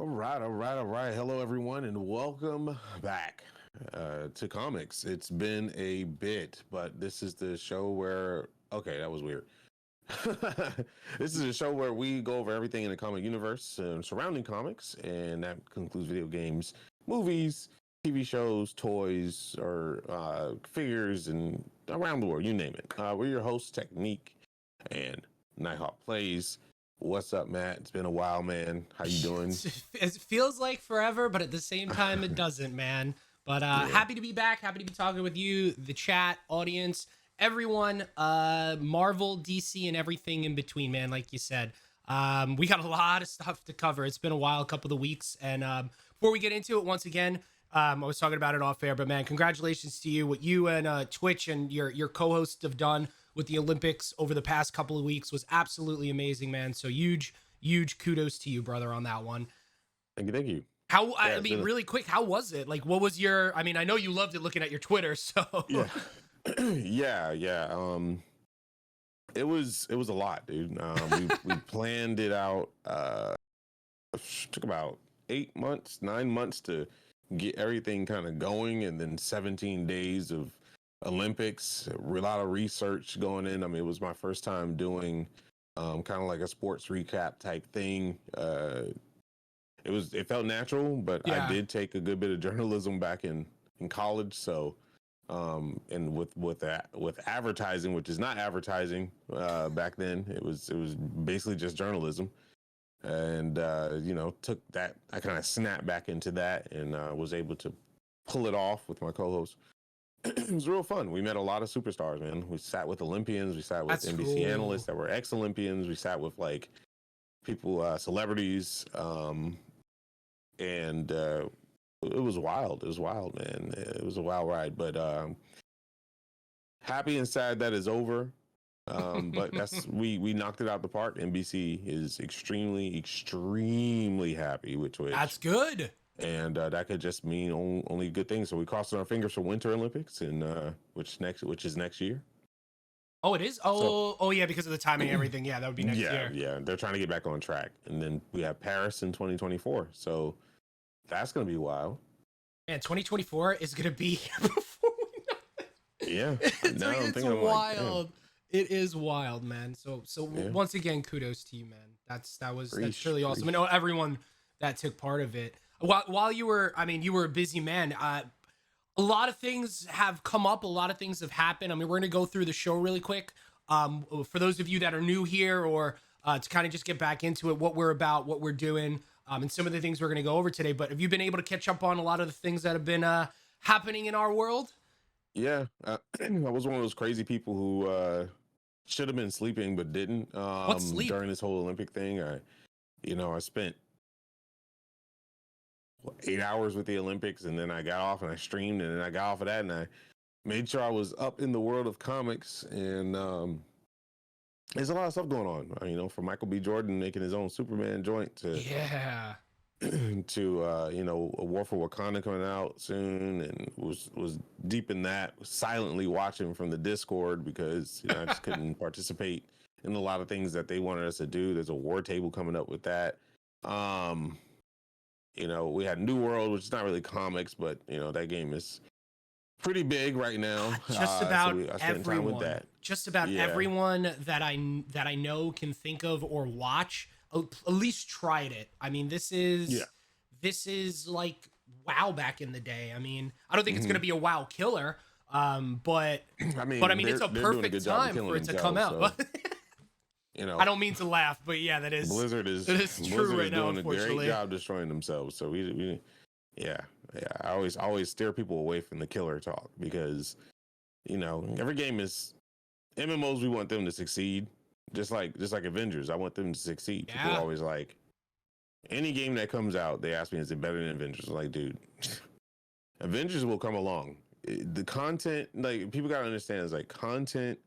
All right. Hello, everyone, and welcome back to Comics. It's been a bit, but this is the show where. Okay, that was weird. This is a show where we go over everything in the comic universe and surrounding comics, and that concludes video games, movies, TV shows, toys, or figures, and around the world, you name it. We're your hosts, Technique and Nighthawk Plays. What's up, Matt? It's been a while, man. How you doing? It feels like forever, but at the same time, it doesn't, man. But happy to be back. Happy to be talking with you, the chat, audience, everyone, Marvel, DC, and everything in between, man. Like you said, we got a lot of stuff to cover. It's been a while, a couple of weeks. And before we get into it, once again, I was talking about it off air, but man, congratulations to you. What you and Twitch and your co-hosts have done with the Olympics over the past couple of weeks was absolutely amazing, man. So huge kudos to you, brother, on that one. Thank you. How, I mean, really quick, how was it? Like, what was your, I mean, I know you loved it looking at your Twitter, so. Yeah. yeah. It was a lot, dude. We planned it out. Took about 9 months to get everything kind of going, and then 17 days of Olympics, a lot of research going in. I mean, it was my first time doing kind of like a sports recap type thing. It felt natural, but Yeah. I did take a good bit of journalism back in college. So, and with advertising, which is not advertising back then, it was basically just journalism. And took that, I kind of snapped back into that, and was able to pull it off with my co-host. It was real fun. We met a lot of superstars, man. We sat with Olympians. We sat with NBC analysts that were ex-Olympians. We sat with like people, celebrities, and it was wild. It was wild, man. It was a wild ride. But happy and sad that it's over. But that's we knocked it out the park. NBC is extremely happy with Twitch. That's good. And that could just mean only good things. So we crossed our fingers for Winter Olympics, and which is next year. Oh, it is. Oh, yeah, because of the timing and everything. Yeah, that would be next year. Yeah, they're trying to get back on track, and then we have Paris in 2024. So that's gonna be wild. And 2024 is gonna be here before we know it. Yeah, it's wild. It is wild, man. So yeah. Once again, kudos to you, man. That's really awesome. I know everyone that took part of it. While you were, I mean, you were a busy man. A lot of things have come up. A lot of things have happened. I mean, we're going to go through the show really quick. For those of you that are new here, or to kind of just get back into it, what we're about, what we're doing, and some of the things we're going to go over today. But have you been able to catch up on a lot of the things that have been happening in our world? Yeah, I was one of those crazy people who should have been sleeping but didn't. During this whole Olympic thing. I spent 8 hours with the Olympics, and then I got off and I streamed, and then I got off of that, and I made sure I was up in the world of comics. And there's a lot of stuff going on. From Michael B. Jordan making his own Superman joint to to A War for Wakanda coming out soon, and was deep in that, silently watching from the Discord because I just couldn't participate in a lot of things that they wanted us to do. There's a war table coming up with that. We had New World, which is not really comics, but that game is pretty big right now. Just about everyone that I know can think of or watch at least tried it. I mean, this is like WoW back in the day. I mean, I don't think it's going to be a WoW killer, but I mean, it's a perfect time for it to come out. So. I don't mean to laugh, but yeah, that is Blizzard is true right now. Doing a great job destroying themselves. So I always steer people away from the killer talk, because every game is MMOs. We want them to succeed, just like Avengers. I want them to succeed. Yeah. People are always like, any game that comes out, they ask me, is it better than Avengers? I'm like, dude, Avengers will come along. The content, like, people gotta understand, is like content.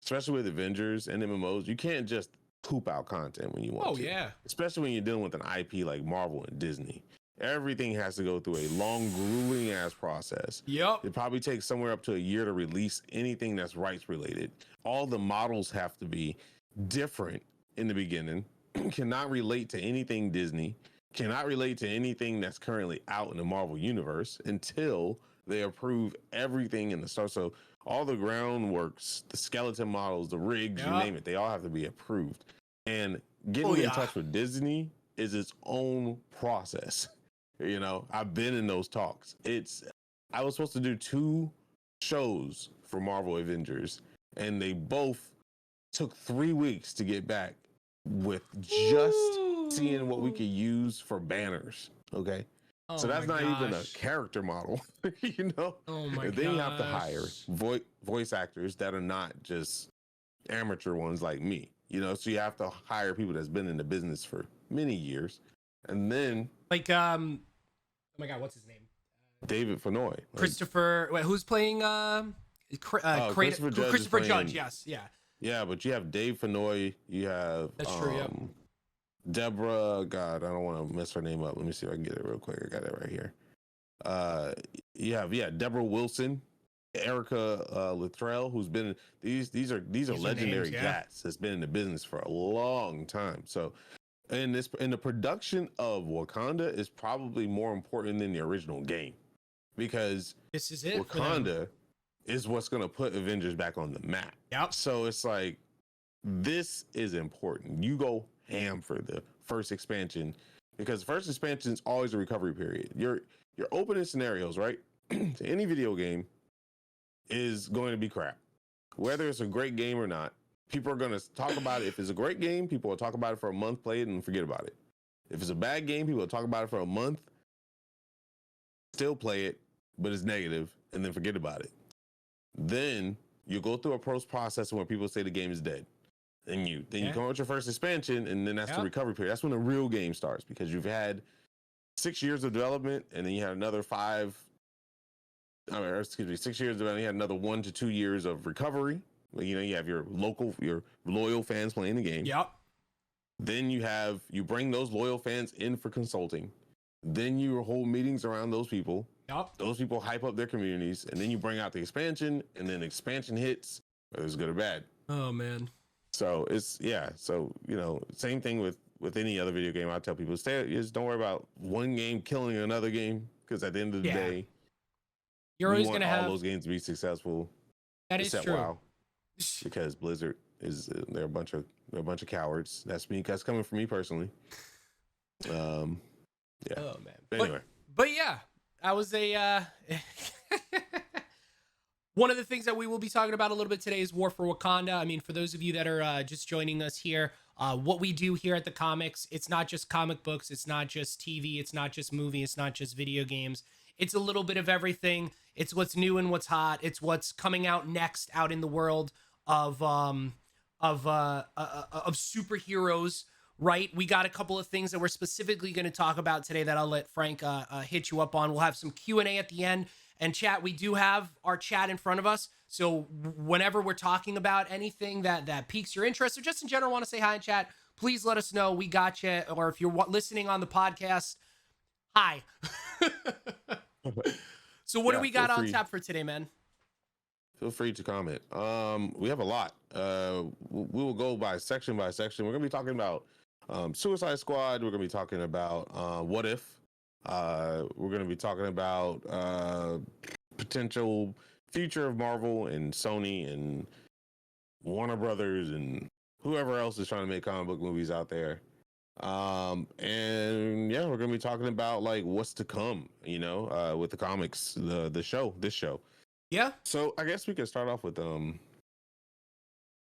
Especially with Avengers and MMOs, you can't just poop out content when you want to. Oh, yeah. Especially when you're dealing with an IP like Marvel and Disney. Everything has to go through a long, grueling ass process. Yep. It probably takes somewhere up to a year to release anything that's rights related. All the models have to be different in the beginning, cannot relate to anything Disney, cannot relate to anything that's currently out in the Marvel universe until they approve everything in the start. So all the groundworks, the skeleton models, the rigs, you name it, they all have to be approved. And getting in touch with Disney is its own process. You know, I've been in those talks. I was supposed to do 2 shows for Marvel Avengers, and they both took 3 weeks to get back with just seeing what we could use for banners. Okay. So that's not even a character model, you know? Oh my and then you have to hire voice actors that are not just amateur ones like me, you know? So you have to hire people that's been in the business for many years. And then like, oh my God, what's his name? David Fenoy. Christopher, wait, who's playing, Christopher Judge, yes, yeah. Yeah, but you have Dave Fenoy, you have that's true, yeah. Deborah, God, I don't want to mess her name up. Let me see if I can get it real quick. I got it right here. Deborah Wilson, Erica Luttrell, who's been these are legendary cats that's been in the business for a long time. So in the production of Wakanda is probably more important than the original game, because this is it. Wakanda is what's gonna put Avengers back on the map. Yep. So it's like, this is important. You go ham for the first expansion, because the first expansion is always a recovery period. Your opening scenarios, right, to any video game is going to be crap. Whether it's a great game or not, people are going to talk about it. If it's a great game, people will talk about it for a month, play it, and forget about it. If it's a bad game, people will talk about it for a month, still play it, but it's negative, and then forget about it. Then you go through a process where people say the game is dead. Then you come out with your first expansion, and then that's the recovery period. That's when the real game starts, because you've had 6 years of development, and then you had another 6 years of development. You had another 1 to 2 years of recovery. You know, you have your loyal fans playing the game. Yep. Then you bring those loyal fans in for consulting. Then you hold meetings around those people. Yep. Those people hype up their communities, and then you bring out the expansion, and then the expansion hits, whether it's good or bad. Oh man. So so you know, same thing with any other video game. I tell people, just don't worry about one game killing another game, because at the end of the day, you're always going to have all those games to be successful. That is true. WoW, because Blizzard they're a bunch of cowards. That's coming from me personally. Yeah. Oh man. But anyway. But yeah, I was one of the things that we will be talking about a little bit today is War for Wakanda. I mean, for those of you that are just joining us here, what we do here at the Commix, it's not just comic books, it's not just TV, it's not just movie, it's not just video games. It's a little bit of everything. It's what's new and what's hot. It's what's coming out next out in the world of superheroes. Right, we got a couple of things that we're specifically going to talk about today that I'll let Frank hit you up on. We'll have some Q&A at the end. And chat, we do have our chat in front of us. So whenever we're talking about anything that piques your interest, or just in general want to say hi in chat, please let us know. We got you. Or if you're listening on the podcast, hi. So what do we got on tap for today, man? Feel free to comment. We have a lot. We will go section by section. We're going to be talking about Suicide Squad. We're going to be talking about What If. We're going to be talking about potential future of Marvel and Sony and Warner Brothers and whoever else is trying to make comic book movies out there. And yeah, we're going to be talking about like what's to come, you know, with the comics, this show. Yeah. So I guess we can start off with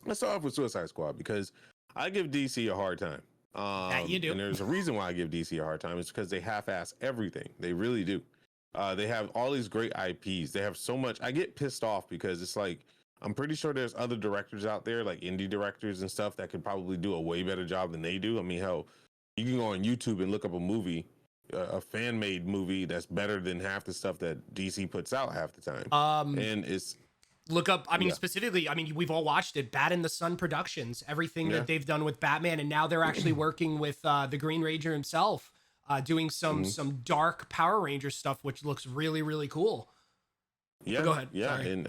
let's start off with Suicide Squad, because I give DC a hard time. You do. And there's a reason why I give DC a hard time. It's because they half-ass everything. They really do. They have all these great IPs. They have so much. I get pissed off because it's like, I'm pretty sure there's other directors out there, like indie directors and stuff, that could probably do a way better job than they do. I mean, hell, you can go on YouTube and look up a movie, a fan-made movie that's better than half the stuff that DC puts out half the time. And it's look up, I mean, specifically, I mean, we've all watched it, Bat in the Sun Productions, everything that they've done with Batman, and now they're actually working with the Green Ranger himself, doing some dark Power Ranger stuff, which looks really, really cool. Yeah, but go ahead. Yeah, sorry. And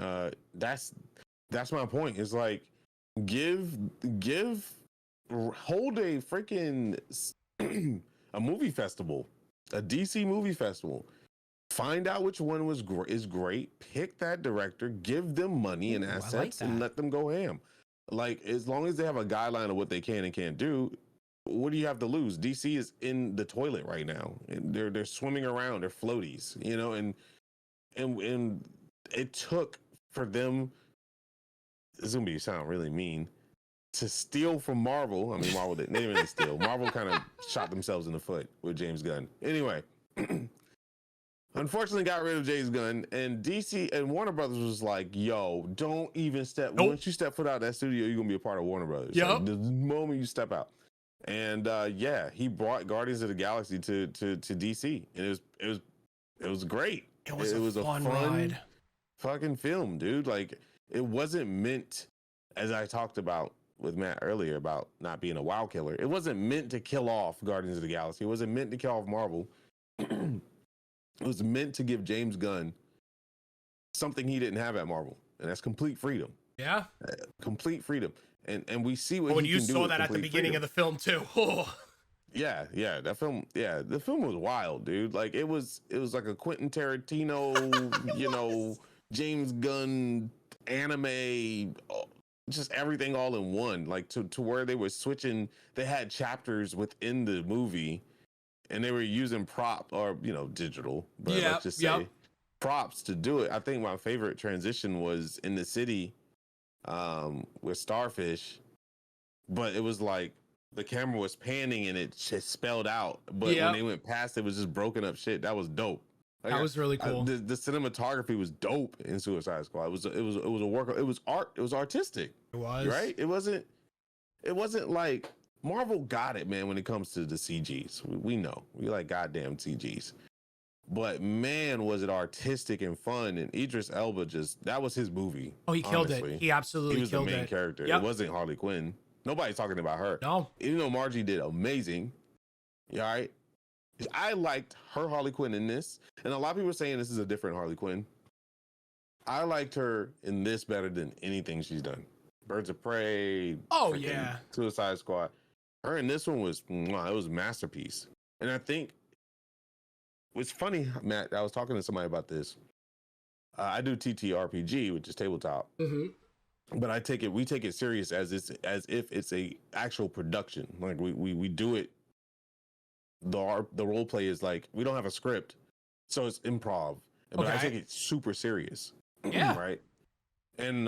that's my point. It's like, hold a freaking a movie festival, a DC movie festival. Find out which one is great. Pick that director. Give them money and Ooh, I like assets, and that. let them go ham. Like as long as they have a guideline of what they can and can't do, what do you have to lose? DC is in the toilet right now. And they're swimming around. They're floaties, you know. And it took for them. It's gonna be sound really mean to steal from Marvel. I mean, Marvel didn't really steal. Marvel kind of shot themselves in the foot with James Gunn. Anyway. Unfortunately, got rid of James Gunn, and DC and Warner Brothers was like, "Yo, don't even step. Nope. Once you step foot out of that studio, you're gonna be a part of Warner Brothers. Yep. Like, the moment you step out." And yeah, he brought Guardians of the Galaxy to DC, and it was great. It was a fun ride. Fucking film, dude. Like it wasn't meant, as I talked about with Matt earlier about not being a WoW killer. It wasn't meant to kill off Guardians of the Galaxy. It wasn't meant to kill off Marvel. It was meant to give James Gunn something he didn't have at Marvel, and that's complete freedom. Yeah, complete freedom. And we see what when he you can do saw that at the beginning freedom. of the film too. Oh. Yeah, that film. Yeah, the film was wild, dude. Like it was like a Quentin Tarantino, you know, James Gunn anime, just everything all in one. Like to where they were switching. They had chapters within the movie. And they were using prop or, you know, digital, but let's just say props to do it. I think my favorite transition was in the city with Starfish, but it was like the camera was panning and it just spelled out. But when they went past, it was just broken up shit. That was dope. Like, that was really cool. The cinematography was dope in Suicide Squad. It was a work. It was art. It was artistic. It was right. It wasn't like. Marvel got it, man, when it comes to the CGs. We know. We like goddamn CGs. But man, was it artistic and fun. And Idris Elba that was his movie. Oh, he killed it. He absolutely killed it. He was the main character. Yep. It wasn't Harley Quinn. Nobody's talking about her. No. Even though Margie did amazing. You all right? I liked her Harley Quinn in this. And a lot of people are saying this is a different Harley Quinn. I liked her in this better than anything she's done. Birds of Prey. Oh, yeah. Suicide Squad. Her in this one it was a masterpiece. And I think it's funny, Matt, I was talking to somebody about this. I do TTRPG, which is tabletop. Mm-hmm. But we take it serious as if it's a actual production. Like we do it. The role play is like we don't have a script, so it's improv. But I take it super serious. Yeah. Right. And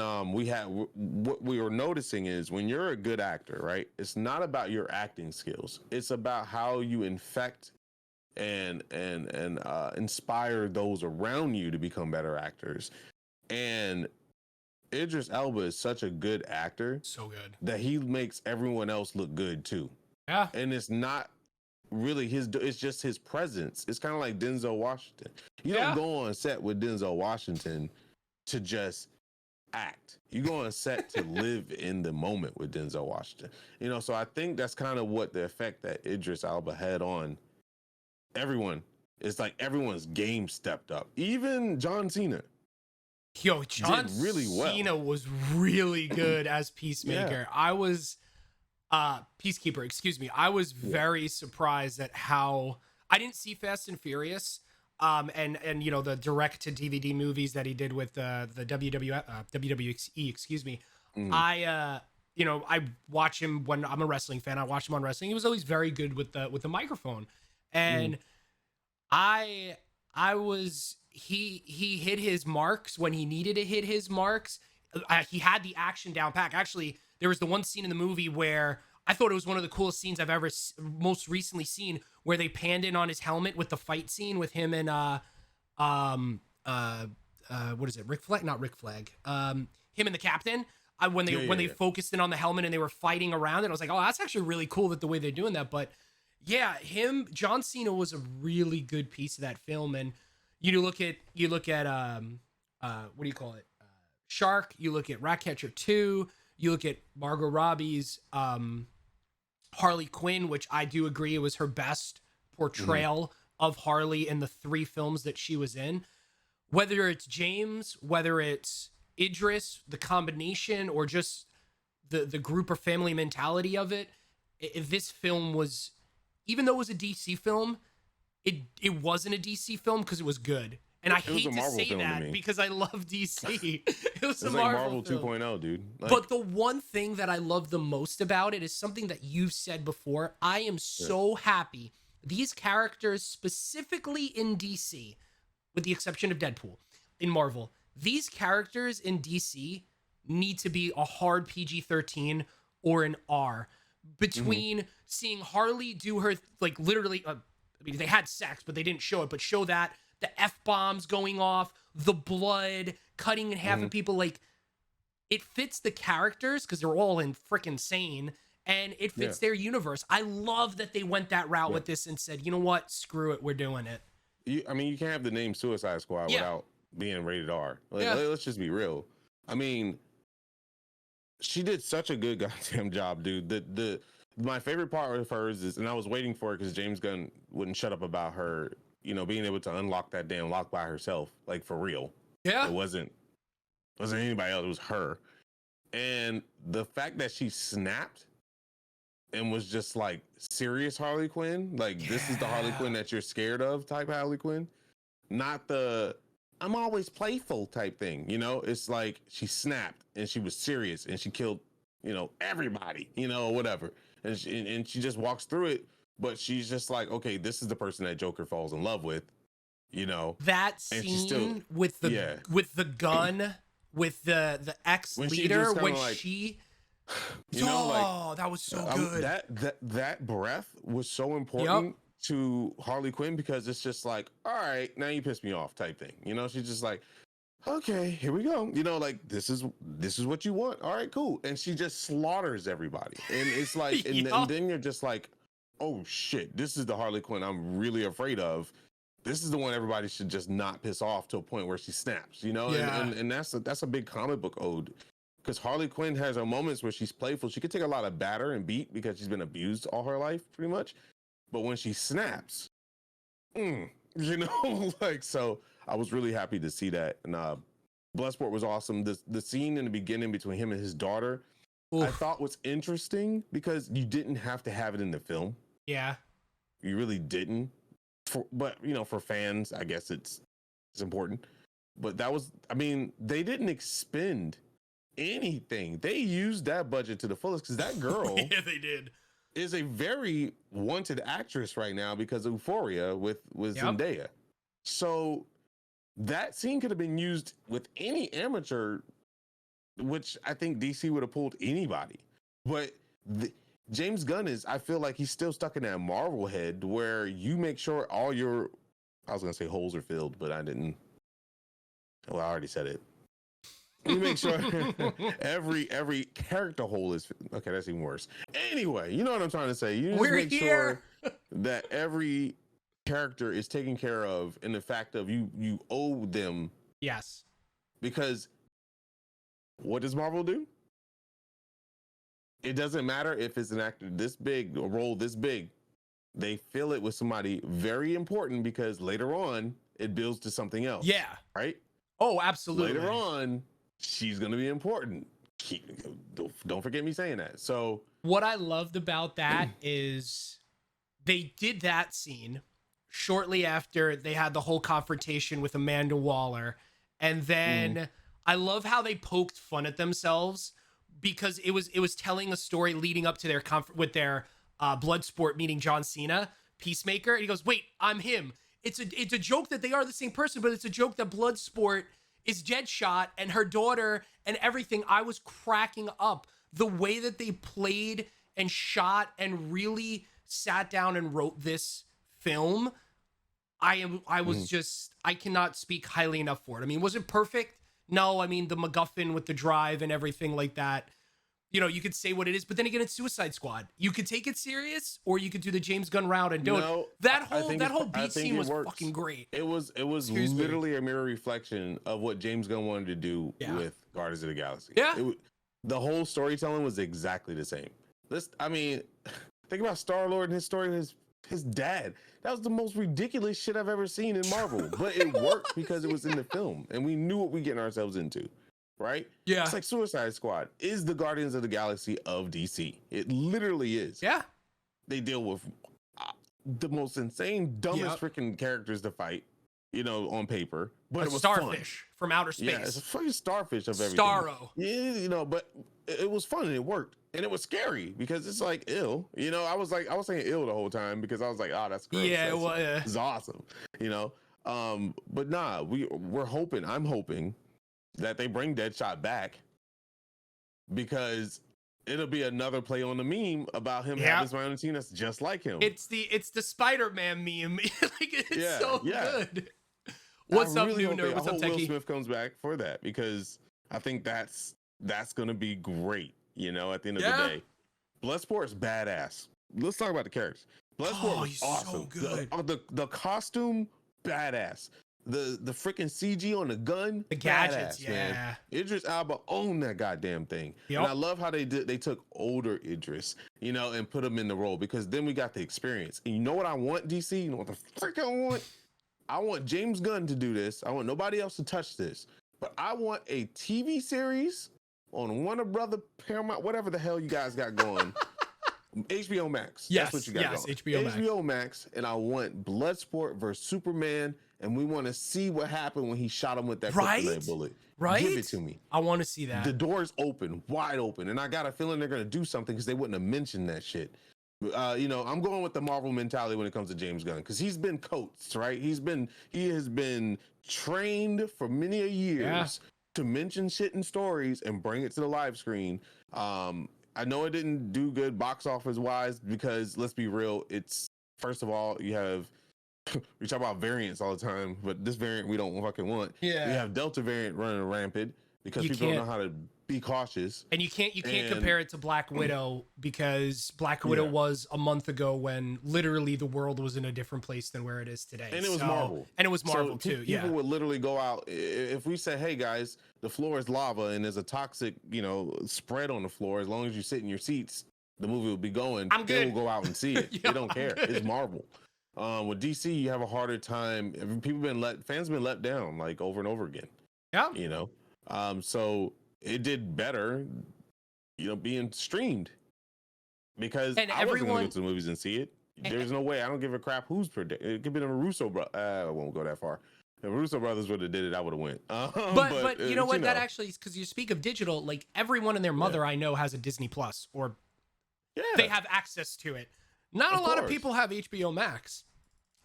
what we were noticing is when you're a good actor, right? It's not about your acting skills. It's about how you infect and inspire those around you to become better actors. And Idris Elba is such a good actor, so good that he makes everyone else look good too. Yeah. And it's not really it's just his presence. It's kind of like Denzel Washington. You don't go on set with Denzel Washington to just act. You go on set to live in the moment with Denzel Washington. You know, so I think that's kind of what the effect that Idris Elba had on everyone. It's like everyone's game stepped up. Even John Cena. Yo, John did really well. Cena was really good as Peacemaker. I was Peacekeeper, excuse me. I was very surprised at how I didn't see Fast and Furious. And you know, the direct to DVD movies that he did with the WWE, excuse me. I watch him when I'm a wrestling fan. I watch him on wrestling. He was always very good with the microphone. And he hit his marks when he needed to hit his marks. He had the action down pack. Actually, there was the one scene in the movie where I thought it was one of the coolest scenes I've ever most recently seen, where they panned in on his helmet with the fight scene with him and what is it? Rick Flag? Not Rick Flag. Him and the captain. When they focused in on the helmet and they were fighting around it, I was like, oh, that's actually really cool that the way they're doing that. But yeah, John Cena was a really good piece of that film. And you look at what do you call it? Shark. You look at Ratcatcher 2. You look at Margot Robbie's Harley Quinn, which I do agree was her best portrayal of Harley in the 3 films that she was in. Whether it's James, whether it's Idris, the combination, or just the group or family mentality of it, this film was even though it was a DC film, it wasn't a DC film because it was good. And I hate to say that because I love DC. It was a Marvel film. 2.0, dude. But the one thing that I love the most about it is something that you've said before. I am so happy these characters, specifically in DC, with the exception of Deadpool, in Marvel, these characters in DC need to be a hard PG-13 or an R. Between seeing Harley do her, like, literally, I mean, they had sex, but they didn't show it, but show that, the F-bombs going off, the blood, cutting in half of people, like, it fits the characters because they're all in freaking sane, and it fits their universe. I love that they went that route with this and said, you know what, screw it, we're doing it. I mean, you can't have the name Suicide Squad without being rated R. Let's just be real. I mean, she did such a good goddamn job, dude. My favorite part of hers is, and I was waiting for it because James Gunn wouldn't shut up about her, you know, being able to unlock that damn lock by herself, like for real. Yeah. It wasn't anybody else, it was her. And the fact that she snapped and was just like serious Harley Quinn, like this is the Harley Quinn that you're scared of type Harley Quinn, not the I'm always playful type thing, you know. It's like she snapped and she was serious and she killed, you know, everybody, you know, or whatever, and she just walks through it, but she's just like, okay, this is the person that Joker falls in love with, you know. That scene with the gun with the ex-leader when she you know, like, that was so good. That breath was so important to Harley Quinn because it's just like, all right, now you piss me off type thing. You know, she's just like, okay, here we go. You know, like this is what you want. All right, cool. And she just slaughters everybody. And it's like, and then you're just like, oh shit, this is the Harley Quinn I'm really afraid of. This is the one everybody should just not piss off to a point where she snaps, you know? And that's a big comic book ode. Because Harley Quinn has her moments where she's playful. She could take a lot of batter and beat because she's been abused all her life, pretty much. But when she snaps, you know, like, so I was really happy to see that. And Bloodsport was awesome. The scene in the beginning between him and his daughter, I thought was interesting because you didn't have to have it in the film. Yeah. You really didn't. But, you know, for fans, I guess it's important. But that was, I mean, they didn't expend anything. They used that budget to the fullest because that girl yeah, they did. Is a very wanted actress right now because of Euphoria with Zendaya. So that scene could have been used with any amateur, which I think DC would have pulled anybody. But James Gunn I feel like he's still stuck in that Marvel head where you make sure all your, I was going to say holes are filled, but I didn't. Well, I already said it. You make sure every character hole is okay. That's even worse. Anyway, you know what I'm trying to say. You just make sure that every character is taken care of, in the fact of you owe them. Yes. Because what does Marvel do? It doesn't matter if it's an actor this big, a role this big. They fill it with somebody very important because later on it builds to something else. Yeah. Right. Oh, absolutely. Later on, she's going to be important. Don't forget me saying that. So what I loved about that is they did that scene shortly after they had the whole confrontation with Amanda Waller. And then I love how they poked fun at themselves because it was telling a story leading up to their with their Bloodsport meeting John Cena, Peacemaker. And he goes, wait, I'm him. It's a joke that they are the same person, but it's a joke that Bloodsport is Deadshot and her daughter and everything. I was cracking up the way that they played and shot and really sat down and wrote this film. I was just, I cannot speak highly enough for it. I mean, was it perfect? No, I mean, the MacGuffin with the drive and everything like that, you know, you could say what it is, but then again, it's Suicide Squad. You could take it serious, or you could do the James Gunn route and do it. That whole beat scene was fucking great. It was literally a mirror reflection of what James Gunn wanted to do with Guardians of the Galaxy. Yeah, the whole storytelling was exactly the same. I mean, think about Star-Lord and his story with his dad. That was the most ridiculous shit I've ever seen in Marvel, but it worked because it was in the film, and we knew what we getting ourselves into. Right? Yeah. It's like Suicide Squad is the Guardians of the Galaxy of DC. It literally is. Yeah. They deal with the most insane, dumbest Yep. freaking characters to fight, on paper, but A it was starfish from outer fun. Yeah, it's a space. fucking starfish of everything. Starro. Yeah, but it was fun and it worked. And it was scary because it's like ill. I was saying ill the whole time because I was like, oh, that's gross. Yeah, That's, well, yeah. it's awesome. But nah, I'm hoping that they bring Deadshot back because it'll be another play on the meme about him having a team that's just like him. It's the Spider-Man meme. Like it's so good. What's up, really new nerd? What's up, Will Techie? Smith comes back for that because I think that's gonna be great. At the end of the day, Bloodsport's badass. Let's talk about the characters. Bloodsport was awesome. So good. The costume, badass. The freaking CG on the gun, the gadgets, badass, man. Idris Elba owned that goddamn thing. Yep. And I love how they took older Idris, and put him in the role because then we got the experience. And you know what I want, DC? You know what the frick I want? I want James Gunn to do this. I want nobody else to touch this. But I want a TV series on Warner Brother, Paramount, whatever the hell you guys got going. HBO Max. Yes, that's what you got going. HBO Max. And I want Bloodsport versus Superman. And we want to see what happened when he shot him with that kryptonite bullet. Right? Give it to me. I want to see that. The door's open, wide open. And I got a feeling they're going to do something because they wouldn't have mentioned that shit. I'm going with the Marvel mentality when it comes to James Gunn because he's been coached, right? He has been trained for many years to mention shit in stories and bring it to the live screen. I know it didn't do good box office wise because let's be real, it's first of all, you have we talk about variants all the time, but this variant we don't fucking want. Yeah. We have Delta variant running rampant because people don't know how to be cautious. And you can't compare it to Black Widow because Black Widow was a month ago when literally the world was in a different place than where it is today. And it was Marvel. And it was Marvel too. People would literally go out if we say, hey guys, the floor is lava and there's a toxic, spread on the floor. As long as you sit in your seats, the movie will be going. They will go out and see it. They don't care. It's Marvel. With DC, you have a harder time. Fans been let down like over and over again. Yeah. So it did better, being streamed because I wasn't gonna go to the movies and see it. There's no way. I don't give a crap who's predicting. It could be the Russo brothers. I won't go that far. If Russo brothers would have did it, I would have went. But you know what? That actually is because you speak of digital. Like everyone and their mother I know has a Disney Plus or they have access to it. Not a lot of people have HBO Max.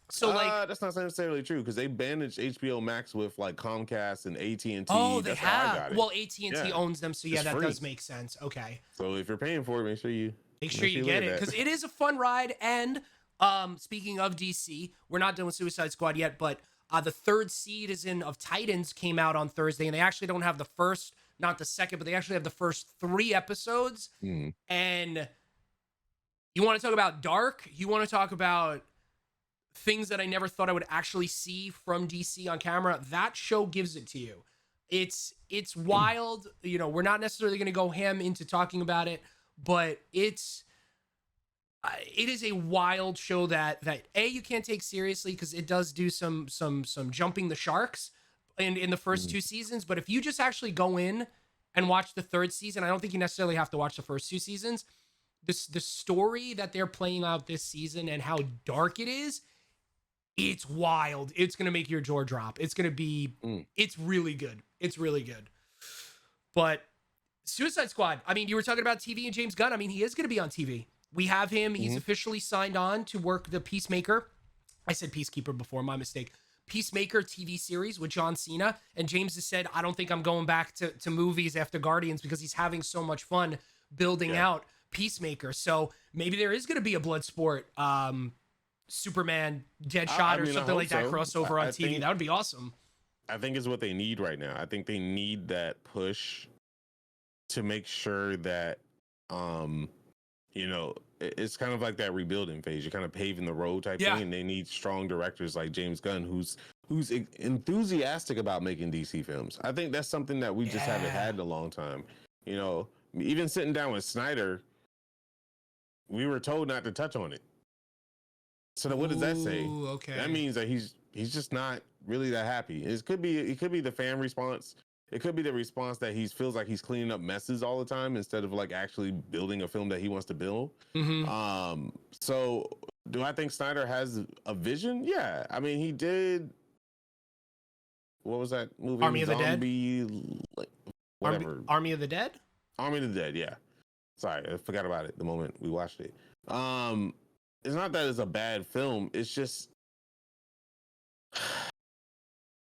So that's not necessarily true because they managed HBO Max with like Comcast and AT&T. Oh, they have. Well, AT&T owns them, so that does make sense. Okay. So if you're paying for it, make sure you get it because it is a fun ride. And speaking of DC, we're not done with Suicide Squad yet, but the third season of Titans came out on Thursday, and they actually don't have the first, not the second, but they actually have the first 3 episodes. And you want to talk about dark? You want to talk about things that I never thought I would actually see from DC on camera? That show gives it to you. It's wild. We're not necessarily going to go ham into talking about it, but it is a wild show that you can't take seriously because it does do some jumping the sharks in the first 2 seasons. But if you just actually go in and watch the 3rd season, I don't think you necessarily have to watch the first 2 seasons. The story that they're playing out this season and how dark it is, it's wild. It's going to make your jaw drop. It's going to be, it's really good. It's really good. But Suicide Squad, I mean, you were talking about TV and James Gunn. I mean, he is going to be on TV. We have him. He's officially signed on to work the Peacemaker. I said Peacekeeper before, my mistake. Peacemaker TV series with John Cena. And James has said, I don't think I'm going back to movies after Guardians because he's having so much fun building out Peacemaker. So maybe there is going to be a Bloodsport Superman Deadshot or something like that crossover on TV. That would be awesome. I think it's what they need right now. I think they need that push to make sure that it's kind of like that rebuilding phase. You're kind of paving the road type thing, and they need strong directors like James Gunn who's enthusiastic about making DC films. I think that's something that we just haven't had in a long time. Even sitting down with Snyder, we were told not to touch on it. So what does that say? Okay. That means that he's just not really that happy. It could be the fan response. It could be the response that he feels like he's cleaning up messes all the time instead of like actually building a film that he wants to build. So Do I think Snyder has a vision? Yeah. I mean, he did. What was that movie? Army of the Dead? Like, whatever. Army of the Dead? Army of the Dead, yeah. Sorry, I forgot about it the moment we watched it. It's not that it's a bad film. It's just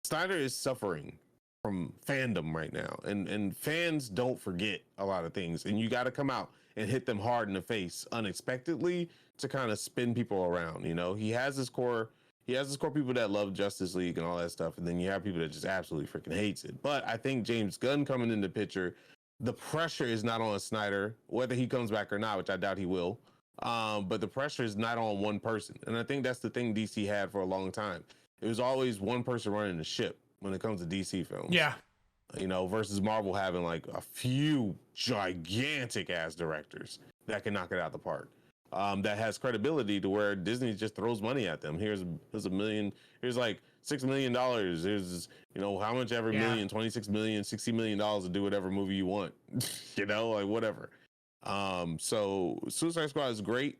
Snyder is suffering from fandom right now, and fans don't forget a lot of things, and you got to come out and hit them hard in the face unexpectedly to kind of spin people around. You know, he has his core people that love Justice League and all that stuff, and then you have people that just absolutely freaking hates it. But I think James Gunn coming in the picture, the pressure is not on Snyder, whether he comes back or not, which I doubt he will. But the pressure is not on one person, and I think that's the thing DC had for a long time. It was always one person running the ship when it comes to DC films. Yeah. You know, versus Marvel having like a few gigantic ass directors that can knock it out the park. That has credibility to where Disney just throws money at them. Here's $1 million. Here's like $6 million. Here's, you know, how much every million, 26 million, $60 million to do whatever movie you want. You know, like whatever. So Suicide Squad is great.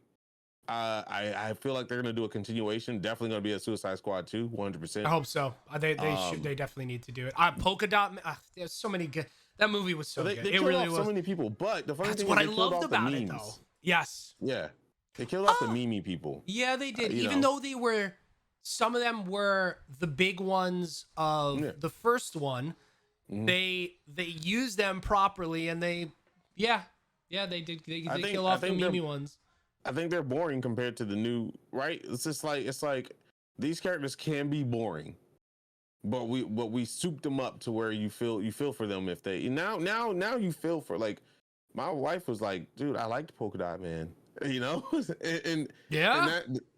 I feel like they're gonna do a continuation. Definitely gonna be a Suicide Squad 2, 100%. I hope so. They should. They definitely need to do it. Polka Dot. There's so many good. That movie was so good. They it killed really off was. so many people. But the funny That's thing what is I they killed loved off the about it, memes. though. Yes. Yeah, they killed off the meme people. Yeah, they did. Even though they were, some of them were the big ones of the first one. Mm-hmm. They used them properly, and they did. They kill off the meme ones. I think they're boring compared to the new, right? It's just like these characters can be boring, but we souped them up to where you feel for them if they now you feel for, like, my wife was like, dude, I liked Polka Dot Man, you know, and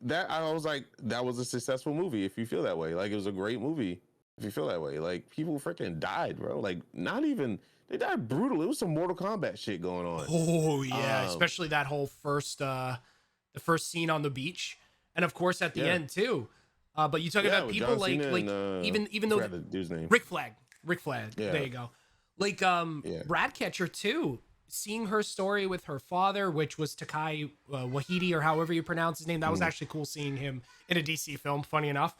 that I was like, that was a successful movie if you feel that way. Like, it was a great movie if you feel that way. Like, people freaking died, bro. Like, not even. They died brutal. It was some Mortal Kombat shit going on. Oh yeah, especially that whole the first scene on the beach, and of course at the end too. But you talk about people like even though the dude's name. Rick Flag. Yeah. There you go. Like Ratcatcher too. Seeing her story with her father, which was Takai Waititi, or however you pronounce his name, that was actually cool seeing him in a DC film. Funny enough,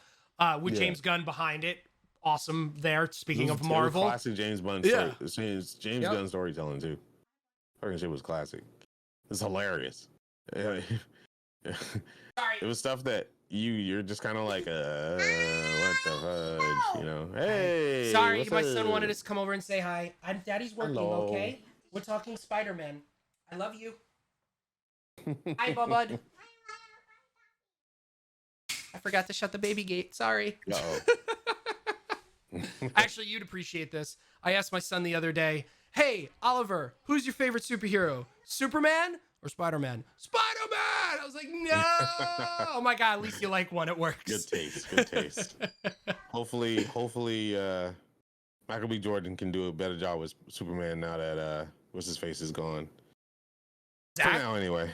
with James Gunn behind it. Awesome there. Speaking of Marvel, classic James Gunn story. James Gunn storytelling too. Fucking shit was classic. It's hilarious. Sorry. It was stuff that you're just kind of like, what the fudge, you know? Hey, sorry, my son wanted us to come over and say hi. Daddy's working. Hello. Okay, we're talking Spider-Man. I love you. Hi, bud. I forgot to shut the baby gate. Sorry. Actually, you'd appreciate this. I asked my son the other day, hey, Oliver, who's your favorite superhero? Superman or Spider-Man? Spider-Man! I was like, no! Oh my God, at least you like one. It works. Good taste. Hopefully, Michael B. Jordan can do a better job with Superman now that, what's his face is gone. For now, anyway.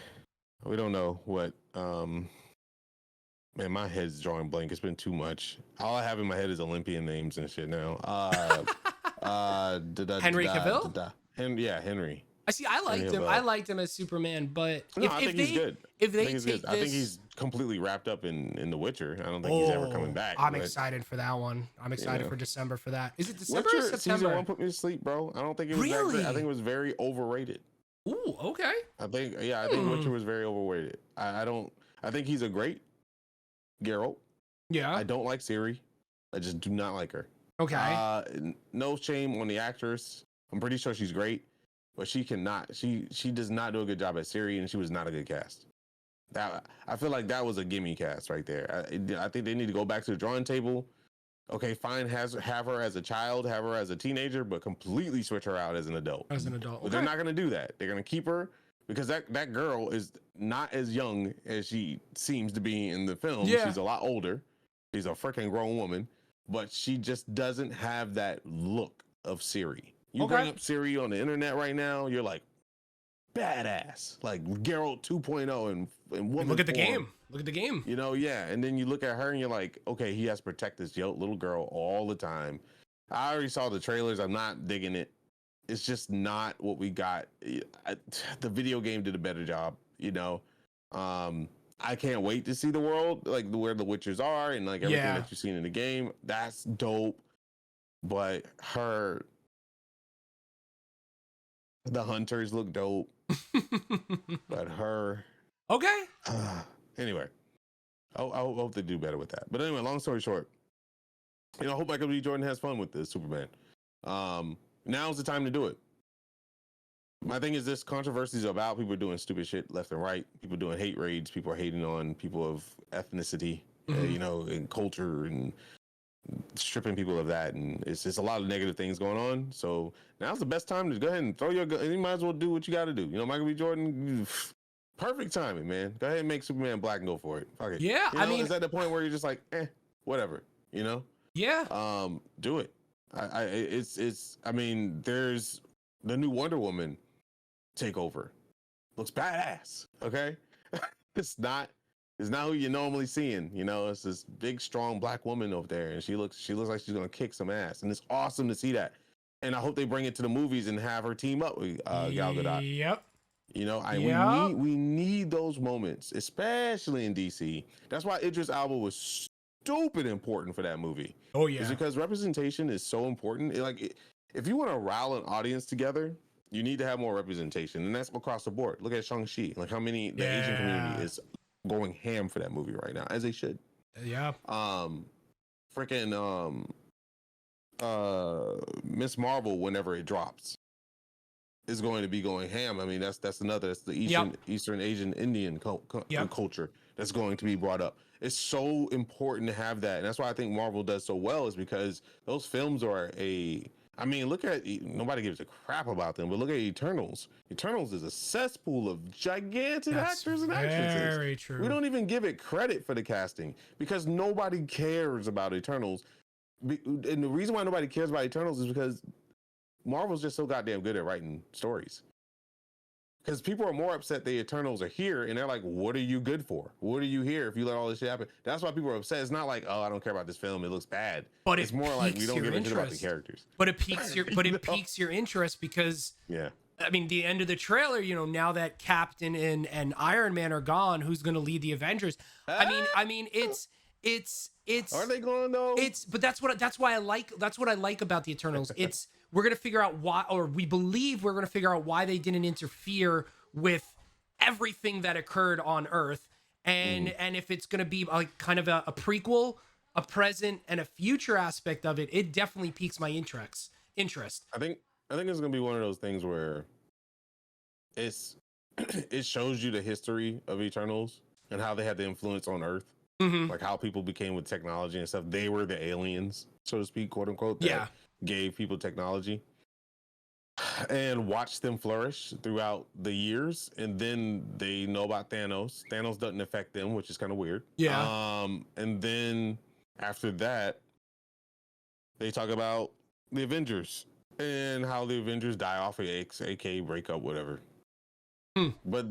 We don't know what, man, my head's drawing blank. It's been too much. All I have in my head is Olympian names and shit now. Henry Cavill? Henry. I see. I liked him. I liked him as Superman, but I think he's good. I think he's completely wrapped up in The Witcher. I don't think he's ever coming back. I'm excited for that one. I'm excited for December for that. Is it December Witcher, or September? Season 1 put me to sleep, bro. I don't think it was that great. I think it was very overrated. Ooh, okay. I think Witcher was very overrated. I think he's a great Geralt. Yeah. I don't like Ciri. I just do not like her. Okay. No shame on the actress. I'm pretty sure she's great, but she does not do a good job at Ciri, and she was not a good cast. I feel like that was a gimme cast right there. I think they need to go back to the drawing table. Okay, fine, have her as a child, have her as a teenager, but completely switch her out as an adult. But they're not going to do that. They're going to keep her because that girl is not as young as she seems to be in the film. Yeah. She's a lot older. She's a freaking grown woman, but she just doesn't have that look of Ciri. You bring up Ciri on the internet right now, you're like, badass, like Geralt 2.0 and woman. Look at the game. Look at the game. You know, yeah. And then you look at her and you're like, okay, he has to protect this little girl all the time. I already saw the trailers. I'm not digging it. It's just not what we got. The video game did a better job, you know. I can't wait to see the world, like where the Witchers are and like everything Yeah. that you've seen in the game. That's dope. But the hunters look dope. But Okay. anyway, I hope they do better with that. But anyway, long story short, I hope Michael B. Jordan has fun with this Superman. Now's the time to do it. My thing is, this controversy is about people doing stupid shit left and right. People doing hate raids. People are hating on people of ethnicity, and culture, and stripping people of that. And it's just a lot of negative things going on. So now's the best time to go ahead and throw your gun. You might as well do what you got to do. Michael B. Jordan, perfect timing, man. Go ahead and make Superman black and go for it. Fuck it. Yeah, I mean, is that the point where you're just like, whatever, Yeah. Do it. I mean, there's the new Wonder Woman takeover. Looks badass. Okay. it's not who you're normally seeing. It's this big, strong black woman over there, and she looks like she's gonna kick some ass, and it's awesome to see that. And I hope they bring it to the movies and have her team up with Gal Gadot. Yep. We need those moments, especially in DC. That's why Idris Elba was stupid important for that movie. Oh yeah. It's because representation is so important. If you want to rile an audience together, you need to have more representation, and that's across the board. Look at Shang-Chi, like how many the Asian community is going ham for that movie right now, as they should. Yeah. Miss Marvel, whenever it drops, is going to be going ham. I mean, that's the Eastern Asian Indian culture that's going to be brought up. It's so important to have that, and that's why I think Marvel does so well, is because those films are look at, nobody gives a crap about them, but look at Eternals. Eternals is a cesspool of gigantic actors and actresses. Very true. We don't even give it credit for the casting because nobody cares about Eternals. And the reason why nobody cares about Eternals is because Marvel's just so goddamn good at writing stories. Because people are more upset the Eternals are here, and they're like, what are you good for? What are you here if you let all this shit happen? That's why people are upset. It's not like, oh, I don't care about this film, it looks bad. But it's more like, we don't give a shit about the characters. But it piques your interest because, I mean, the end of the trailer, now that Captain and Iron Man are gone, who's going to lead the Avengers? I mean, it's are they going though? But that's what I like about the Eternals. We're going to figure out why, or we believe we're going to figure out why they didn't interfere with everything that occurred on Earth. And if it's going to be like kind of a prequel, a present, and a future aspect of it, it definitely piques my interest. I think it's going to be one of those things where it shows you the history of Eternals and how they had the influence on Earth. Like how people became with technology and stuff. They were the aliens, so to speak, quote unquote, that gave people technology, and watch them flourish throughout the years. And then they know about Thanos. Thanos doesn't affect them, which is kind of weird. And then after that, they talk about the Avengers and how the Avengers die off, aka breakup, whatever. But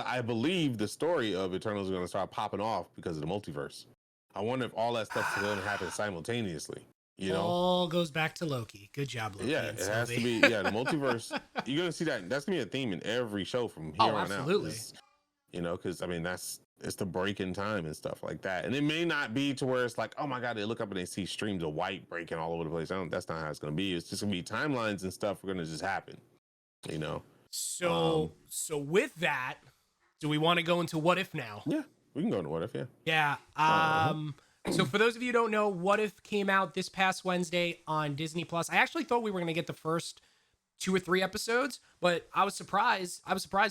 I believe the story of Eternals is going to start popping off because of the multiverse. I wonder if all that stuff's going to happen simultaneously. All goes back to Loki. Good job, Loki. Yeah, it has to be. Yeah, the multiverse. You're going to see that. That's going to be a theme in every show from here on absolutely. out. Because I mean, it's the break in time and stuff like that. And it may not be to where it's like, oh my God, they look up and they see streams of white breaking all over the place. That's not how it's going to be. It's just going to be timelines and stuff are going to just happen. So with that, do we want to go into What If now? Yeah, we can go into What If, yeah. So for those of you who don't know, What If came out this past Wednesday on Disney Plus. I actually thought we were going to get the first 2 or 3 episodes, but I was surprised.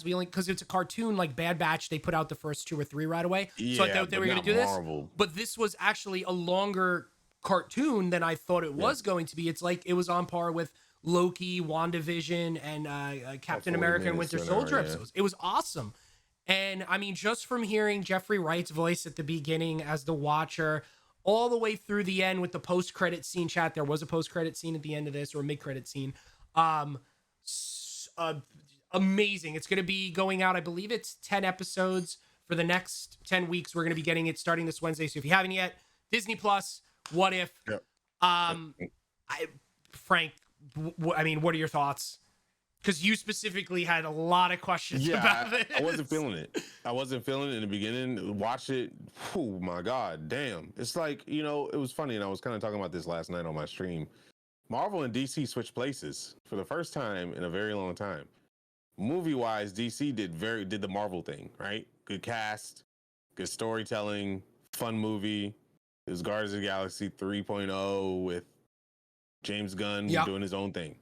We only, because it's a cartoon like Bad Batch, they put out the first 2 or 3 right away. So I thought they were going to do Marvel. this. But this was actually a longer cartoon than I thought it was going to be. It's like it was on par with Loki, WandaVision, and Captain America and Winter Soldier episodes. It was awesome. And I mean, just from hearing Jeffrey Wright's voice at the beginning as the Watcher, all the way through the end with the post-credit scene, chat, there was a post-credit scene at the end of this, or a mid-credit scene. Amazing. It's going to be going out, I believe it's 10 episodes for the next 10 weeks. We're going to be getting it starting this Wednesday. So if you haven't yet, Disney Plus, What If? Yep. Frank, I mean, what are your thoughts? Because you specifically had a lot of questions about this. I wasn't feeling it. I wasn't feeling it in the beginning. Watch it. Oh my God, damn. It's like, it was funny, and I was kind of talking about this last night on my stream. Marvel and DC switched places for the first time in a very long time. Movie wise, DC did the Marvel thing, right? Good cast, good storytelling, fun movie. It was Guardians of the Galaxy 3.0 with James Gunn doing his own thing.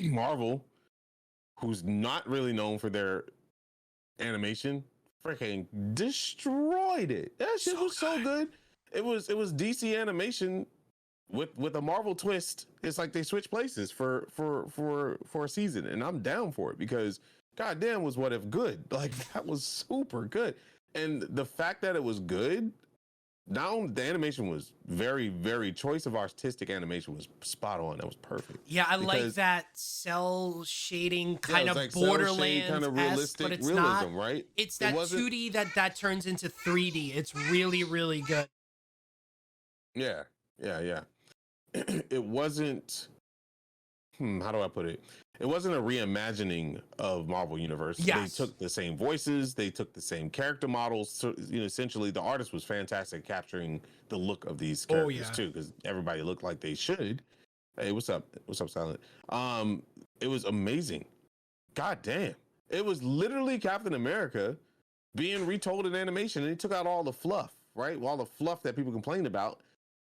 Marvel, who's not really known for their animation, freaking destroyed it. That shit was so good. It was DC animation with a Marvel twist. It's like they switched places for a season, and I'm down for it because goddamn was What If good. Like that was super good, and the fact that it was good. Now the animation was very, very choice of artistic animation was spot on. That was perfect. Yeah, I like that cell shading kind of like Borderlands kind of realistic but it's realism, not, right? It's that 2D that turns into 3D. It's really, really good. Yeah. It wasn't. How do I put it? It wasn't a reimagining of Marvel Universe. Yes. They took the same voices, they took the same character models. So, essentially, the artist was fantastic capturing the look of these characters too, because everybody looked like they should. Hey, what's up? What's up, Silent? It was amazing. God damn! It was literally Captain America being retold in animation, and they took out all the fluff, right? All the fluff that people complained about.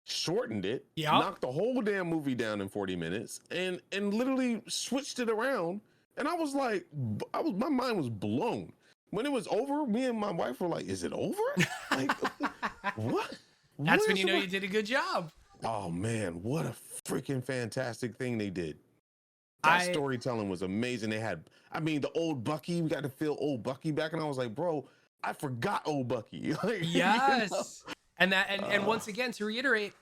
Shortened it, knocked the whole damn movie down in 40 minutes, and literally switched it around. And I was like, my mind was blown. When it was over, me and my wife were like, "Is it over? Like, what?" That's when you know you did a good job. Oh man, what a freaking fantastic thing they did. That storytelling was amazing. They had, the old Bucky. We got to feel old Bucky back, and I was like, bro, I forgot old Bucky. Like, yes. And once again, to reiterate,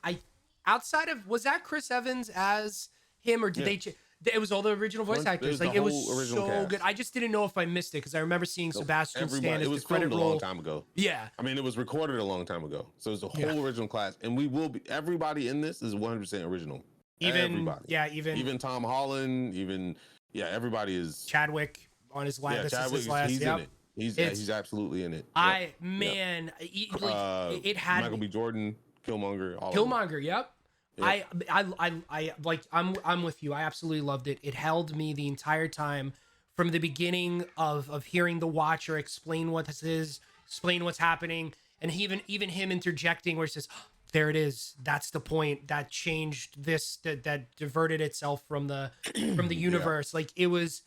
outside of, was that Chris Evans as him, or did they? It was all the original voice actors. Like it was so cast. Good. I just didn't know if I missed it because I remember seeing Sebastian Stan as the credit roll. It was filmed a long time ago. Yeah, it was recorded a long time ago, so it was the whole original cast. And we will be. Everybody in this is 100% original. Everybody. Yeah, even Tom Holland. Everybody is Chadwick on his last. Yeah, Chadwick. He's in it. He's absolutely in it. It had Michael B. Jordan, Killmonger. Killmonger. Yep. I like. I'm with you. I absolutely loved it. It held me the entire time from the beginning of hearing the Watcher explain what this is, explain what's happening, and even him interjecting where he says, oh, "There it is. That's the point. That changed this. That diverted itself from the universe." Like it was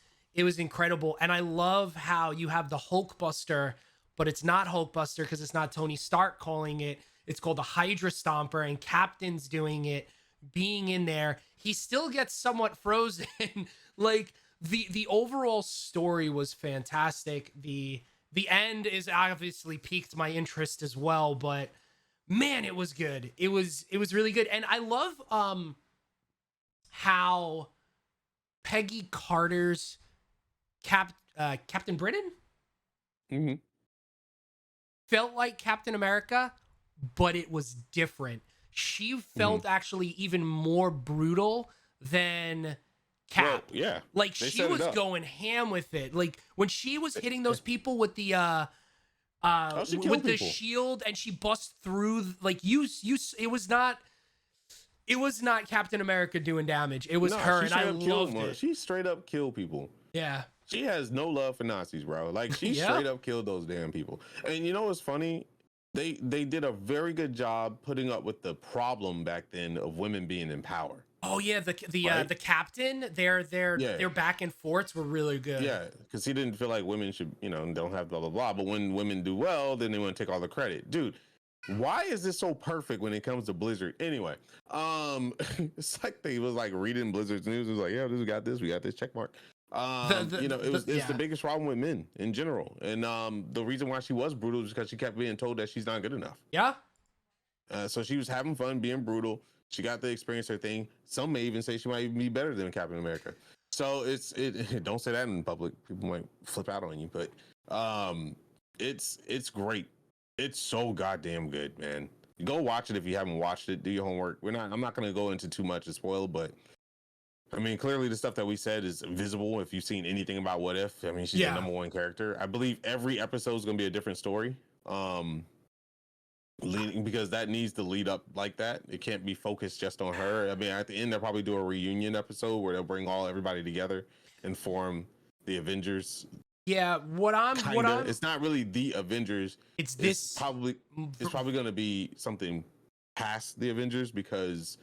incredible. And I love how you have the Hulkbuster, but it's not Hulkbuster because it's not Tony Stark calling it. It's called the Hydra Stomper, and Captain's doing it, being in there. He still gets somewhat frozen. Like the overall story was fantastic. The end is obviously piqued my interest as well, but man, it was good. It was really good. And I love how Peggy Carter's Captain Britain felt like Captain America, but it was different. She felt actually even more brutal than Cap. Well, yeah, like she was going ham with it. Like when she was hitting those people with the with the shield, and she busts through. Like it was not Captain America doing damage. It was her, and I loved it. She straight up killed people. Yeah. She has no love for Nazis, bro. Like she straight up killed those damn people. And you know what's funny? They did a very good job putting up with the problem back then of women being in power. Oh yeah, the captain, their back and forths were really good. Yeah, because he didn't feel like women should, don't have blah blah blah. But when women do well, then they want to take all the credit, dude. Why is this so perfect when it comes to Blizzard? Anyway, it's like they was like reading Blizzard's news. It was like, yeah, we got this check mark. It's the biggest problem with men in general, and the reason why she was brutal is because she kept being told that she's not good enough. Yeah. So she was having fun being brutal. She got to experience her thing. Some may even say she might even be better than Captain America. So it don't say that in public. People might flip out on you, but it's great. It's so goddamn good, man. Go watch it if you haven't watched it. Do your homework. I'm not gonna go into too much to spoil, but I mean, clearly the stuff that we said is visible. If you've seen anything about What If, I mean, she's the number one character. I believe every episode is going to be a different story. Leading, because that needs to lead up like that. It can't be focused just on her. I mean, at the end, they'll probably do a reunion episode where they'll bring everybody together and form the Avengers. Yeah, what I'm it's not really the Avengers. It's probably going to be something past the Avengers, because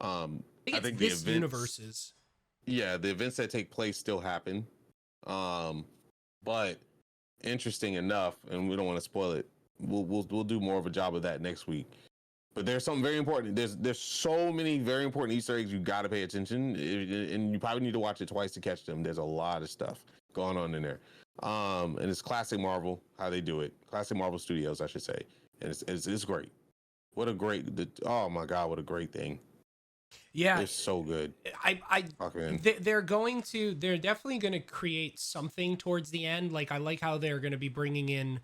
I think the universes. Yeah, the events that take place still happen. But interesting enough, and we don't want to spoil it. We'll do more of a job of that next week. But there's something very important. There's so many very important Easter eggs you got to pay attention, and you probably need to watch it twice to catch them. There's a lot of stuff going on in there. And it's classic Marvel how they do it. Classic Marvel Studios, I should say. And it's great. What a great oh my god, what a great thing. Yeah, it's so good. They're definitely going to create something towards the end. Like, I like how they're going to be bringing in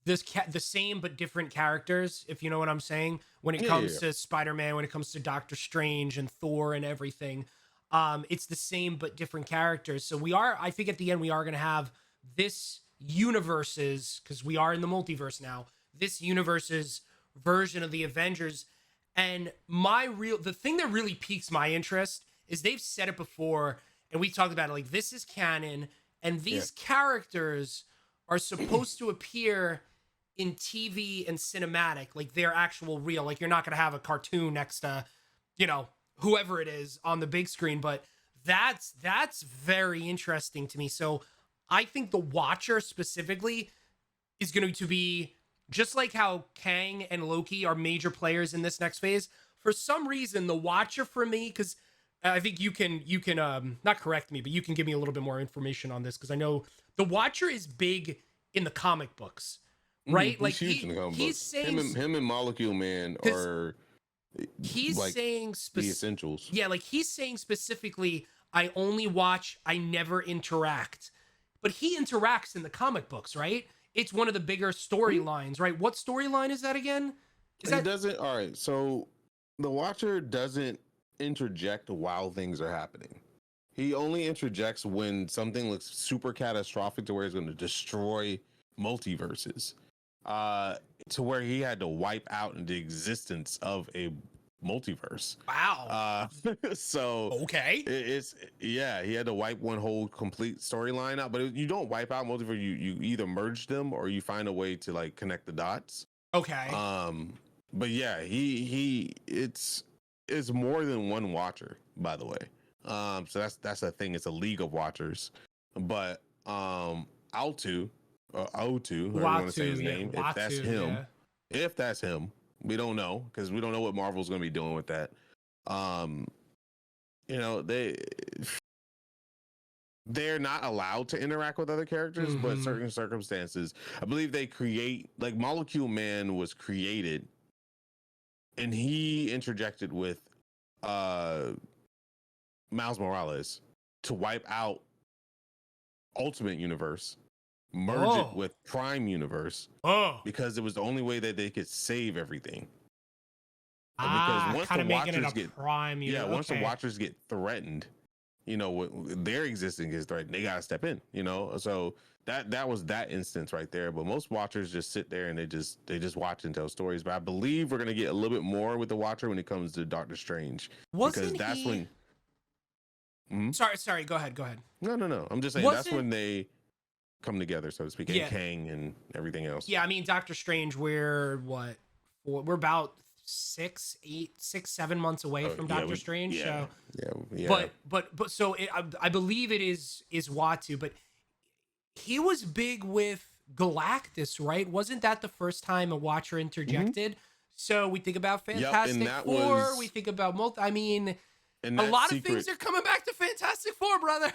the same but different characters, if you know what I'm saying, when it comes to Spider-Man, when it comes to Doctor Strange and Thor and everything. It's the same but different characters. So I think at the end we are going to have this universe's, because we are in the multiverse now, this universe's version of the Avengers. And the thing that really piques my interest is they've said it before, and we talked about it, like, this is canon, and these characters are supposed to appear in TV and cinematic, like they're actual real. Like, you're not going to have a cartoon next to, whoever it is on the big screen, but that's very interesting to me. So I think the Watcher specifically is going to be just like how Kang and Loki are major players in this next phase. For some reason, the Watcher for me, because I think you can not correct me, but you can give me a little bit more information on this, because I know the Watcher is big in the comic books, right? Like he's saying him and Molecule Man are. He's like saying the essentials. Yeah, like he's saying specifically, I only watch, I never interact. But he interacts in the comic books, right? It's one of the bigger storylines, right? What storyline is that again? Doesn't. All right, so the Watcher doesn't interject while things are happening. He only interjects when something looks super catastrophic to where he's going to destroy multiverses. To where he had to wipe out into existence of a multiverse. Wow. So okay, he had to wipe one whole complete storyline out. But you don't wipe out multiverse. You either merge them or you find a way to like connect the dots. Okay. But yeah, it's more than one Watcher, by the way. So that's the thing. It's a league of Watchers. But O2, however you want to say his name, if that's him, we don't know, because we don't know what Marvel's going to be doing with that. They're not allowed to interact with other characters, but certain circumstances, I believe they create, like Molecule Man was created, and he interjected with Miles Morales to wipe out Ultimate Universe, merge it with Prime Universe, because it was the only way that they could save everything. Because once the Watchers get Prime, once the Watchers get threatened, their existence is threatened, they gotta step in. So that was that instance right there. But most Watchers just sit there and they just watch and tell stories. But I believe we're gonna get a little bit more with the Watcher when it comes to Doctor Strange, because that's when. Sorry. Go ahead. No. I'm just saying that's when they come together, so to speak, and Kang and everything else. Yeah, I mean, Doctor Strange, we're about 7 months away from Doctor Strange. Yeah. But so I believe it is Uatu, but he was big with Galactus, right? Wasn't that the first time a Watcher interjected? So we think about Fantastic Four, we think about a lot of things are coming back to Fantastic Four, brother.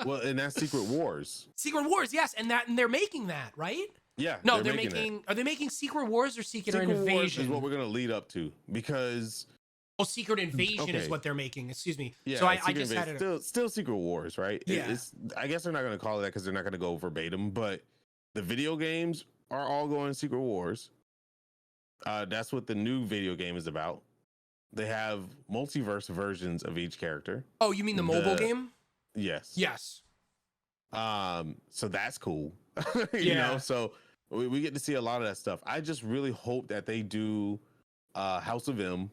Well, and that's Secret Wars. Secret Wars, yes, and they're making that, right? Yeah. No, they're making. Are they making Secret Wars or Secret Invasion? Wars is what we're gonna lead up to, because. Oh, Secret Invasion is what they're making. Excuse me. Yeah. So I just had it. Still Secret Wars, right? Yeah. I guess they're not gonna call it that because they're not gonna go verbatim. But the video games are all going Secret Wars. That's what the new video game is about. They have multiverse versions of each character. Oh, you mean the mobile game? Yes. Yes. So that's cool. Yeah. So we get to see a lot of that stuff. I just really hope that they do House of M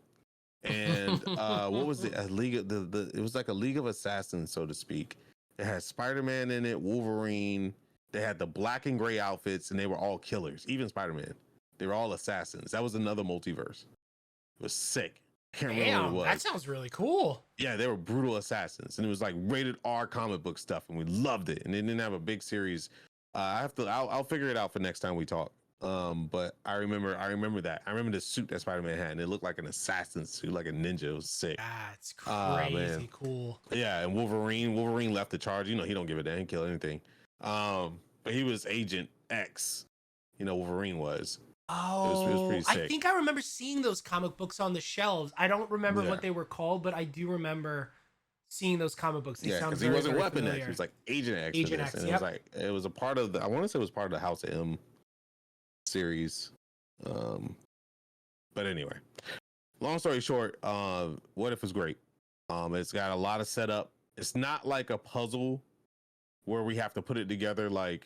and what was it? A League of it was like a League of Assassins, so to speak. It had Spider-Man in it, Wolverine. They had the black and gray outfits, and they were all killers. Even Spider-Man, they were all assassins. That was another multiverse. It was sick. I can't remember what it was. That sounds really cool. Yeah, they were brutal assassins, and it was like rated R comic book stuff, and we loved it. And they didn't have a big series. I'll figure it out for next time we talk. But I remember that. I remember the suit that Spider-Man had, and it looked like an assassin suit, like a ninja. It was sick. That's crazy cool. Yeah, and Wolverine left the charge. He don't give a damn, kill anything. But he was Agent X. Wolverine was. Oh, it was pretty sick. I think I remember seeing those comic books on the shelves. I don't remember what they were called, but I do remember seeing those comic books. They sound because very, he wasn't very Weapon familiar. X. He was like Agent X. Agent X. And Yep. it was a part of I want to say it was part of the House of M series. But anyway, long story short, What If was great. It's got a lot of setup. It's not like a puzzle where we have to put it together like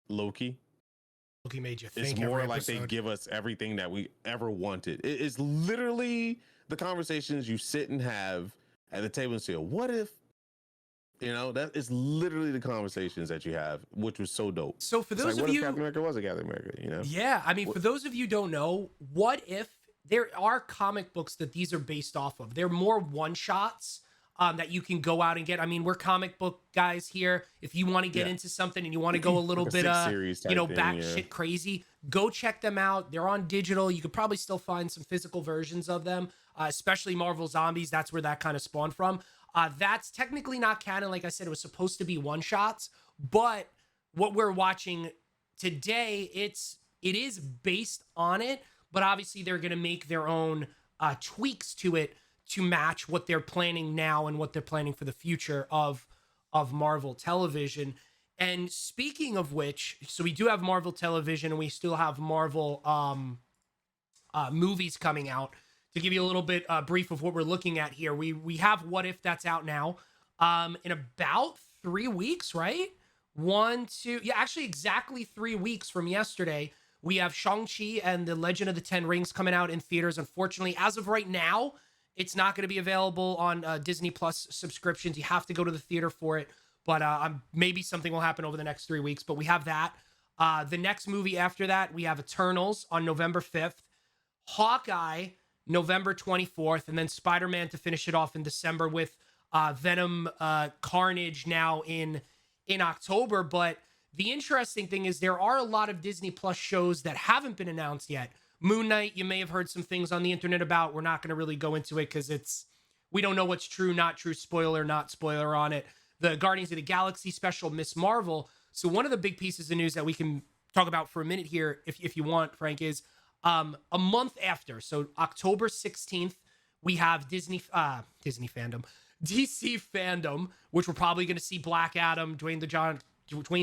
Loki. Loki made you think. It's more like they give us everything that we ever wanted. It's literally the conversations you sit and have at the table and say, what if? That is literally the conversations that you have, which was so dope. So for those what of you, if Captain America was a Captain America? Yeah, I mean, for those of you who don't know, what if there are comic books that these are based off of? They're more one shots that you can go out and get. I mean, we're comic book guys here. If you want to get into something and you want to go a little like bit, thing, shit crazy, go check them out. They're on digital. You could probably still find some physical versions of them, especially Marvel Zombies. That's where that kind of spawned from. That's technically not canon. Like I said, it was supposed to be one shots, but what we're watching today, it is based on it, but obviously they're going to make their own tweaks to it to match what they're planning now and what they're planning for the future of Marvel Television. And speaking of which, so we do have Marvel Television and we still have Marvel movies coming out. To give you a little bit brief of what we're looking at here, we have What If that's out now in about 3 weeks, right? Actually exactly 3 weeks from yesterday. We have Shang-Chi and the Legend of the Ten Rings coming out in theaters. Unfortunately, as of right now, it's not going to be available on Disney Plus subscriptions. You have to go to the theater for it. But maybe something will happen over the next 3 weeks. But we have that. The next movie after that, we have Eternals on November 5th. Hawkeye, November 24th. And then Spider-Man to finish it off in December with Venom Carnage now in October. But the interesting thing is there are a lot of Disney Plus shows that haven't been announced yet. Moon Knight, you may have heard some things on the internet about. We're not going to really go into it because we don't know what's true, not true, spoiler, not spoiler on it. The Guardians of the Galaxy special, Miss Marvel. So one of the big pieces of news that we can talk about for a minute here, if you want, Frank, is a month after. So October 16th, we have DC fandom, which we're probably going to see Black Adam, Dwayne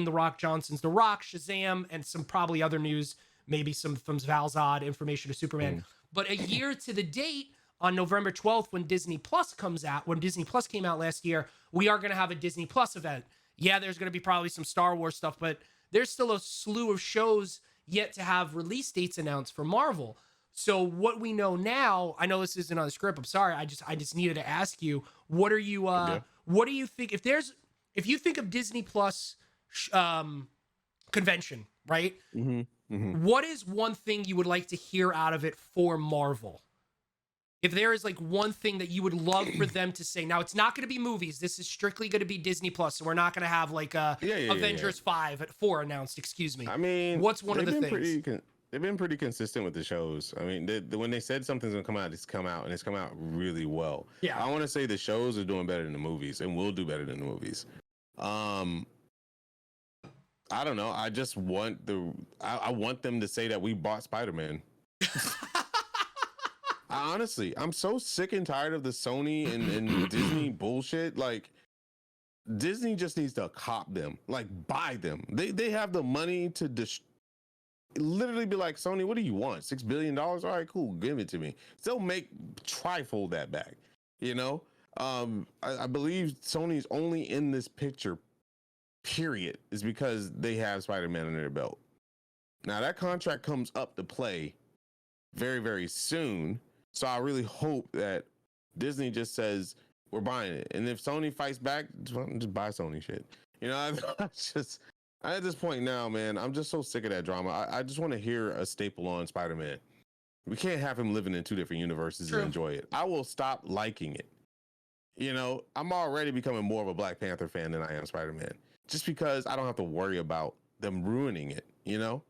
The Rock Johnson's The Rock, Shazam, and some probably other news. Maybe some from Val-Zod, information to Superman. But a year to the date, on November 12th, when Disney Plus comes out, when Disney Plus came out last year, we are going to have a Disney Plus event. Yeah, there's going to be probably some Star Wars stuff, but there's still a slew of shows yet to have release dates announced for Marvel. So what we know now, I know this isn't on the script. I'm sorry. I just needed to ask you, what do you think if you think of Disney Plus convention, right? Mm-hmm. Mm-hmm. What is one thing you would like to hear out of it for Marvel? If there is like one thing that you would love for them to say, now it's not going to be movies. This is strictly going to be Disney Plus. So we're not going to have like Avengers 5 at 4 announced. Excuse me. I mean, what's one of the things? They've been pretty consistent with the shows. I mean, when they said something's going to come out, it's come out, and it's come out really well. Yeah. I want to say the shows are doing better than the movies, and will do better than the movies. I don't know. I just want I want them to say that we bought Spider-Man. Honestly, I'm so sick and tired of the Sony and Disney bullshit. Like, Disney just needs to cop them, like buy them. They have the money to literally be like, Sony, what do you want? $6 billion? All right, cool, give it to me. Still make trifold that back. You know, I believe Sony's only in this picture, period, is because they have Spider-Man under their belt. Now that contract comes up to play very, very soon. So I really hope that Disney just says we're buying it, and if Sony fights back, just buy Sony shit. You know, I just at this point now, man, I'm just so sick of that drama. I just want to hear a staple on Spider-Man. We can't have him living in two different universes and enjoy it. I will stop liking it. You know, I'm already becoming more of a Black Panther fan than I am Spider-Man, just because I don't have to worry about them ruining it. You know,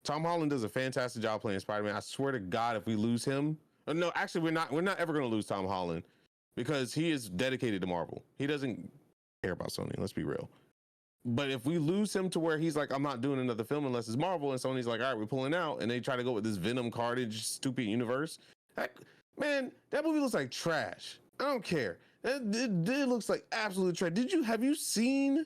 Tom Holland does a fantastic job playing Spider-Man. I swear to God, if we lose him, no, actually, we're not ever going to lose Tom Holland, because he is dedicated to Marvel. He doesn't care about Sony. Let's be real. But if we lose him to where he's like, I'm not doing another film unless it's Marvel, and Sony's like, all right, we're pulling out, and they try to go with this Venom Carnage stupid universe, that movie looks like trash. I don't care. It looks like absolute trash. Have you seen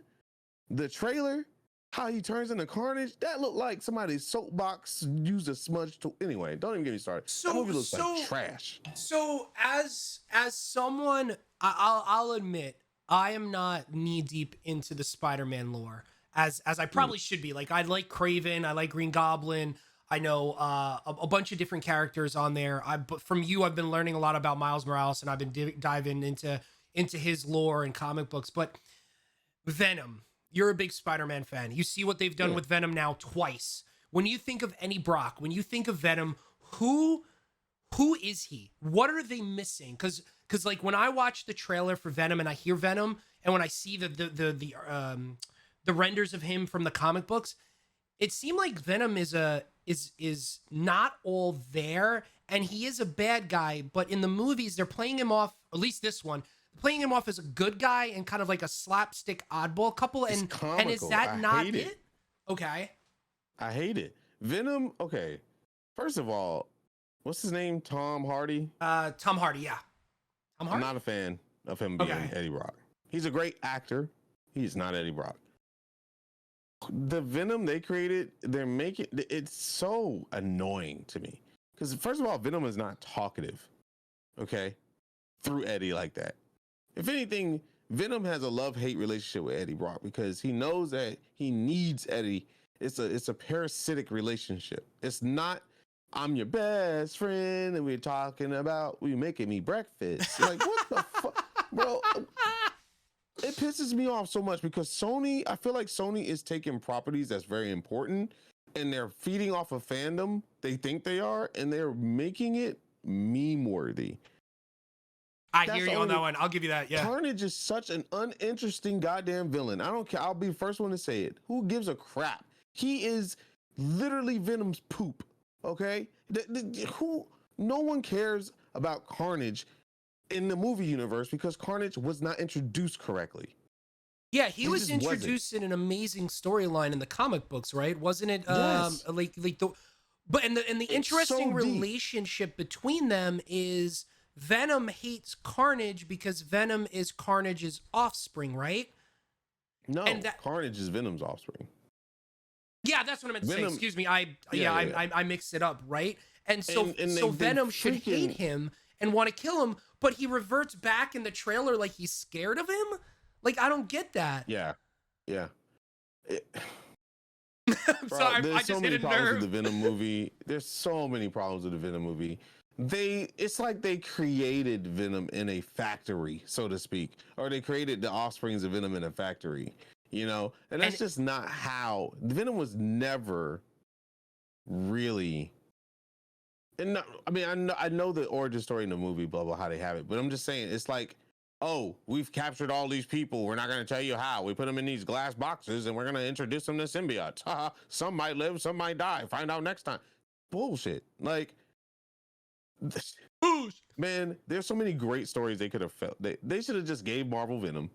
the trailer? How he turns into Carnage? That looked like somebody's soapbox used a smudge to. Anyway, don't even get me started. That movie looks like trash. So as someone, I'll admit, I am not knee deep into the Spider-Man lore as I probably should be. Like, I like Kraven, I like Green Goblin. I know a bunch of different characters on there. But from you, I've been learning a lot about Miles Morales, and I've been diving into his lore and comic books. But Venom, you're a big Spider-Man fan. You see what they've done with Venom now twice. When you think of Eddie Brock, when you think of Venom, who is he? What are they missing? Because like when I watch the trailer for Venom and I hear Venom, and when I see the renders of him from the comic books, it seemed like Venom is not all there, and he is a bad guy. But in the movies, they're playing him off. At least this one, playing him off as a good guy and kind of like a slapstick oddball couple. And is that not it? Okay. I hate it. Venom. Okay. First of all, what's his name? Tom Hardy. Tom Hardy. Yeah. Tom Hardy? I'm not a fan of him being Eddie Brock. He's a great actor. He's not Eddie Brock. The Venom they created, it's so annoying to me. Because first of all, Venom is not talkative. Okay. Through Eddie like that. If anything, Venom has a love-hate relationship with Eddie Brock because he knows that he needs Eddie. It's a parasitic relationship. It's not, I'm your best friend and we're talking about you making me breakfast. Like, what the fuck? Bro, it pisses me off so much because I feel like Sony is taking properties that's very important and they're feeding off of fandom. They think they are, and they're making it meme-worthy. I hear you on that one. I'll give you that. Yeah. Carnage is such an uninteresting goddamn villain. I don't care. I'll be the first one to say it. Who gives a crap? He is literally Venom's poop. Okay? No one cares about Carnage in the movie universe because Carnage was not introduced correctly. Yeah, he was introduced in an amazing storyline in the comic books, right? Wasn't it? Yes. The interesting relationship between them is Venom hates Carnage because Venom is Carnage's offspring, right? No, Carnage is Venom's offspring. Yeah, that's what I meant to say. Excuse me. I mixed it up, right? And so Venom should hate him and want to kill him, but he reverts back in the trailer like he's scared of him. Like, I don't get that. Yeah. I'm sorry, I just hit a nerve. With the Venom movie. There's so many problems with the Venom movie. It's like they created Venom in a factory, so to speak, or they created the offsprings of Venom in a factory, you know, and that's just not how Venom was never really. And no, I mean, I know the origin story in the movie, blah blah, how they have it, but I'm just saying it's like, oh, we've captured all these people. We're not going to tell you how. We put them in these glass boxes, and we're going to introduce them to symbiotes. Some might live, some might die. Find out next time. Bullshit. Like. Man, there's so many great stories they could have felt. They should have just gave Marvel Venom.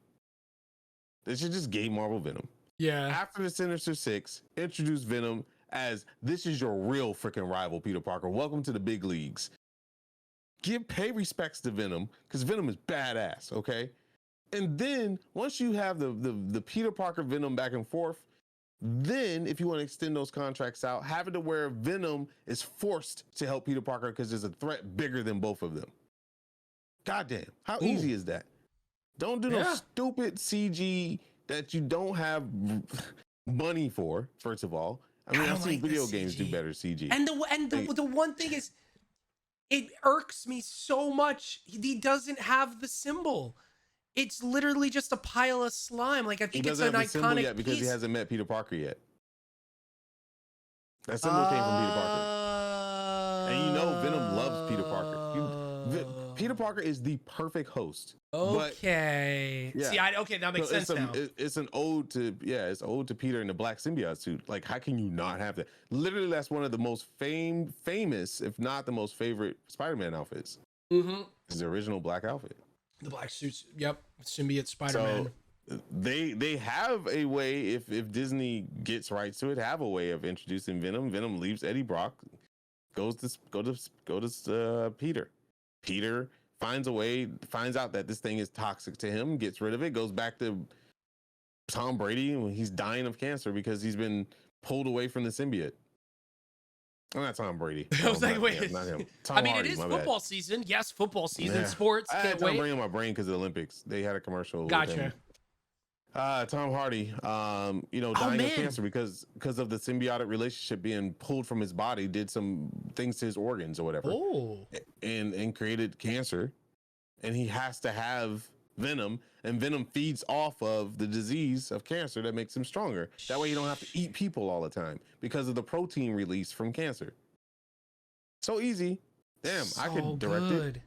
They should just gave Marvel Venom. Yeah. After the Sinister Six, introduce Venom as this is your real freaking rival, Peter Parker. Welcome to the big leagues. Pay respects to Venom because Venom is badass. Okay, and then once you have the Peter Parker Venom back and forth, Then, if you want to extend those contracts out, have it to where Venom is forced to help Peter Parker because there's a threat bigger than both of them. Goddamn, how easy is that? Don't do no stupid CG that you don't have money for. First of all, I mean, I've seen video games do better CG. And the one thing is, it irks me so much. He doesn't have the symbol. It's literally just a pile of slime. Like, I think it's an iconic yet because he hasn't met Peter Parker yet. That symbol came from Peter Parker. And you know Venom loves Peter Parker. Peter Parker is the perfect host. Okay. But, yeah. See, okay, that makes sense now. It's an ode to, it's ode to Peter in the black symbiote suit. Like, how can you not have that? Literally, that's one of the most famous, if not the most favorite Spider-Man outfits. Mm-hmm. It's the original black outfit. The black suits, yep. Symbiote Spider-Man. So they have a way, if Disney gets rights to it, have a way of introducing Venom. Venom leaves Eddie Brock, goes to Peter. Peter finds a way, finds out that this thing is toxic to him, gets rid of it, goes back to Tom Brady when he's dying of cancer because he's been pulled away from the symbiote. I'm not Tom Brady. I was like, wait. Not him. I mean, it is football season. Yes, football season. Sports. I had Tom Brady in my brain because of the Olympics. They had a commercial. Gotcha. Tom Hardy, dying of cancer because of the symbiotic relationship being pulled from his body, did some things to his organs or whatever. Oh. And created cancer. And he has to have Venom, and Venom feeds off of the disease of cancer that makes him stronger. That way you don't have to eat people all the time because of the protein release from cancer. So easy. Damn, I could direct it.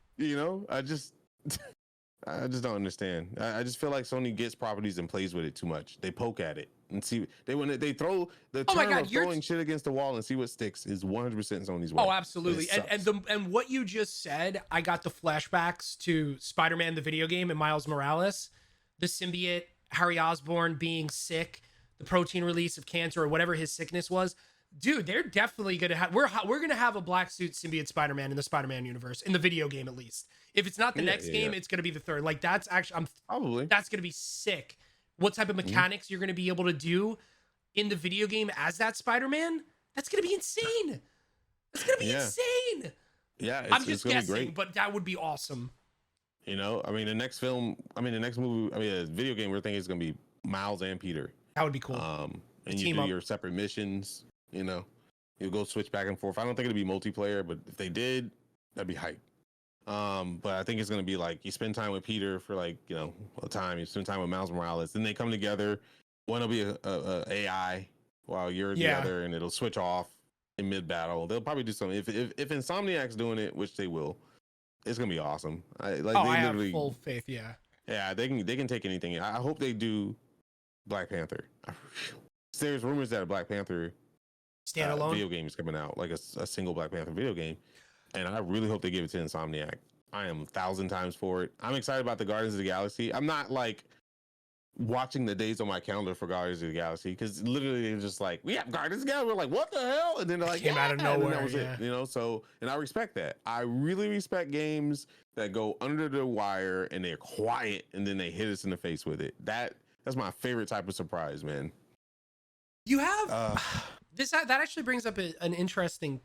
I just don't understand. I just feel like Sony gets properties and plays with it too much. They poke at it and see when they throw the term of throwing shit against the wall and see what sticks is 100% Sony's way. Oh, absolutely. And what you just said, I got the flashbacks to Spider-Man the video game and Miles Morales, the symbiote, Harry Osborn being sick, the protein release of cancer or whatever his sickness was. Dude, they're definitely gonna have we're gonna have a black suit symbiote Spider-Man in the Spider-Man universe, in the video game at least. If it's not the next game, it's gonna be the third. Like, that's actually that's gonna be sick. What type of mechanics you're gonna be able to do in the video game as that Spider-Man? That's gonna be insane. That's gonna be insane. Yeah, I'm just guessing, but that would be awesome. I mean, the next movie, the video game, we're thinking is gonna be Miles and Peter. That would be cool. And you do your separate missions. You'll go switch back and forth. I don't think it'll be multiplayer, but if they did, that'd be hype. But I think it's gonna be like you spend time with Peter for a time. You spend time with Miles Morales, then they come together. One will be a AI while you're the other, and it'll switch off in mid battle. They'll probably do something. If Insomniac's doing it, which they will, it's gonna be awesome. I have full faith. Yeah, they can take anything. I hope they do Black Panther. There's rumors that a Black Panther standalone video game is coming out, like a single Black Panther video game, and I really hope they give it to Insomniac. I am 1,000 times for it. I'm excited about the Guardians of the Galaxy. I'm not like watching the days on my calendar for Guardians of the Galaxy because literally they're just like, we have Guardians of the Galaxy. We're like, what the hell? And then they're like, came out of nowhere. And that was it. So, and I respect that. I really respect games that go under the wire and they're quiet and then they hit us in the face with it. That's my favorite type of surprise, man. You have that actually brings up an interesting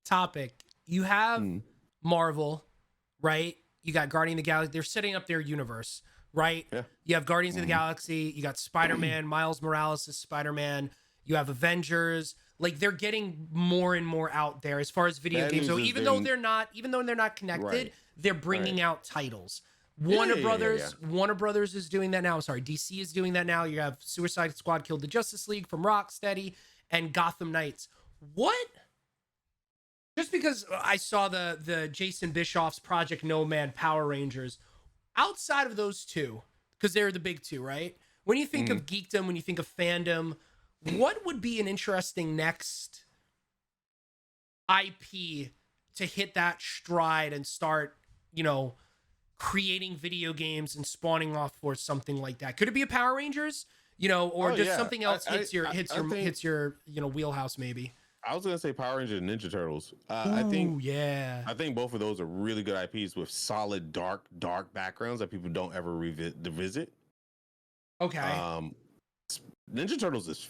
topic. You have Marvel, right? You got Guardian of the Galaxy. They're setting up their universe, right? Yeah. You have Guardians of the Galaxy. You got Spider-Man, Miles Morales is Spider-Man. You have Avengers. Like, they're getting more and more out there as far as video games. So even though they're not connected, they're bringing out titles. Warner Brothers is doing that now. Sorry, DC is doing that now. You have Suicide Squad Killed the Justice League from Rocksteady and Gotham Knights. What? Just because I saw the Jason Bischoff's Project Nomad Power Rangers, outside of those two, because they're the big two, right? When you think of geekdom, when you think of fandom, what would be an interesting next IP to hit that stride and start, creating video games and spawning off for something like that? Could it be a Power Rangers? Or just something else hits your wheelhouse maybe? I was gonna say Power Rangers and Ninja Turtles. I think both of those are really good IPs with solid dark backgrounds that people don't ever revisit. Okay. Ninja Turtles is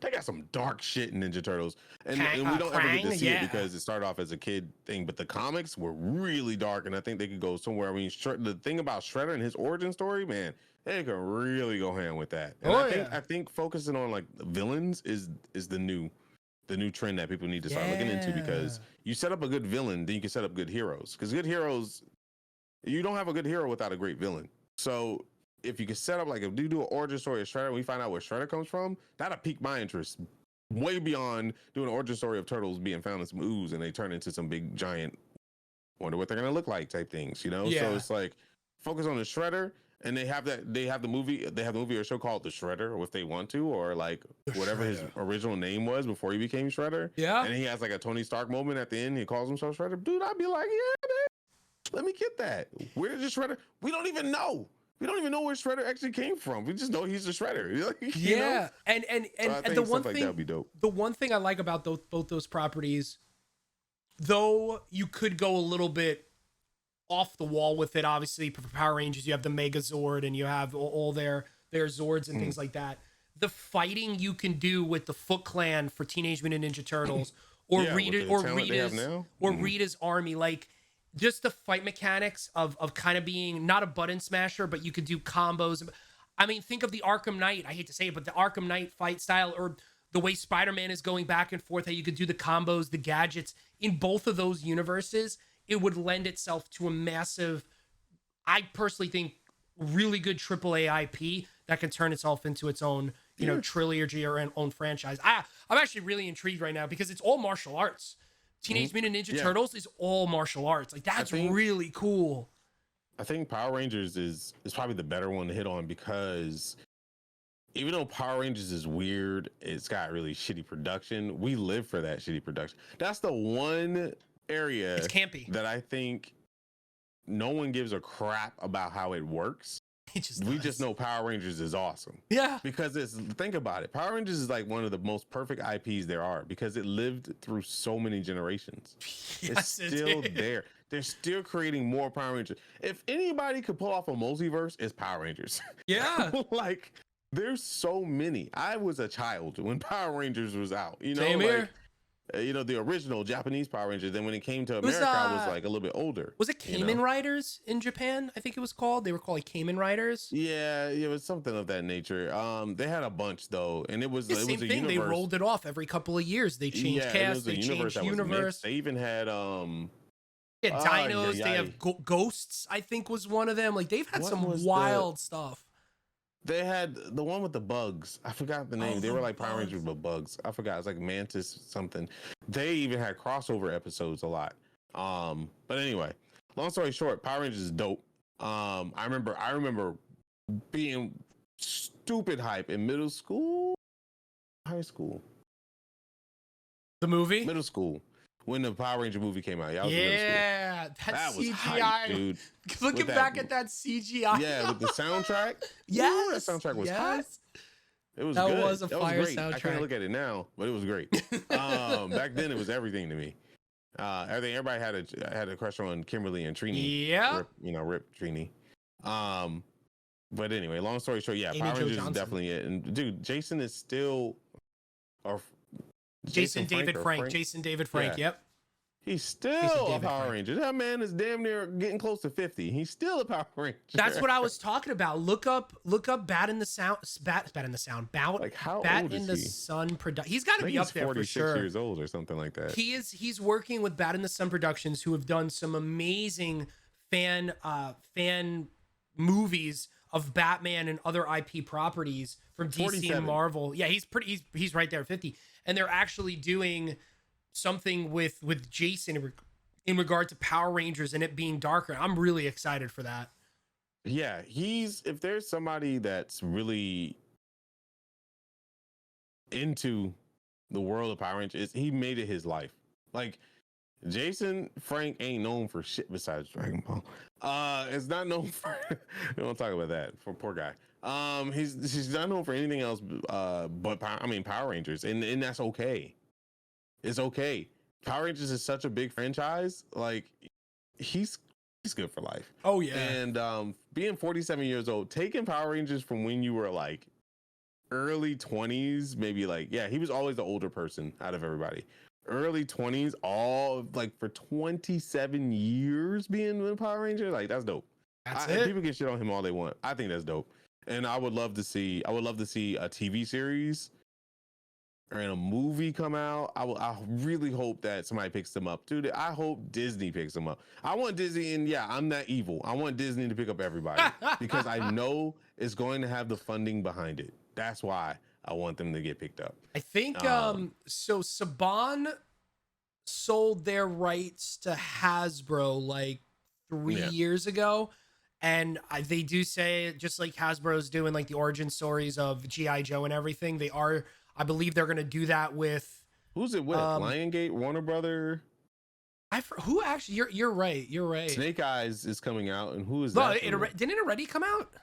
they got some dark shit in Ninja Turtles, and we don't ever get to Krang, see it yeah. because it started off as a kid thing. But the comics were really dark, and I think they could go somewhere. I mean, the thing about Shredder and his origin story, man, they could really go hand with that. And I think focusing on like villains is the new trend that people need to start looking into, because you set up a good villain, then you can set up good heroes. Because good heroes, you don't have a good hero without a great villain. So if you can set up, like, if you do an origin story of Shredder and we find out where Shredder comes from, that'll pique my interest way beyond doing an origin story of turtles being found in some ooze and they turn into some big giant, wonder what they're gonna look like type things, you know? Yeah. So it's like, focus on the Shredder, and they have the movie or show called The Shredder, if they want to, or like whatever his original name was before he became Shredder. Yeah. And he has like a Tony Stark moment at the end. He calls himself Shredder. Dude, I'd be like, yeah, man, let me get that. Where did Shredder? We don't even know. We don't even know where Shredder actually came from. We just know he's a Shredder. You know? And so the one like thing that would be dope. The one thing I like about both those properties, though you could go a little bit off the wall with it. Obviously, for Power Rangers, you have the Megazord and you have all their Zords and things like that. The fighting you can do with the Foot Clan for Teenage Mutant Ninja Turtles, or Rita's army, like just the fight mechanics of kind of being not a button smasher, but you could do combos. I mean, think of the Arkham Knight. I hate to say it, but the Arkham Knight fight style, or the way Spider-Man is going back and forth, how you could do the combos, the gadgets in both of those universes. It would lend itself to a massive, I personally think, really good AAA IP that can turn itself into its own, you know, trilogy or an own franchise. I'm actually really intrigued right now because it's all martial arts. Teenage Mutant Ninja Turtles is all martial arts. Like, that's really cool. I think Power Rangers is probably the better one to hit on, because even though Power Rangers is weird, it's got really shitty production. We live for that shitty production. That's the one area it's campy that I think no one gives a crap about how it works. We just know Power Rangers is awesome. Yeah. Because think about it. Power Rangers is like one of the most perfect IPs there are, because it lived through so many generations. Yes, it's still there. They're still creating more Power Rangers. If anybody could pull off a multiverse, it's Power Rangers. Yeah. Like, there's so many. I was a child when Power Rangers was out. You know, Same here. You know, the original Japanese Power Rangers. Then when it came to America, I was like a little bit older. Was it Kamen Riders in Japan? I think it was called. They were called like Kamen Riders. Yeah, it was something of that nature. They had a bunch though, and it was the same thing. They rolled it off every couple of years. They changed cast. They changed universe. They even had dinos. They have ghosts. I think was one of them. Like, they've had some wild stuff. They had the one with the bugs. I forgot the name. They were like Power Rangers with bugs. I forgot. It's like Mantis something. They even had crossover episodes a lot. But anyway, long story short, Power Rangers is dope. I remember being stupid hype in middle school, high school. The movie? Middle school. When the Power Ranger movie came out. That CGI. Was hype, dude. Looking back at that CGI. Yeah, with the soundtrack. Yes. That soundtrack was hot. It was that good. Was a that fire was great. soundtrack. I can't look at it now, but it was great. Back then, it was everything to me. Everybody had a crush on Kimberly and Trini. Yeah. Rip Trini. But anyway, long story short, yeah, Amy Power Jo Rangers Johnson. is definitely it. And dude, Jason is still, or Jason David Frank. Yeah. Yep. He's still a Power Ranger. That man is damn near getting close to 50. He's still a Power Ranger. That's what I was talking about. Look up Bat in the Sound. Bat in the Sun production. He's got to be up there for sure. 46 years old or something like that. He's working with Bat in the Sun Productions, who have done some amazing fan movies of Batman and other IP properties from DC 47. and Marvel. Yeah, he's right there at 50. And they're actually doing something with Jason in regard to Power Rangers and it being darker. I'm really excited for that. Yeah, if there's somebody that's really into the world of Power Rangers, he made it his life. Like, Jason Frank ain't known for shit besides Dragon Ball. It's not known for we won't talk about that, for poor guy. He's not known for anything else but Power Rangers, and that's okay. It's okay. Power Rangers is such a big franchise. Like, he's good for life. Oh yeah. And being 47 years old, taking Power Rangers from when you were like early 20s, maybe like, yeah, he was always the older person out of everybody. Early 20s, all like for 27 years being a Power Ranger, like that's dope. That's it. People can shit on him all they want. I think that's dope. And I would love to see a TV series or in a movie come out. I really hope that somebody picks them up, dude. I hope Disney picks them up. I want Disney, and yeah, I'm that evil. I want Disney to pick up everybody because I know it's going to have the funding behind it. That's why I want them to get picked up. I think so Saban sold their rights to Hasbro like 3 years ago. And they do say, just like Hasbro's doing like the origin stories of G.I. Joe and everything, I believe they're going to do that with... Who's it with? Lionsgate, Warner Brother? Who actually... You're right. You're right. Snake Eyes is coming out, and who is that? Didn't it already come out?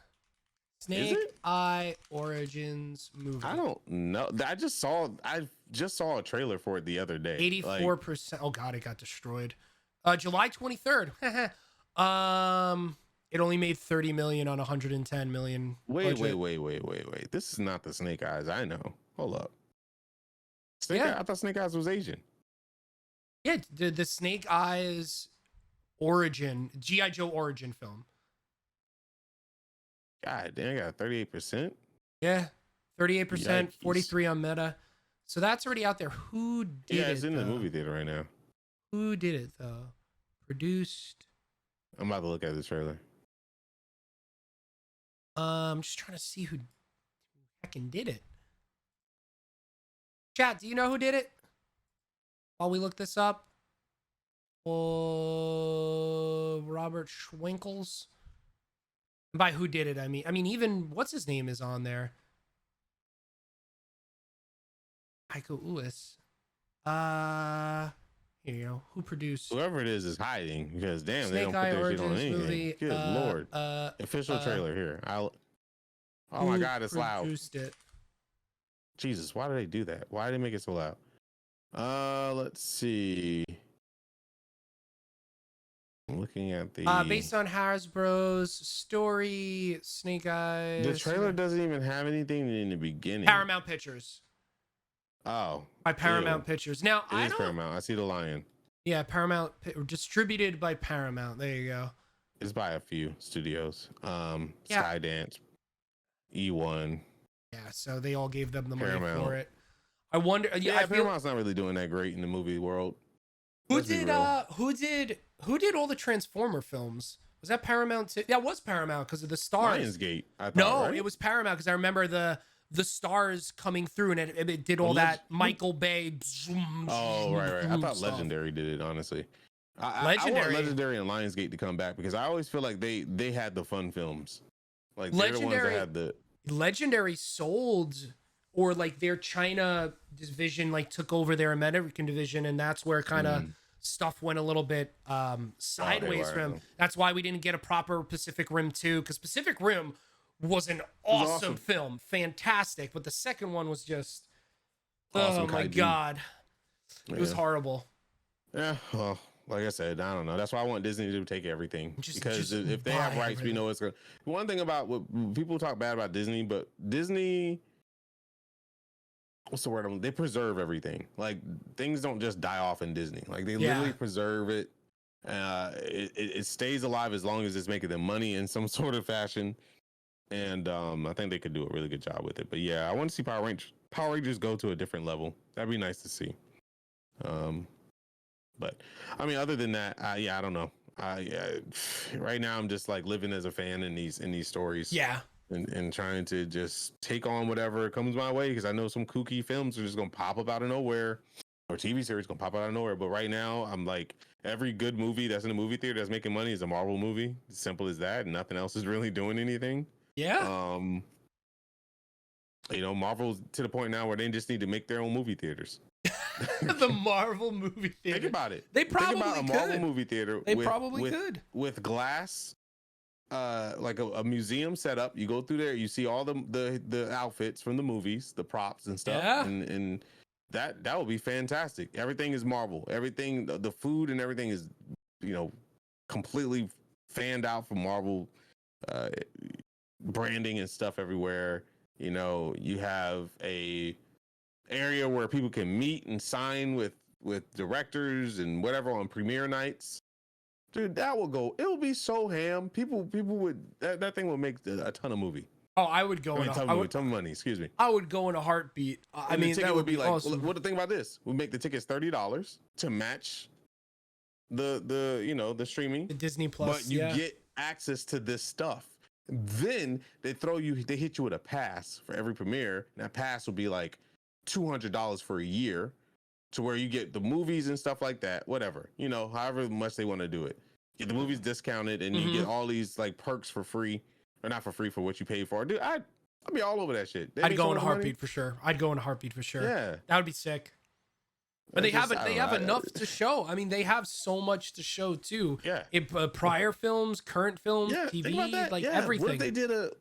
Snake Eye Origins movie. I don't know. I just saw a trailer for it the other day. 84%. Oh God, it got destroyed. July 23rd. It only made 30 million on 110 million. Wait. This is not the Snake Eyes I know. Hold up. I thought Snake Eyes was Asian. Yeah, the Snake Eyes origin, G.I. Joe origin film. God damn, I got 38%. Yeah, 38%, 43 on Meta. So that's already out there. Who did it? Yeah, it's in the movie theater right now. Who did it though? Produced. I'm about to look at this trailer. I'm just trying to see who fucking did it. Chat, do you know who did it? While we look this up. Robert Schwinkels. By who did it, I mean even what's his name is on there. Heiko Uwais. Here you go. Who produced? Whoever it is hiding because damn, Snake they don't put Eye their shit on Origins anything. movie, Good lord. Official trailer here. Oh my God, it's loud. Produced it. Jesus, why did they do that? Why did they make it so loud? Let's see. I'm looking at the based on Hasbro's story, Snake Eyes. The trailer doesn't even have anything in the beginning. Paramount Pictures. Oh. By Paramount Pictures. Now it is Paramount. I see the lion. Yeah, Paramount distributed by Paramount. There you go. It's by a few studios. Skydance, E1. Yeah, so they all gave them the Paramount. money for it. I wonder. Yeah, Paramount's not really doing that great in the movie world. Who did all the Transformer films? Was that Paramount too? Yeah, it was Paramount because of the stars. Lionsgate. I thought, no, right? It was Paramount because I remember the stars coming through and it did all that Michael Bay. Oh, right. I thought Legendary did it, honestly. I want Legendary and Lionsgate to come back because I always feel like they had the fun films. Like they're the ones that had the Legendary sold, or like their China division like took over their American division, and that's where kind of stuff went a little bit sideways from. That's why we didn't get a proper Pacific Rim 2, because Pacific Rim was an awesome film, fantastic, but the second one was just awesome. Oh my God, it was horrible. Yeah, well, like I said, I don't know. That's why I want Disney to take everything, because if they have rights, we know it's going. One thing about what people talk bad about Disney, but Disney, what's the word? They preserve everything. Like things don't just die off in Disney. Like they literally preserve it. It stays alive as long as it's making them money in some sort of fashion. And I think they could do a really good job with it. But yeah, I want to see Power Rangers go to a different level. That'd be nice to see. But I mean, other than that, I don't know. Right now I'm just like living as a fan in these stories. Yeah. And trying to just take on whatever comes my way, because I know some kooky films are just gonna pop up out of nowhere, or TV series gonna pop out of nowhere. But right now, I'm like, every good movie that's in a movie theater that's making money is a Marvel movie. As simple as that. And nothing else is really doing anything. Yeah. Marvel's to the point now where they just need to make their own movie theaters. The Marvel movie theater. Think about it. They probably Think about could. A Marvel movie theater. They probably could. With glass, like a museum set up. You go through there, you see all the outfits from the movies, the props and stuff. Yeah. And that would be fantastic. Everything is Marvel. Everything, the food and everything is, completely fanned out from Marvel branding and stuff everywhere. You know, you have a area where people can meet and sign with directors and whatever on premiere nights. Dude, that will go. It will be so ham. People would that thing will make a ton of movie. Oh, I would go I mean, in a, ton of movie, ton of money. Excuse me. I would go in a heartbeat. I And the mean, ticket that would be like, awesome. what the thing about this? We make the tickets $30 to match the you know the streaming, The Disney Plus, but you get access to this stuff. Then they hit you with a pass for every premiere. And that pass will be like $200 for a year, to where you get the movies and stuff like that. Whatever, you know, however much they want to do it. Get the movies discounted, and you get all these like perks for free, or not for free, for what you paid for. Dude, I'd be all over that shit. I'd go in a heartbeat for sure. I'd go in a heartbeat for sure. Yeah, that would be sick. But they have enough to show. I mean, they have so much to show too. Yeah. Prior films, current films, TV, like everything. What if they did a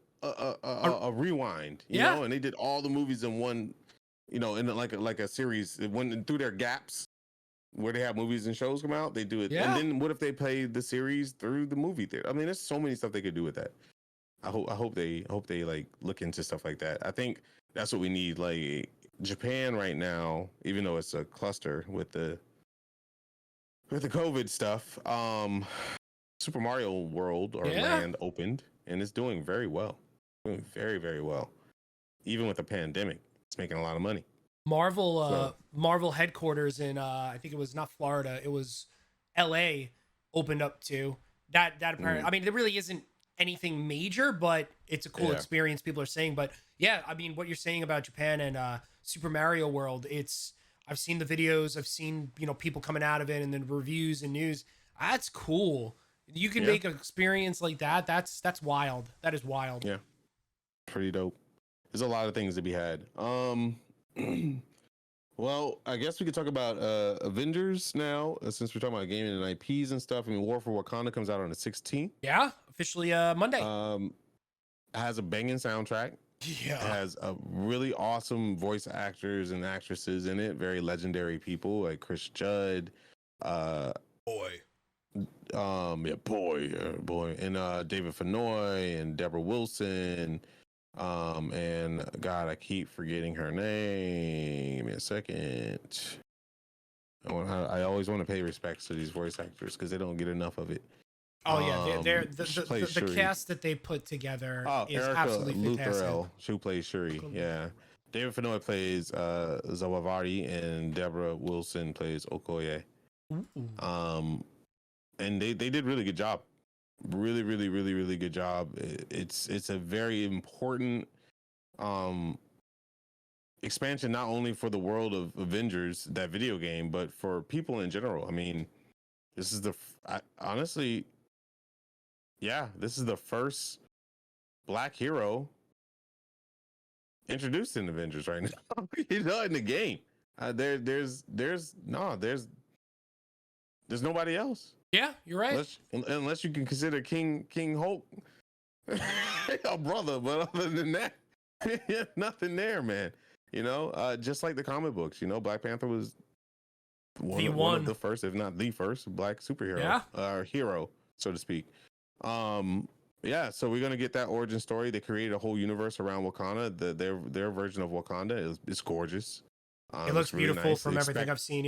rewind? You know, and they did all the movies in one, you know, in like a series. It went through their gaps where they have movies and shows come out. They do it. Yeah. And then what if they play the series through the movie theater? I mean, there's so many stuff they could do with that. I hope they like look into stuff like that. I think that's what we need. Like Japan right now, even though it's a cluster with the COVID stuff, Super Mario World or Land opened, and it's doing very well. Doing very, very well. Even with the pandemic, it's making a lot of money. Marvel headquarters in I think it was not Florida, it was LA, opened up too. That apparently, I mean, there really isn't anything major, but it's a cool experience, people are saying. But yeah, I mean, what you're saying about Japan and Super Mario World, I've seen the videos, I've seen, you know, people coming out of it, and then reviews and news. That's cool. You can make an experience like that. That's wild. That is wild. Yeah, pretty dope. There's a lot of things to be had. Well, I guess we could talk about Avengers now, since we're talking about gaming and IPs and stuff. I mean, War for Wakanda comes out on the 16th. Yeah, officially Monday. Has a banging soundtrack. Yeah. It has a really awesome voice actors and actresses in it. Very legendary people like Chris Judd. Boy, and David Fenoy and Deborah Wilson. And God, I keep forgetting her name. Give me a second. I always want to pay respects to these voice actors because they don't get enough of it. Oh yeah, they're the cast that they put together is Erica absolutely fantastic. Lutherell, who plays Shuri. Yeah, David Fenoy plays Zawavati, and Deborah Wilson plays Okoye. And they did really good job. Really, really, really, really good job. It's a very important expansion, not only for the world of Avengers, that video game, but for people in general. I mean, this is honestly, this is the first Black hero introduced in Avengers right now. You know, in the game. There's nobody else. Yeah, you're right. Unless you can consider King Hulk a brother, but other than that, nothing there, man. You know, just like the comic books, you know, Black Panther was one of the first, if not the first, Black superhero, hero, so to speak. So we're gonna get that origin story. They created a whole universe around Wakanda. Their version of Wakanda is gorgeous. It looks really beautiful nice. From everything I've seen.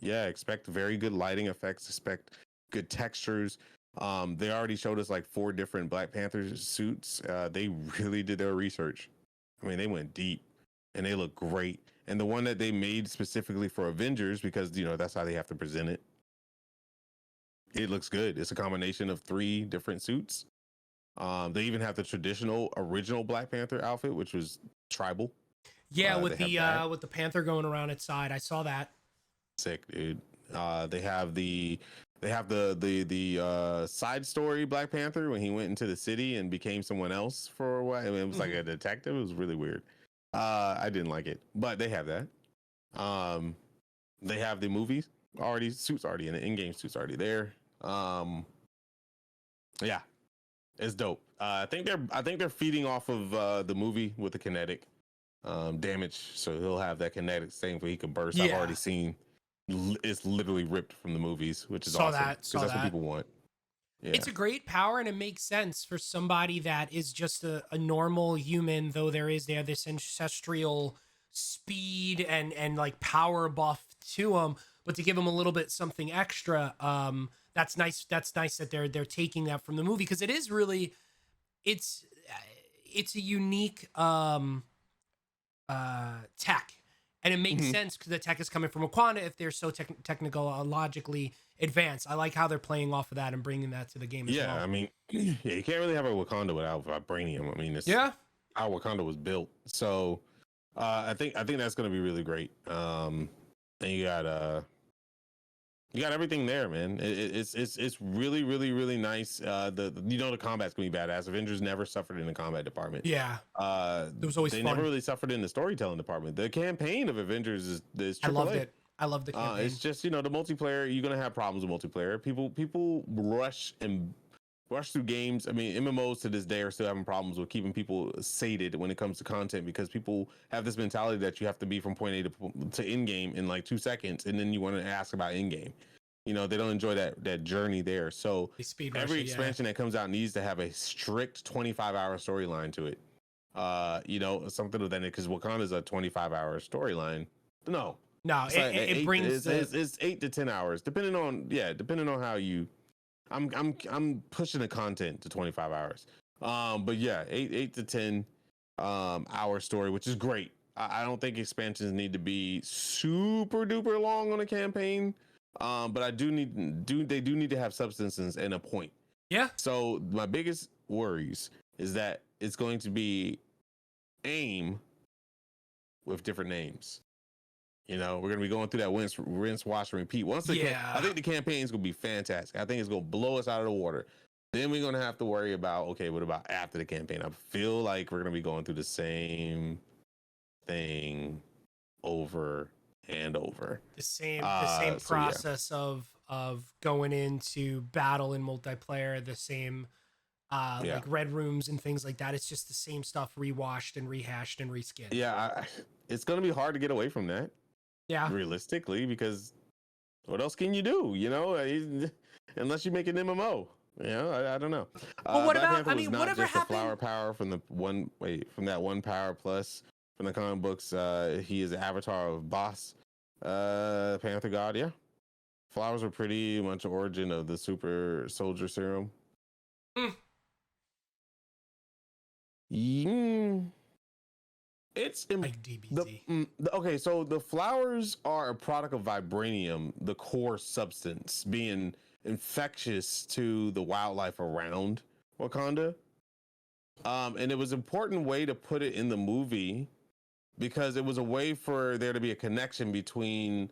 Yeah, expect very good lighting effects. Expect good textures. They already showed us like 4 different Black Panther suits. They really did their research. I mean, they went deep, and they look great. And the one that they made specifically for Avengers, because you know that's how they have to present it. It looks good. It's a combination of 3 different suits. They even have the traditional original Black Panther outfit, which was tribal. Yeah, with the panther going around its side. I saw that. Sick, dude. They have the side story Black Panther when he went into the city and became someone else for a while. I mean, it was like a detective. It was really weird. I didn't like it, but they have that. They have the movies suits already in it, in-game suits already there. Yeah, it's dope. I think they're feeding off of the movie with the kinetic damage, so he'll have that kinetic thing where he can burst. Yeah. I've already seen. It's literally ripped from the movies, which is awesome because that's what people want. Yeah. It's a great power, and it makes sense for somebody that is just a normal human, though they have this ancestral speed and like power buff to them, but to give them a little bit something extra, that's nice. That's nice that they're taking that from the movie, because it is really it's it's a unique tech, and it makes Mhm. sense because the tech is coming from Wakanda if they're so technologically advanced. I like how they're playing off of that and bringing that to the game as Yeah, well. I mean, yeah, you can't really have a Wakanda without vibranium. I mean, it's Yeah, how Wakanda was built. So, I think that's going to be really great. And you got everything there, man. It's really really nice. The combat's gonna be badass. Avengers never suffered in the combat department. yeah, Uh, it was always they never fun. really suffered in the storytelling department. The campaign of Avengers is I loved AAA. it. I loved the It's campaign. just the multiplayer. You're gonna have problems with multiplayer. People rush through games. I mean, MMOs to this day are still having problems with keeping people sated when it comes to content, because people have this mentality that you have to be from point A to in game in like 2 seconds, and then you want to ask about in game. They don't enjoy that journey there. So They speed rush every it, yeah. expansion that comes out needs to have a strict 25-hour storyline to it. Something of that, because Wakanda's a 25-hour storyline. No, No, it's like it eight. brings the It's 8 to 10 hours, depending on how you. I'm pushing the content to 25 hours. But yeah, eight to 10 hour story, which is great. I don't think expansions need to be super duper long on a campaign. But they do need to have substances and a point. yeah. So my biggest worries is that it's going to be AIM with different names. We're gonna be going through that rinse, wash, and repeat. I Yeah. think the campaign is gonna be fantastic. I think it's gonna blow us out of the water. Then we're gonna have to worry about, okay, what about after the campaign? I feel like we're gonna be going through the same thing over and over. The same So yeah, process of going into battle in multiplayer, the same yeah, like red rooms and things like that. It's just the same stuff rewashed and rehashed and reskinned. yeah. It's gonna be hard to get away from that, Yeah. realistically, because what else can you do? Unless you make an MMO. I don't know. But what Black about, Panther I was mean, not whatever just a flower happened? power from that one power plus from the comic books. He is the avatar of Boss, Panther God. Yeah, flowers are pretty much the origin of the super soldier serum. Mm, Mm, it's like DBZ. okay. So the flowers are a product of vibranium, the core substance, being infectious to the wildlife around Wakanda. And it was an important way to put it in the movie, because it was a way for there to be a connection between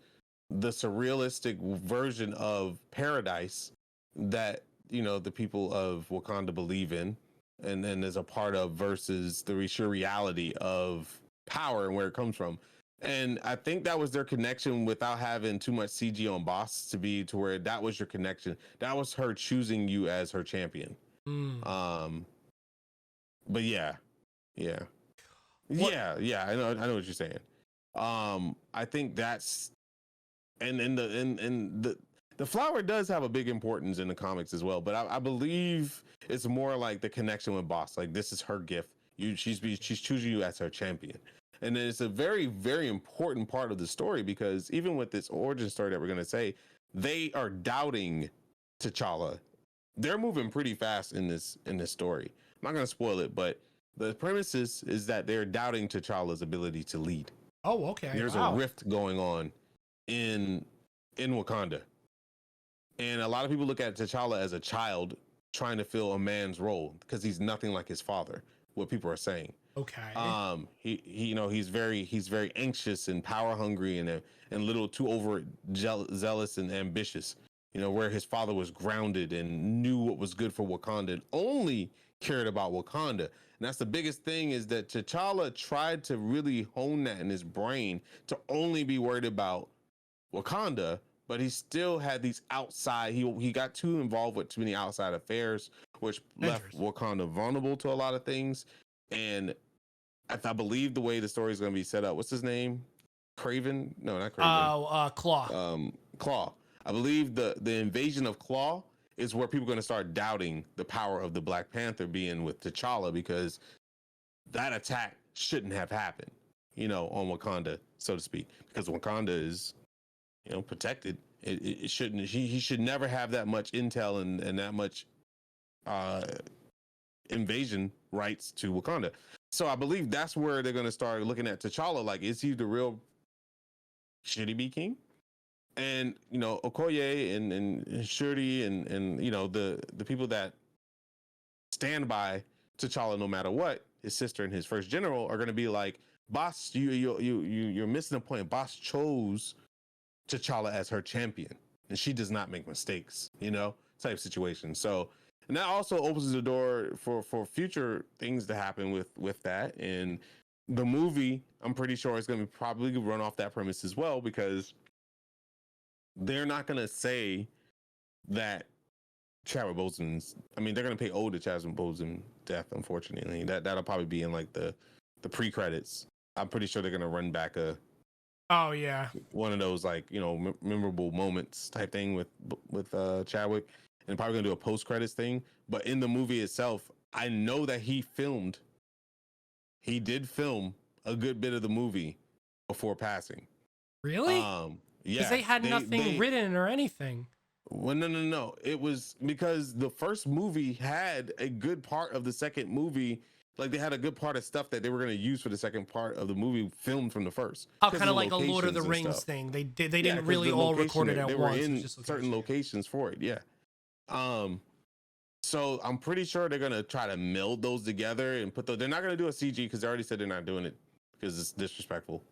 the surrealistic version of paradise that the people of Wakanda believe in, and then is a part of, versus the sheer reality of power and where it comes from. And I think that was their connection, without having too much CG on Boss, to where that was your connection. That was her choosing you as her champion. Mm. Um, but yeah, What? yeah. I know what you're saying. I think that's and the flower does have a big importance in the comics as well. But I believe it's more like the connection with Boss. Like, this is her gift. She's choosing you as her champion, and it's a very very important part of the story, because even with this origin story that we're gonna say, they are doubting T'Challa. They're moving pretty fast in this story. I'm not gonna spoil it, but the premise is that they're doubting T'Challa's ability to lead. Oh, okay. There's a Wow. rift going on in Wakanda, and a lot of people look at T'Challa as a child trying to fill a man's role, because he's nothing like his father. What people are saying. Okay. He's very anxious and power hungry, and a little too over zealous and ambitious. Where his father was grounded and knew what was good for Wakanda and only cared about Wakanda. And that's the biggest thing, is that T'Challa tried to really hone that in his brain to only be worried about Wakanda, but he still had these outside. He got too involved with too many outside affairs, which left Avengers. Wakanda vulnerable to a lot of things. And I believe the way the story is going to be set up, what's his name? Craven? No, not Craven. Oh, Claw. Claw. I believe the invasion of Claw is where people are going to start doubting the power of the Black Panther being with T'Challa, because that attack shouldn't have happened, on Wakanda, so to speak, because Wakanda is, protected. It shouldn't. He should never have that much intel and that much invasion rights to Wakanda. So I believe that's where they're going to start looking at T'Challa. Like, is he the real should he be king? And Okoye and Shuri and the people that stand by T'Challa no matter what, his sister and his first general, are going to be like, boss, you're missing the point. Boss chose T'Challa as her champion, and she does not make mistakes, type situation. So, and that also opens the door for future things to happen with that. And the movie, I'm pretty sure, is going to probably run off that premise as well, because they're not going to say that Chadwick Boseman's, they're going to pay ode to Chadwick Boseman's death, unfortunately. That'll probably be in like the pre-credits. I'm pretty sure they're going to run back one of those, like, memorable moments type thing with Chadwick, and probably going to do a post-credits thing. But in the movie itself, I know that he did film a good bit of the movie before passing. Really? Yeah. Because they had nothing written or anything. Well, no. It was because the first movie had a good part of the second movie. Like, they had a good part of stuff that they were going to use for the second part of the movie filmed from the first. Oh, kind of like a Lord of the Rings thing. They didn't really all record it at once. They were in certain locations for it, yeah. So I'm pretty sure they're going to try to meld those together and put those. They're not going to do a CG because they already said they're not doing it because it's disrespectful.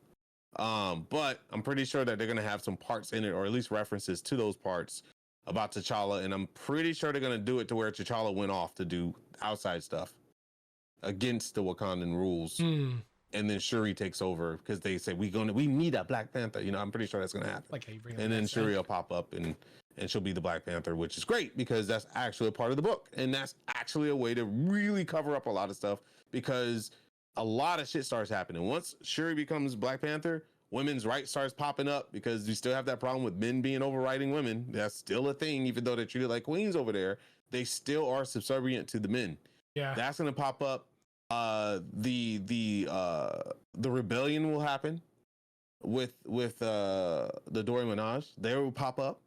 But I'm pretty sure that they're going to have some parts in it, or at least references to those parts about T'Challa. And I'm pretty sure they're going to do it to where T'Challa went off to do outside stuff against the Wakandan rules. And then Shuri takes over because they say we need a Black Panther. I'm pretty sure that's going to happen. Like how you bring and then Shuri will pop up and she'll be the Black Panther, which is great because that's actually a part of the book. And that's actually a way to really cover up a lot of stuff, because a lot of shit starts happening. Once Shuri becomes Black Panther, women's rights starts popping up, because you still have that problem with men being overriding women. That's still a thing, even though they're treated like queens over there. They still are subservient to the men. Yeah, that's gonna pop up. The rebellion will happen with the Dora Milaje. They will pop up.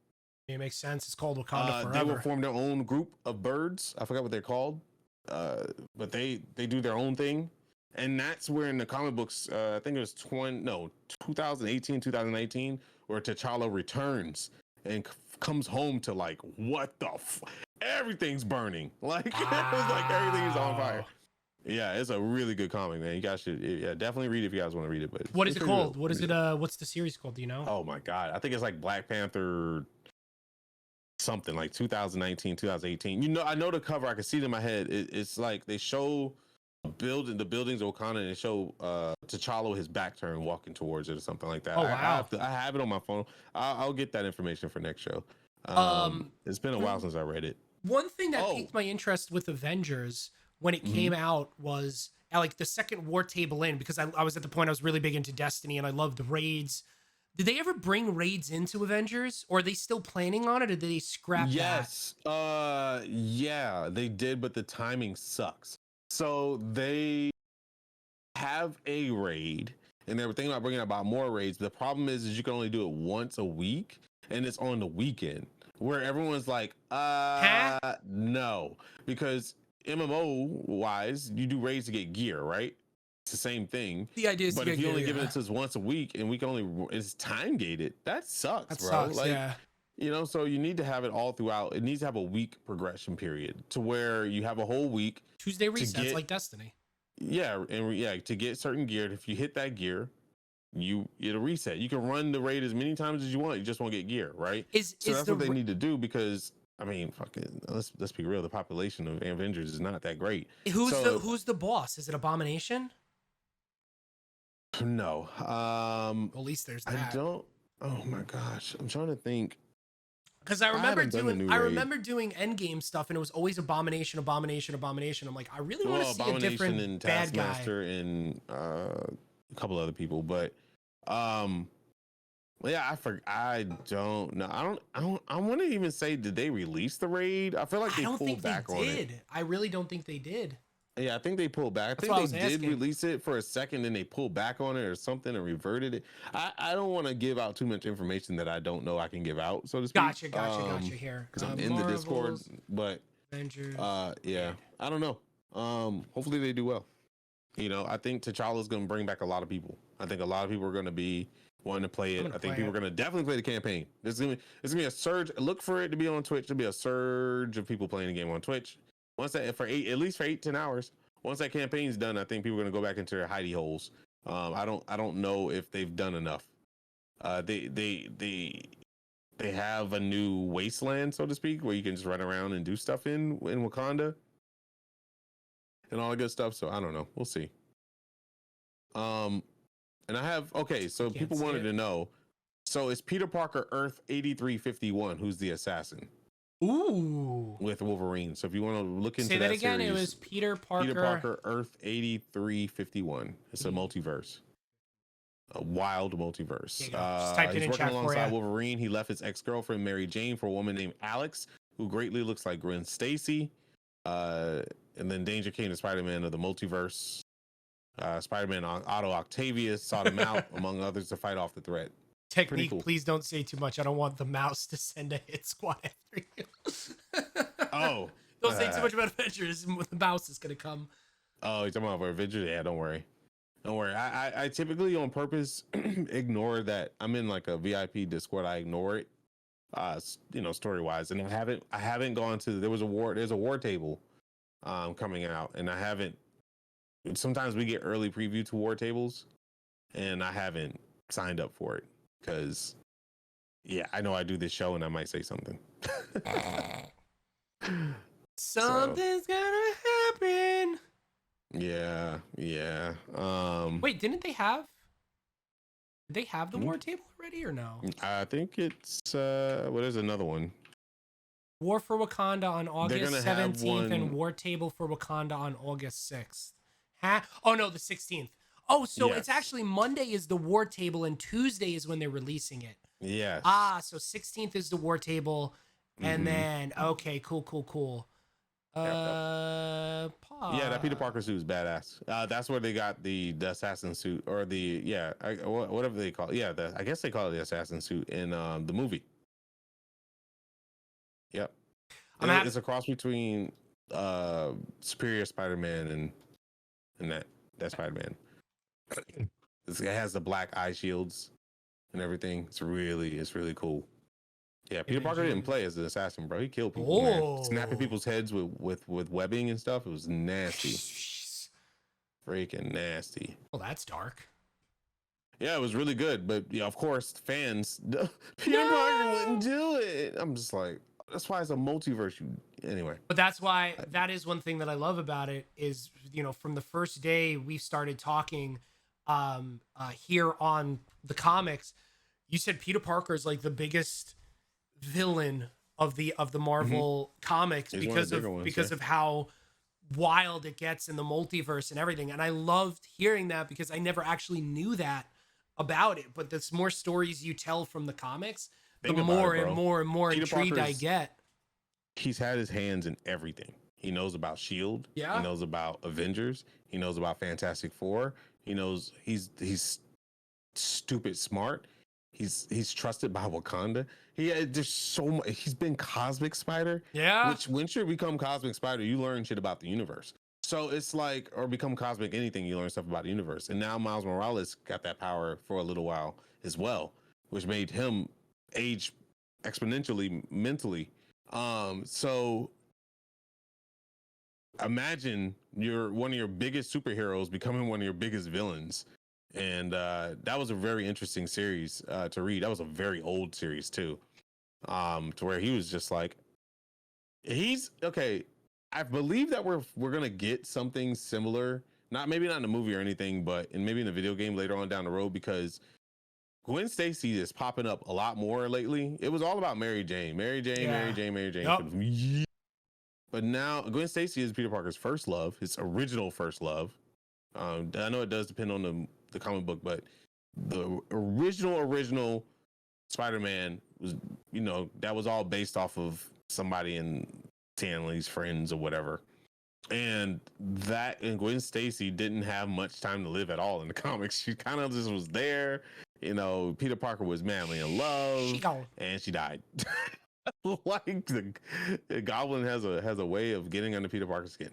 It makes sense. It's called Wakanda Forever. They will form their own group of birds. I forgot what they're called. But they do their own thing. And that's where in the comic books, I think it was 2018, 2019, where T'Challa returns and comes home to, like, what the everything's burning. Like, it was like everything is on fire. Yeah, it's a really good comic, man. You guys should definitely read it if you guys want to read it. But what is it called? What is it? What's the series called? Do you know? Oh my God. I think it's like Black Panther something, like 2019, 2018. I know the cover. I can see it in my head. It's like they show the buildings of Wakanda, and they show T'Challa with his back turned walking towards it or something like that. Oh, wow. I have it on my phone. I'll get that information for next show. It's been a while since I read it. One thing that piqued my interest with Avengers when it came out was like the second War Table in, because I was at the point I was really big into Destiny and I loved raids. Did they ever bring raids into Avengers, or are they still planning on it, or did they scrap that? Yes. Yeah, they did, but the timing sucks. So they have a raid, and they were thinking about bringing about more raids. The problem is you can only do it once a week, and it's on the weekend, where everyone's like, no, because MMO wise, you do raids to get gear, right? It's the same thing. The idea is, but if you only give it to us once a week, and we can only, it's time gated. That sucks, bro. Sucks, like, yeah. So you need to have it all throughout. It needs to have a week progression period to where you have a whole week. Tuesday resets like Destiny. Yeah, and to get certain gear. If you hit that gear, it'll reset. You can run the raid as many times as you want. You just won't get gear, right? So that's what they need to do, because fucking let's be real. The population of Avengers is not that great. Who's the boss? Is it Abomination? No. At least there's that. Oh my gosh, I'm trying to think. Because I remember doing Endgame stuff, and it was always Abomination. I'm like, I really want to see a different and bad guy. Taskmaster and a couple other people, but Yeah, I don't know. I want to even say, did they release the raid? I feel like I they don't pulled think they back on it. did. I really don't think they did. Yeah, I think they pulled back. I That's think why I they was did asking. release it for a second, then they pulled back on it or something and reverted it. I don't want to give out too much information that I don't know I can give out, so to speak. Gotcha here. Because I'm in the Discord, Marvel's but Avengers. yeah, Raid. I don't know. Hopefully they do well. I think T'Challa's going to bring back a lot of people. I think a lot of people are going to be wanting to play I'm it. gonna I think play people it. are going to definitely play the campaign. There's gonna be a surge. Look for it to be on Twitch. There'll be a surge of people playing the game on Twitch. Once that for eight, at least for 8-10 hours. Once that campaign's done, I think people are going to go back into their hidey holes. I don't know if they've done enough. They have a new wasteland, so to speak, where you can just run around and do stuff in Wakanda and all that good stuff. So I don't know. We'll see. And I have okay. So Can't people see wanted it. to know. So it's Peter Parker Earth 8351 who's the assassin Ooh. with Wolverine. So if you want to look into Say that that again. series, It was Peter Parker. Peter Parker Earth 8351. It's a multiverse. A wild multiverse. Just typed it He's in working chat for alongside you. Wolverine. He left his ex-girlfriend Mary Jane for a woman named Alex, who greatly looks like Gwen Stacy. And then Danger came to Spider-Man of the multiverse. Spider-Man Otto Octavius sought him out, among others, to fight off the threat. Technique, cool. please don't say too much. I don't want the mouse to send a hit squad after you. Oh. Don't say too much about Avengers. The mouse is gonna come. Oh, you're talking about Avengers? Yeah, don't worry. Don't worry. I typically on purpose ignore that. I'm in like a VIP Discord. I ignore it. Story wise. And I haven't gone to there's a war table coming out, and I haven't sometimes we get early preview to war tables, and I haven't signed up for it because yeah, I know I do this show and I might say something. Something's gonna happen. Yeah. Wait, did they have the war table already or no? I think it's what is another one? War for Wakanda on August gonna have 17th and one- War Table for Wakanda on August 6th. Oh no, the 16th. Oh, so Yes. it's actually Monday is the War Table and Tuesday is when they're releasing it. Yes. So 16th is the War Table, and then okay, cool. Yeah, that Peter Parker suit is badass. That's where they got the assassin suit, or whatever they call it. Yeah, I guess they call it the assassin suit in the movie. Yep. It's a cross between Superior Spider-Man and that Spider-Man. It has the black eye shields and everything. It's really cool. Yeah, Peter Parker didn't play as an assassin, bro. He killed people, man. Snapping people's heads with webbing and stuff. It was nasty. Freaking nasty. Well, that's dark. Yeah, it was really good, but yeah, of course, fans, Peter Parker wouldn't do it. I'm just like, that's why it's a multiverse. Anyway. But that's why that is one thing that I love about it is, from the first day we started talking here on the comics, you said Peter Parker is like the biggest villain of the Marvel comics because of how wild it gets in the multiverse and everything. And I loved hearing that because I never actually knew that about it. But the more stories you tell from the comics, the more and more intrigued I get. He's had his hands in everything. He knows about S.H.I.E.L.D. Yeah. He knows about Avengers. He knows about Fantastic Four. He knows he's stupid smart. He's trusted by Wakanda. There's so much. He's been Cosmic Spider. Yeah. Which once you become Cosmic Spider, you learn shit about the universe. So it's like, or become Cosmic anything, you learn stuff about the universe. And now Miles Morales got that power for a little while as well, which made him age exponentially mentally. So imagine you're one of your biggest superheroes becoming one of your biggest villains. And that was a very interesting series to read. That was a very old series too, to where he was just like, he's okay. I believe that we're gonna get something similar, maybe not in a movie or anything, but maybe in a video game later on down the road, because Gwen Stacy is popping up a lot more lately. It was all about Mary Jane. Yep. But now Gwen Stacy is Peter Parker's first love, his original first love. I know it does depend on the comic book, but the original Spider-Man was, that was all based off of somebody in Stan Lee's friends or whatever. And Gwen Stacy didn't have much time to live at all in the comics. She kind of just was there. Peter Parker was madly in love, and she died. Like the Goblin has a way of getting under Peter Parker's skin,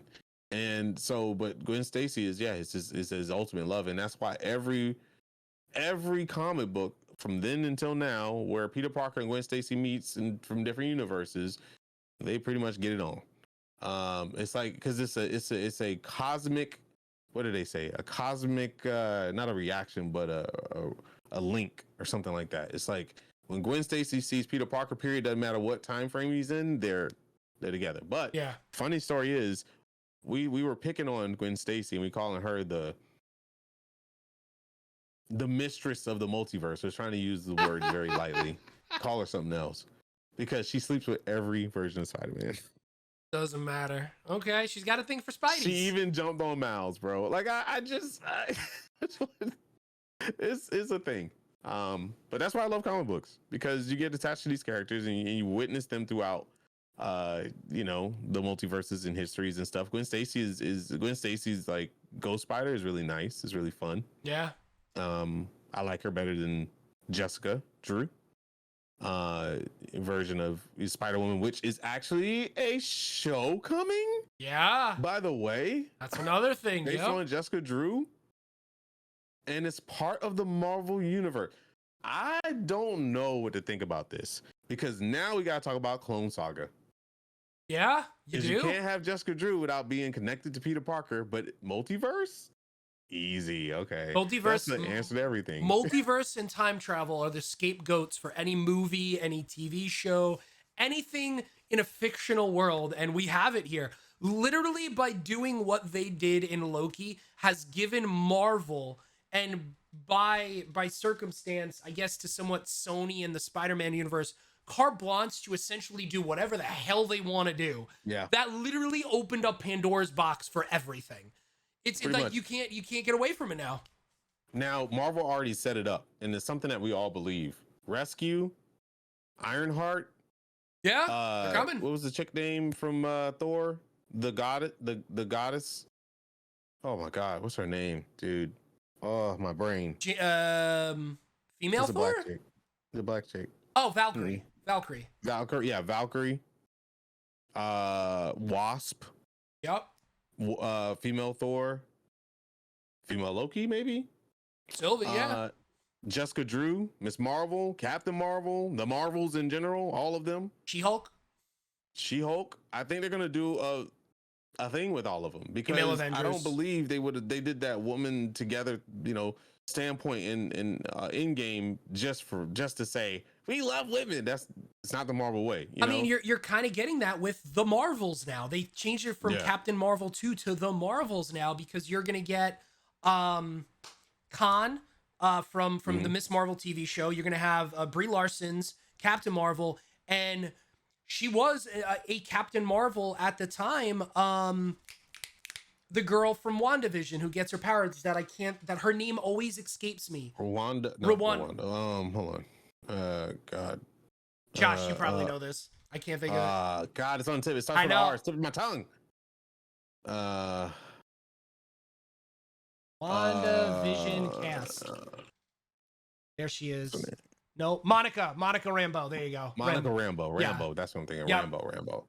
and so, but Gwen Stacy is it's his ultimate love, and that's why every comic book from then until now, where Peter Parker and Gwen Stacy meets and from different universes, they pretty much get it on. It's like, because it's a cosmic, what do they say? A cosmic, not a reaction, but a link or something like that. It's like when Gwen Stacy sees Peter Parker, period, doesn't matter what time frame he's in, they're together. But yeah, funny story is, we were picking on Gwen Stacy and we calling her the mistress of the multiverse. We're trying to use the word very lightly. Call her something else, because she sleeps with every version of Spider-Man. Doesn't matter. Okay, she's got a thing for Spidey. She even jumped on Miles, bro. Like it's a thing. But that's why I love comic books, because you get attached to these characters and you witness them throughout the multiverses and histories and stuff. Gwen Stacy's like Ghost Spider is really nice. It's really fun. Yeah. I like her better than Jessica Drew version of Spider-Woman, which is actually a show coming. Yeah. By the way, that's another thing. Based on Jessica Drew, and it's part of the Marvel universe. I don't know what to think about this, because now we gotta talk about Clone Saga. Yeah, you do. You can't have Jessica Drew without being connected to Peter Parker, but multiverse? Easy, okay. Multiverse, that's the answer to everything. Multiverse and time travel are the scapegoats for any movie, any TV show, anything in a fictional world, and we have it here. Literally, by doing what they did in Loki, has given Marvel, and by circumstance, I guess, to somewhat Sony and the Spider-Man universe, carte blanche to essentially do whatever the hell they want to do. Yeah, that literally opened up Pandora's box for everything. It's like much. you can't get away from it now. Now, Marvel already set it up, and it's something that we all believe. Rescue, Ironheart. Yeah, they're coming. What was the chick name from Thor? The goddess. Oh my God, what's her name, dude? Oh, my brain. Female Thor? The black chick. Oh, Valkyrie. Valkyrie. Yeah, Valkyrie. Wasp. Yep. Female Thor, female Loki, maybe. Sylvie, yeah. Jessica Drew, Miss Marvel, Captain Marvel, the Marvels in general, all of them. She-Hulk. I think they're gonna do a thing with all of them, because I don't believe they did that woman together, standpoint in game just to say we love women. It's not the Marvel way. I mean, you're kind of getting that with the Marvels now. They changed it from Captain Marvel 2 to the Marvels now, because you're gonna get Khan from the Miss Marvel TV show. You're gonna have Brie Larson's Captain Marvel, and she was a Captain Marvel at the time. The girl from WandaVision who gets her powers that her name always escapes me. Rwanda. Hold on. God. Josh, you probably know this. I can't think of it. God, it's on tip. It starts with R. It's tip of my tongue. WandaVision cast. There she is. No, Monica Rambeau. There you go. Monica Rambeau. Yeah. That's what I'm thinking. Yep. Rambeau.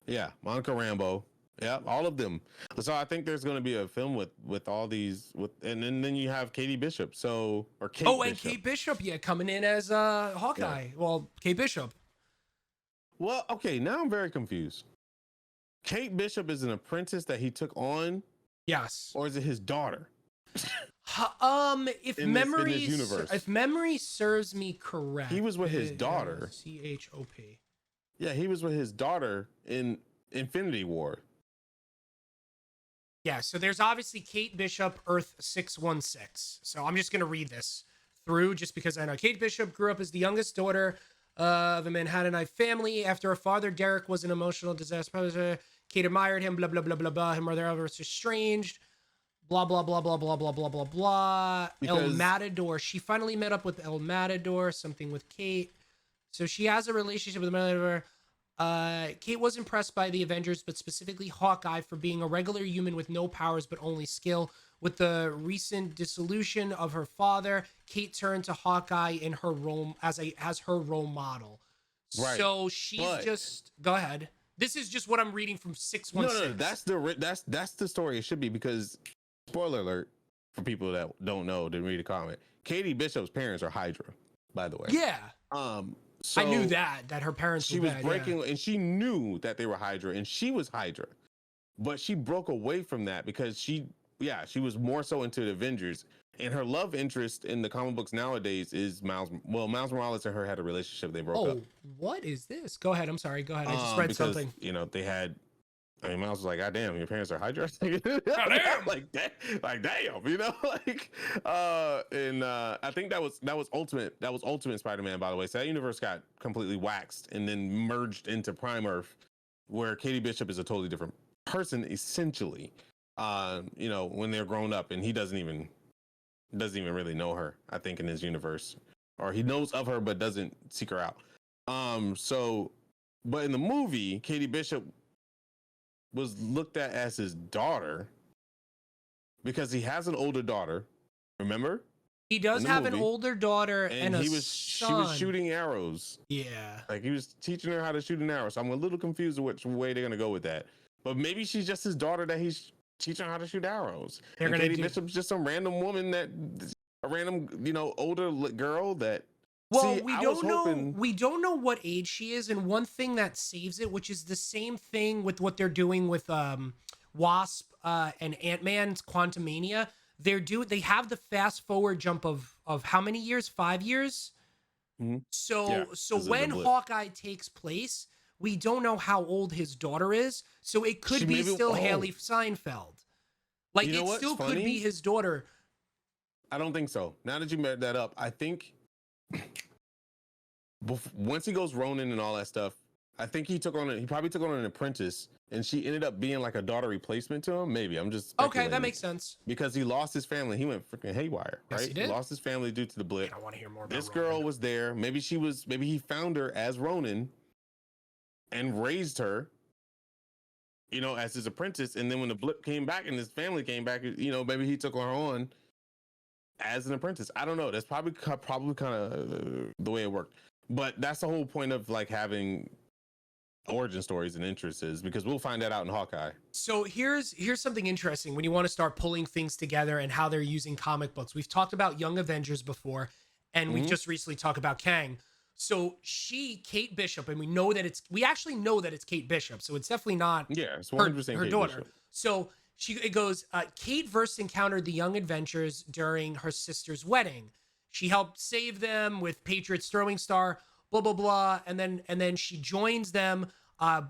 Yeah, Monica Rambeau. Yeah, all of them. So I think there's going to be a film with all these, and then you have Katie Bishop. Kate Bishop, coming in as Hawkeye. Yeah. Well, Kate Bishop. Well, okay, now I'm very confused. Kate Bishop is an apprentice that he took on. Yes. Or is it his daughter? If memory serves me correct, he was with his daughter. CHOP. Yeah, he was with his daughter in Infinity War. Yeah, so there's obviously Kate Bishop, Earth 616. So I'm just going to read this through just because I know. Kate Bishop grew up as the youngest daughter of a Manhattanite family. After her father, Derek, was an emotional disaster. Kate admired him, blah, blah, blah, blah, blah. Her mother was estranged, blah blah blah blah blah blah blah blah blah. El Because Matador. She finally met up with El Matador. Something with Kate. So she has a relationship with Matador. Kate was impressed by the Avengers, but specifically Hawkeye for being a regular human with no powers but only skill. With the recent dissolution of her father, Kate turned to Hawkeye in her role as her role model. right, So she's but just go ahead. This is just what I'm reading from no, 616. that's the story it should be, because spoiler alert for people that don't know, didn't read the comment. Katie Bishop's parents are Hydra, by the way. Yeah, So I knew that her parents she were was bad, breaking, yeah. and she knew that they were Hydra, and she was Hydra, but she broke away from that because she was more so into the Avengers, and her love interest in the comic books nowadays is Miles. Well, Miles Morales and her had a relationship. They broke up. Oh, what is this? Go ahead. I'm sorry. Go ahead. I just read because something. they had. I mean, Miles was like, "God damn, your parents are Hydra." Damn. like that, like damn, like, and I think that was Ultimate. That was Ultimate Spider-Man, by the way. So that universe got completely waxed and then merged into Prime Earth, where Katie Bishop is a totally different person, essentially. When they're grown up, and he doesn't even really know her. I think in his universe, or he knows of her but doesn't seek her out. But in the movie, Katie Bishop was looked at as his daughter because he has an older daughter. Remember? He does have an movie. older daughter and a she son. was shooting arrows. Yeah. Like he was teaching her how to shoot an arrow. So I'm a little confused with which way they're gonna go with that. But maybe she's just his daughter that he's teaching her how to shoot arrows. They're and gonna Katie Bishop's just some random woman a random, older girl that. Well, See, we don't know what age she is, and one thing that saves it, which is the same thing with what they're doing with Wasp and Ant-Man's Quantumania. They have the fast forward jump of how many years? 5 years. Mm-hmm. So when Hawkeye takes place, we don't know how old his daughter is, so it could be still Haley Steinfeld. Like it still could be his daughter. I don't think so. Now that you made that up, I think once he goes Ronin and all that stuff, I think he probably took on an apprentice, and she ended up being like a daughter replacement to him. Maybe I'm just okay. That makes sense because he lost his family. He went freaking haywire, right? Yes, he did. He lost his family due to the blip. I want to hear more about this girl Ronin. was there. Maybe he found her as Ronin and raised her, as his apprentice. And then when the blip came back and his family came back, maybe he took her on as an apprentice. I don't know. That's probably kind of the way it worked. But that's the whole point of like having origin stories and interests, is because we'll find that out in Hawkeye. So here's something interesting when you want to start pulling things together and how they're using comic books. We've talked about Young Avengers before, and we just recently talked about Kang. So Kate Bishop, and we actually know that it's Kate Bishop. So it's definitely not it's 100% her Kate daughter. Bishop. So it goes, Kate first encountered the Young Avengers during her sister's wedding. She helped save them with Patriot's throwing star, blah, blah, blah. And then she joins them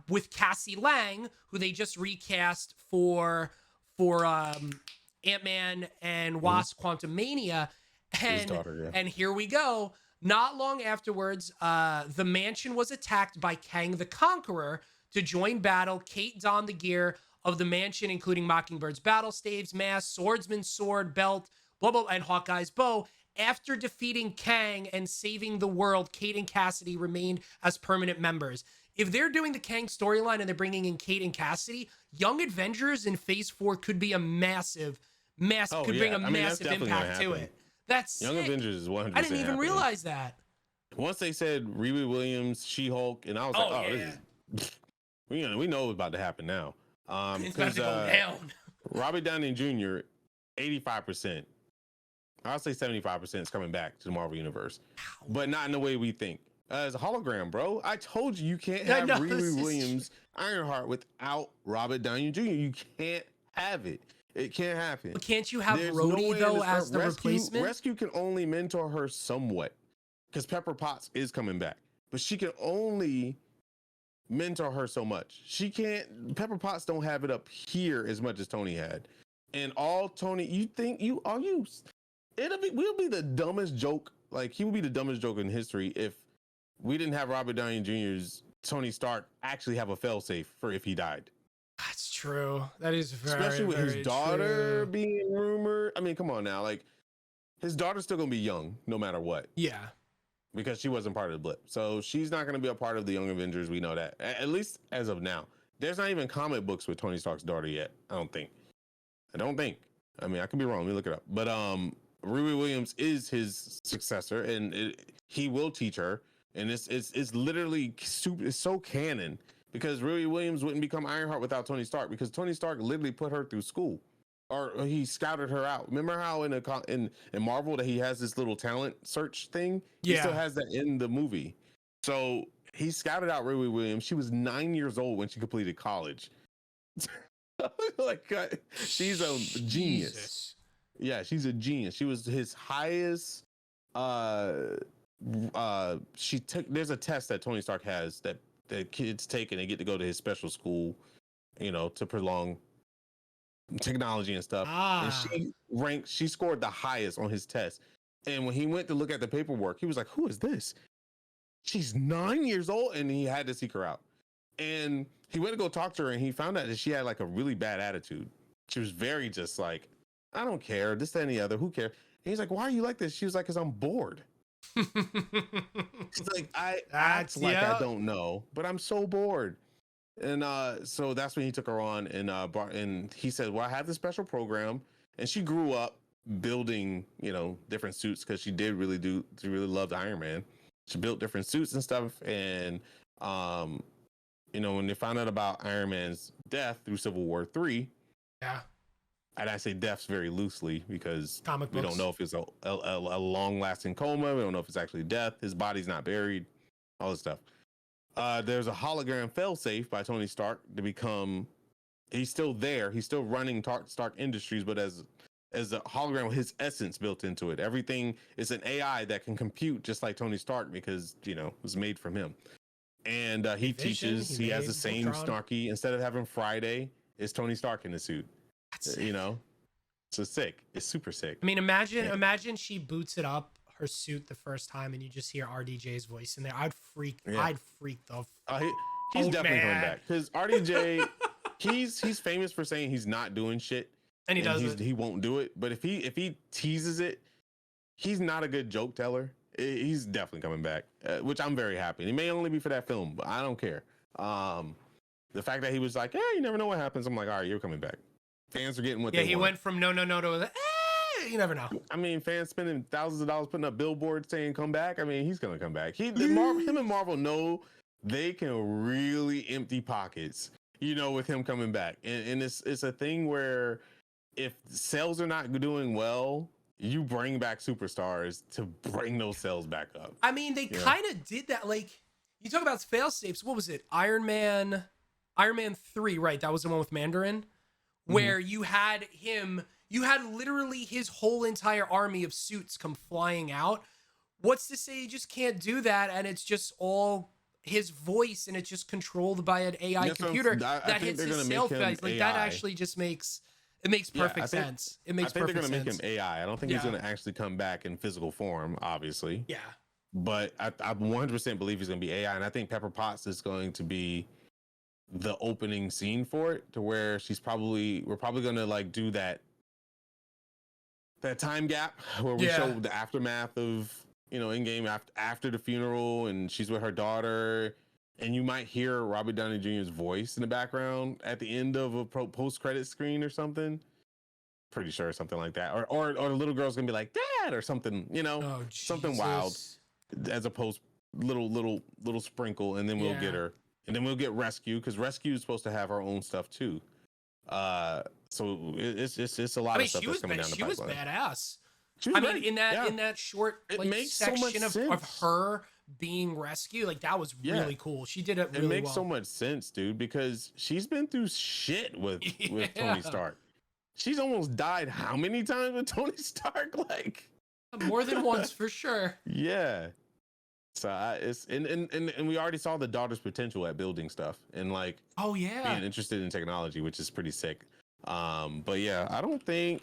with Cassie Lang, who they just recast for Ant-Man and Wasp Quantumania. And here we go. Not long afterwards, the mansion was attacked by Kang the Conqueror. To join battle, Kate donned the gear of the mansion, including Mockingbird's battle staves, mask, swordsman's sword, belt, blah, blah, and Hawkeye's bow. After defeating Kang and saving the world, Kate and Cassidy remained as permanent members. If they're doing the Kang storyline and they're bringing in Kate and Cassidy, Young Avengers in Phase 4 could be a massive bring a massive impact to it. That's Young sick. Avengers is 100%. I didn't even realize that. Once they said Riri Williams, She-Hulk, and I was like, this is we know what's about to happen now. It's about to go down. Robert Downey Jr., 85%. I'll say 75% is coming back to the Marvel Universe, but not in the way we think. As a hologram, bro. I told you can't have Riri Williams, Ironheart without Robert Downey Jr. You can't have it. It can't happen. But can't you have Rhodey though as the replacement? Rescue can only mentor her somewhat, because Pepper Potts is coming back, but she can only mentor her so much. She can't. Pepper Potts don't have it up here as much as Tony had, and all Tony. We'll be the dumbest joke. Like he would be the dumbest joke in history if we didn't have Robert Downey Jr.'s Tony Stark actually have a failsafe for if he died. That's true. That is Especially very, with his very daughter true. being rumored. I mean, come on now, like his daughter's still gonna be young no matter what Yeah. because she wasn't part of the blip, so she's not gonna be a part of the Young Avengers. We know that, at least as of now. There's not even comic books with Tony Stark's daughter yet. I don't think. I don't think. I mean, I could be wrong. Let me look it up. But Riri Williams is his successor, and he will teach her. And it's literally super. It's so canon because Riri Williams wouldn't become Ironheart without Tony Stark because Tony Stark literally put her through school, or he scouted her out. Remember how in Marvel that he has this little talent search thing? He still Yeah. has that in the movie. So he scouted out Riri Williams. She was 9 years old when she completed college. like she's a genius. Jesus. Yeah, she's a genius. She was his highest. She took. There's a test that Tony Stark has that the kids take, and they get to go to his special school, to prolong technology and stuff. And Ah. she ranked. She scored the highest on his test. And when he went to look at the paperwork, he was like, "Who is this? She's 9 years old," and he had to seek her out. And he went to go talk to her, and he found out that she had like a really bad attitude. She was very just like, I don't care, this, that, and the other. Who cares? And he's like, why are you like this? She was like, because I'm bored. She's like, I act like I don't know, but I'm so bored. And so that's when he took her on, and he said, well, I have this special program. And she grew up building, different suits because she really loved Iron Man. She built different suits and stuff. And when they found out about Iron Man's death through Civil War 3, Yeah. and I say deaths very loosely because Comic we books. don't know if it's a long-lasting coma. We don't know if it's actually death. His body's not buried. All this stuff. There's a hologram failsafe by Tony Stark to become. He's still there. He's still running Stark Industries, but as a hologram with his essence built into it. Everything is an AI that can compute just like Tony Stark because it was made from him. And he teaches. He has the same snarky. Instead of having Friday, it's Tony Stark in the suit. That's So sick. It's super sick. I mean, imagine she boots it up her suit the first time and you just hear RDJ's voice in there. I'd freak the he's definitely coming back because RDJ he's famous for saying he's not doing shit and he won't do it. But if he teases it, he's not a good joke teller. He's definitely coming back, which I'm very happy. It may only be for that film, but I don't care. The fact that he was like, you never know what happens. I'm like, all right, you're coming back. Fans are getting what they want. Yeah, he went from no to you never know. I mean, fans spending thousands of dollars putting up billboards saying come back. I mean, he's gonna come back. Him and Marvel know they can really empty pockets, with him coming back. And it's a thing where if sales are not doing well, you bring back superstars to bring those sales back up. I mean, they kind of did that. Like, you talk about fail safes. What was it? Iron Man 3, right? That was the one with Mandarin, where you had literally his whole entire army of suits come flying out. What's to say you just can't do that and it's just all his voice and it's just controlled by an AI computer that hits his sale phase? Like, that actually just makes perfect sense. It makes perfect sense. I think they're going to make him AI. I don't think he's going to actually come back in physical form, obviously. Yeah. But I 100% believe he's going to be AI. And I think Pepper Potts is going to be the opening scene for it, to where we're probably going to like do that time gap where we show the aftermath of, Endgame after the funeral, and she's with her daughter. And you might hear Robert Downey Jr.'s voice in the background at the end of a post-credit screen or something. Pretty sure something like that. Or the little girl's gonna be like, Dad, or something, something wild as a little sprinkle, and then we'll get her. And then we'll get Rescue, because Rescue is supposed to have her own stuff too. So it's a lot of stuff that's coming down the pipeline. She was badass. She was great. In that short section of her being Rescue, like, that was really cool. She did it really well. It makes so much sense, dude, because she's been through shit with Tony Stark. She's almost died how many times with Tony Stark? Like, more than once for sure. Yeah. So and we already saw the daughter's potential at building stuff and like being interested in technology, which is pretty sick. But yeah, I don't think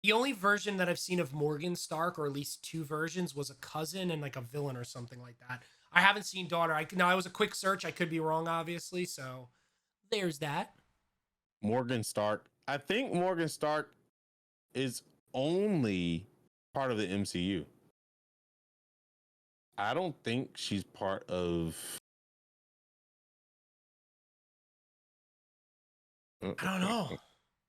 the only version that I've seen of Morgan Stark, or at least two versions, was a cousin and like a villain or something like that. I haven't seen daughter. It was a quick search. I could be wrong, obviously. So there's that. Morgan Stark. I think Morgan Stark is only part of the MCU. I don't think she's part of. I don't know.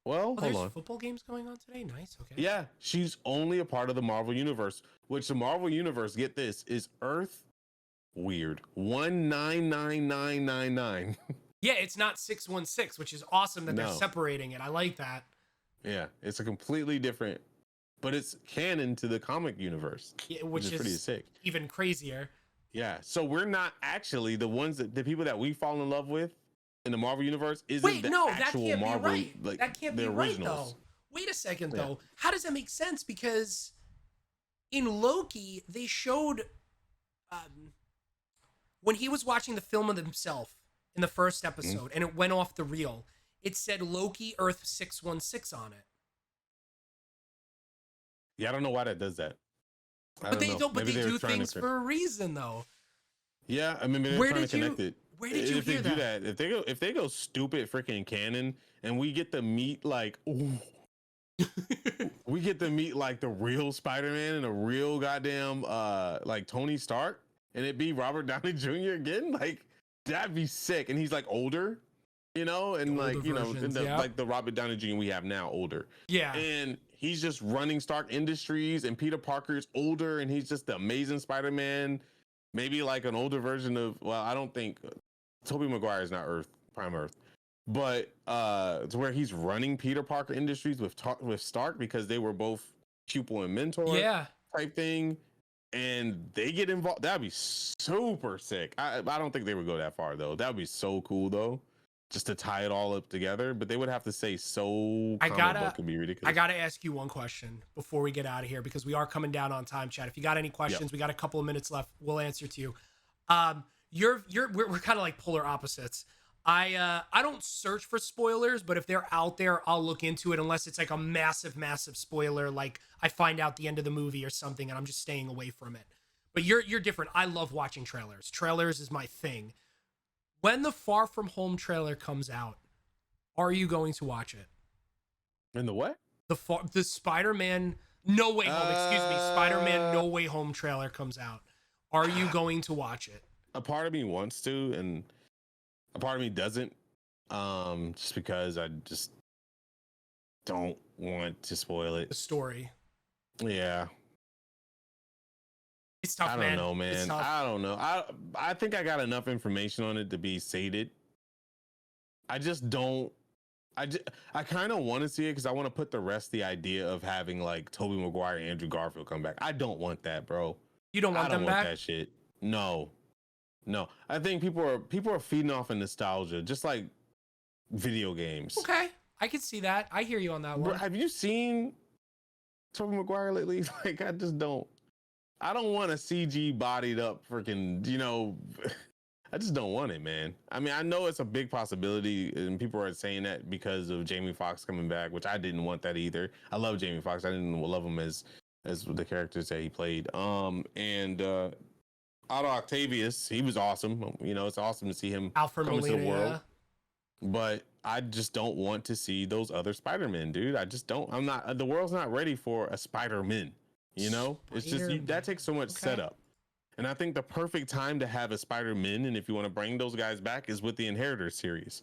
Well, Oh, hold there's on. football games going on today. Nice. Okay. Yeah, she's only a part of the Marvel Universe, which the Marvel Universe, get this, is Earth weird 199999. Yeah, it's not 616, which is awesome that they're No. separating it. I like that. Yeah, it's a completely different, but it's canon to the comic universe, Yeah, which is pretty sick. even crazier. Yeah, so we're not actually the ones that the people that we fall in love with in the Marvel universe isn't Wait, the no, that actual can't Marvel, be right. like That can't the be right, originals. though. Wait a second, Yeah. though. How does that make sense? Because in Loki, they showed when he was watching the film of himself in the first episode, and it went off the reel. It said Loki Earth 616 on it. Yeah, I don't know why that does that. I But don't they know. don't. But Maybe they they're do trying things to. for a reason, though. Yeah, I mean, they're Where trying to did you- connect it. where did you if they hear do that? that, if they go stupid freaking canon, and we get to meet like, ooh, we get to meet like the real Spider-Man and a real goddamn like Tony Stark, and it be Robert Downey Jr. again, like that'd be sick. And he's like older, you know, and The like older you know, versions, the, yeah. like the Robert Downey Jr. we have now, older. Yeah. And he's just running Stark Industries, and Peter Parker's older, and he's just the amazing Spider-Man. Maybe like an older version of, well, I don't think Tobey Maguire is not Prime Earth, but it's where he's running Peter Parker Industries with Stark because they were both pupil and mentor Yeah. type thing, and they get involved. That'd be super sick. I don't think they would go that far though. That would be so cool though, just to tie it all up together. But they would have to say so. Comic book could be ridiculous. I gotta ask you one question before we get out of here because we are coming down on time, Chad. If you got any questions, we got a couple of minutes left. We'll answer to you. We're kind of like polar opposites. I don't search for spoilers, but if they're out there, I'll look into it unless it's like a massive spoiler, like I find out the end of the movie or something, and I'm just staying away from it. But you're different. I love watching trailers. Trailers is my thing. When the Far From Home trailer comes out, are you going to watch it? In the what? The Spider-Man No Way Home, Spider-Man No Way Home trailer comes out. Are you going to watch it? A part of me wants to, and a part of me doesn't. Just because I just don't want to spoil it. The story. Yeah. It's tough, I don't know, man. I don't know. I think I got enough information on it to be sated. I just don't. I kind of want to see it because I want to put to rest the idea of having like Tobey Maguire and Andrew Garfield come back. I don't want that, bro. You don't want them back? That shit. No. I think people are feeding off of nostalgia, just like video games. Okay, I can see that. I hear you on that one. Bro, have you seen Tobey Maguire lately? Like, I just don't. I don't want a CG bodied up freaking, you know. I just don't want it, man. I mean, I know it's a big possibility, and people are saying that because of Jamie Foxx coming back, which I didn't want that either. I love Jamie Foxx. I didn't love him as the characters that he played. And Otto Octavius, he was awesome. You know, it's awesome to see him Alfred come into Molina, the world. yeah. But I just don't want to see those other Spider-Men, dude. I just don't. I'm not. The world's not ready for a Spider-Man. You know, it's just that takes so much setup. And I think the perfect time to have a Spider-Man, and if you want to bring those guys back, is with the Inheritors series,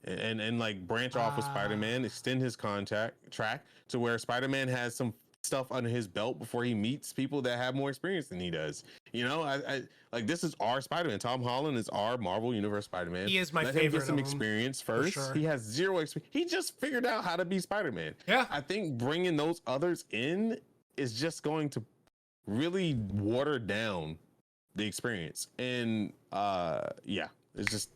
and like branch off of Spider-Man, extend his track to where Spider-Man has some stuff under his belt before he meets people that have more experience than he does. You know, I like, this is our Spider-Man. Tom Holland is our Marvel Universe Spider-Man. He is my Let favorite. him get some experience first. Sure. He has zero experience. He just figured out how to be Spider-Man. Yeah, I think bringing those others in is just going to really water down the experience. And yeah, it's just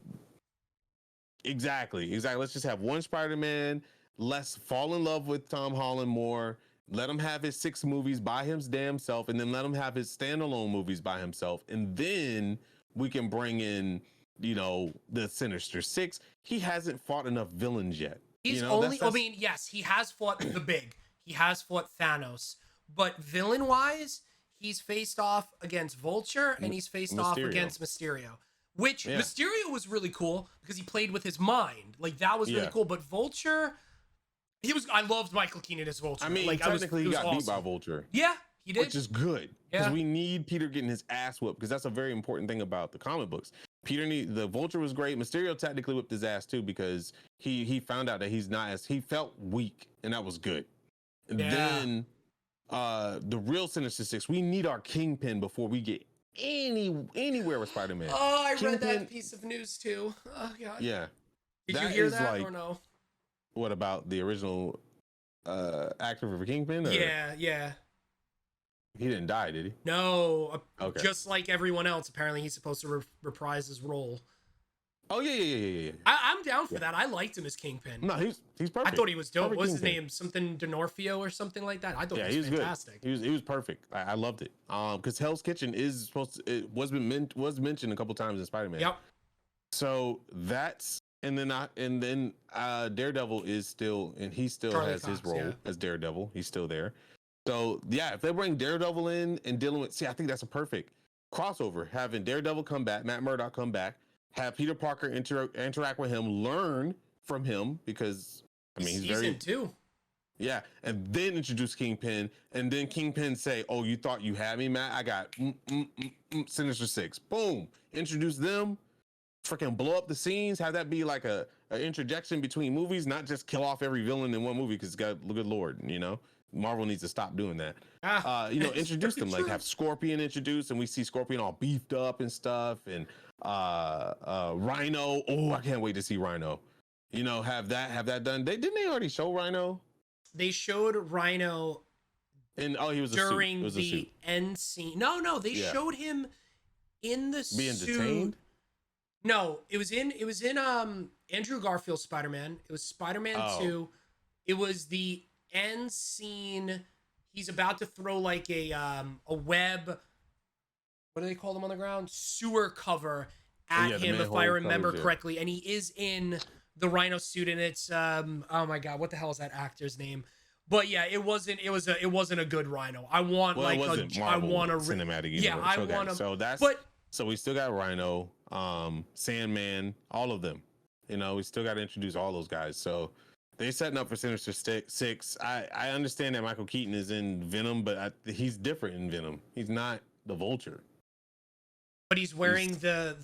exactly. Let's just have one Spider-Man. Let's fall in love with Tom Holland more. Let him have his 6 movies by his damn self, and then let him have his standalone movies by himself, and then we can bring in, you know, the Sinister Six. He hasn't fought enough villains yet. He's that's... I mean, yes, he has fought the big. He has fought Thanos, but villain-wise, he's faced off against Vulture and he's faced off against Mysterio. which Mysterio was really cool because he played with his mind. Like, that was really cool. But Vulture, I loved Michael Keaton as Vulture. I mean, like, technically, he got awesome. beat by Vulture. Yeah, he did. Which is good. Because we need Peter getting his ass whooped, because that's a very important thing about the comic books. The Vulture was great. Mysterio technically whipped his ass too, because he found out that he felt weak, and that was good. And then the real Sinister Six, we need our Kingpin before we get anywhere with Spider-Man. Oh, I read that piece of news too. Oh god. Yeah. Did you hear that or no? What about the original actor for Kingpin? Or? Yeah. He didn't die, did he? No. Okay. Just like everyone else, apparently he's supposed to reprise his role. Oh yeah. I'm down for that. I liked him as Kingpin. No, he's perfect. I thought he was dope. What was his name? Something D'Onofrio or something like that. I thought he was fantastic. Good. He was perfect. I loved it. Because Hell's Kitchen is was mentioned a couple times in Spider-Man. Yep. So that's and then Daredevil is still, and he still Charlie has Cox, his role as Daredevil. He's still there. So if they bring Daredevil in and dealing with, I think that's a perfect crossover. Having Daredevil come back, Matt Murdock come back, have Peter Parker interact with him, learn from him, because he's season 2. Yeah, and then introduce Kingpin, and then Kingpin say, "Oh, you thought you had me, Matt? I got Sinister Six." Boom, introduce them, freaking blow up the scenes. Have that be like a interjection between movies, not just kill off every villain in one movie. Because good Lord, Marvel needs to stop doing that. Introduce them, like have Scorpion introduced, and we see Scorpion all beefed up and stuff, and Rhino. Oh, I can't wait to see Rhino. Have that done. Didn't they already show Rhino? They showed Rhino, and he was during the end scene. No, they showed him in the being suit. Detained. No, it was in Andrew Garfield's Spider-Man. It was Spider-Man 2. It was the end scene. He's about to throw like a web. What do they call them on the ground? Sewer cover at him, if I remember correctly. And he is in the Rhino suit, and it's oh my god, what the hell is that actor's name? But yeah, it wasn't a good Rhino. I want cinematic universe. I want a, so we still got Rhino, Sandman, all of them. We still got to introduce all those guys. So they're setting up for Sinister Six. I understand that Michael Keaton is in Venom, but he's different in Venom. He's not the Vulture. But he's wearing the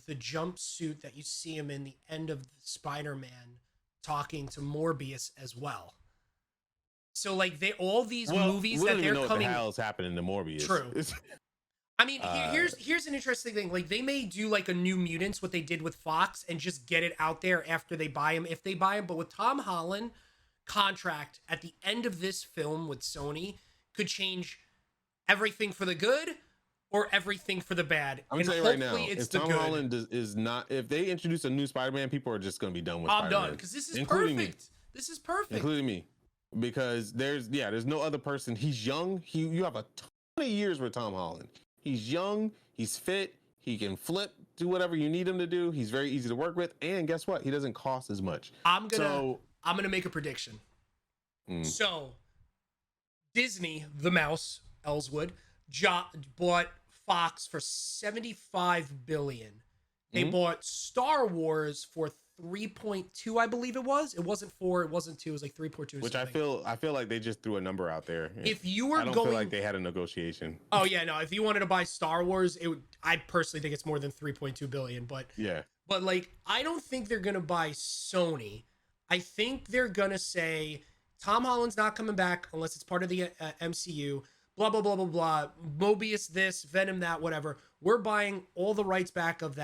jumpsuit that you see him in the end of Spider-Man, talking to Morbius as well. So like all these movies that they're coming. What the hell's happening to Morbius? True. I mean, here's an interesting thing. Like, they may do like a New Mutants, what they did with Fox, and just get it out there after they buy him, if they buy him. But with Tom Holland contract at the end of this film with Sony, could change everything for the good or everything for the bad. I'm saying right now, if Tom Holland is not, if they introduce a new Spider-Man, people are just going to be done with Spider-Man. I'm done, because this is perfect. This is perfect. Including me. Because there's no other person. He's young. You have a ton of years with Tom Holland. He's young. He's fit. He can flip, do whatever you need him to do. He's very easy to work with. And guess what? He doesn't cost as much. I'm gonna make a prediction. So Disney, the mouse, Ellswood, bought Fox for $75 billion. They bought Star Wars for 3.2, I believe it was. It wasn't 4, it wasn't 2, it was like 3.2. Which I feel like they just threw a number out there. If you were I don't feel like they had a negotiation. Oh yeah, no. If you wanted to buy Star Wars, I personally think it's more than 3.2 billion. But yeah. But like, I don't think they're gonna buy Sony. I think they're gonna say Tom Holland's not coming back unless it's part of the MCU. Blah blah blah blah blah. Mobius this, Venom that, whatever. We're buying all the rights back of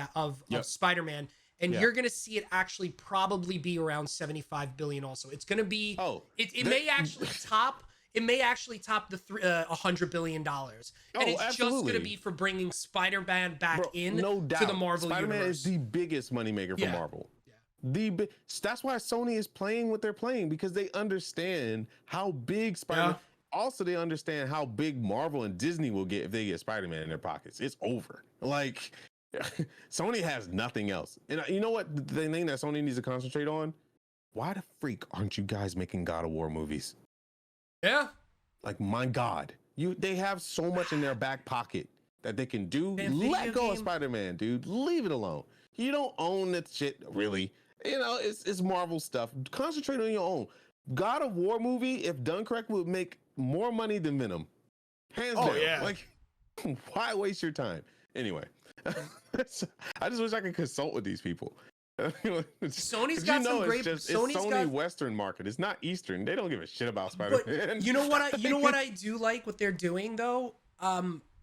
Spider-Man. And you're going to see it actually probably be around 75 billion also. It's going to be it may actually top the $100 billion. And it's just going to be for bringing Spider-Man back to the Marvel Spider-Man universe. Is the biggest moneymaker for Marvel. Yeah. That's why Sony is playing what they're playing, because they understand how big Spider-Man. Also, they understand how big Marvel and Disney will get if they get Spider-Man in their pockets. It's over. Like, Sony has nothing else. And you know what? The thing that Sony needs to concentrate on? Why the freak aren't you guys making God of War movies? Yeah. Like, my God. They have so much in their back pocket. that they can do, That let video go of game- Spider-Man, dude. Leave it alone. You don't own that shit, really. You know, it's Marvel stuff. Concentrate on your own. God of War movie, if done correct, would make more money than Venom. Hands Oh, down. yeah. Like, why waste your time? Anyway, I just wish I could consult with these people. Sony's got some great. It's Sony's Sony got Western market. It's not Eastern. They don't give a shit about Spider-Man. But you know what I do like what they're doing though.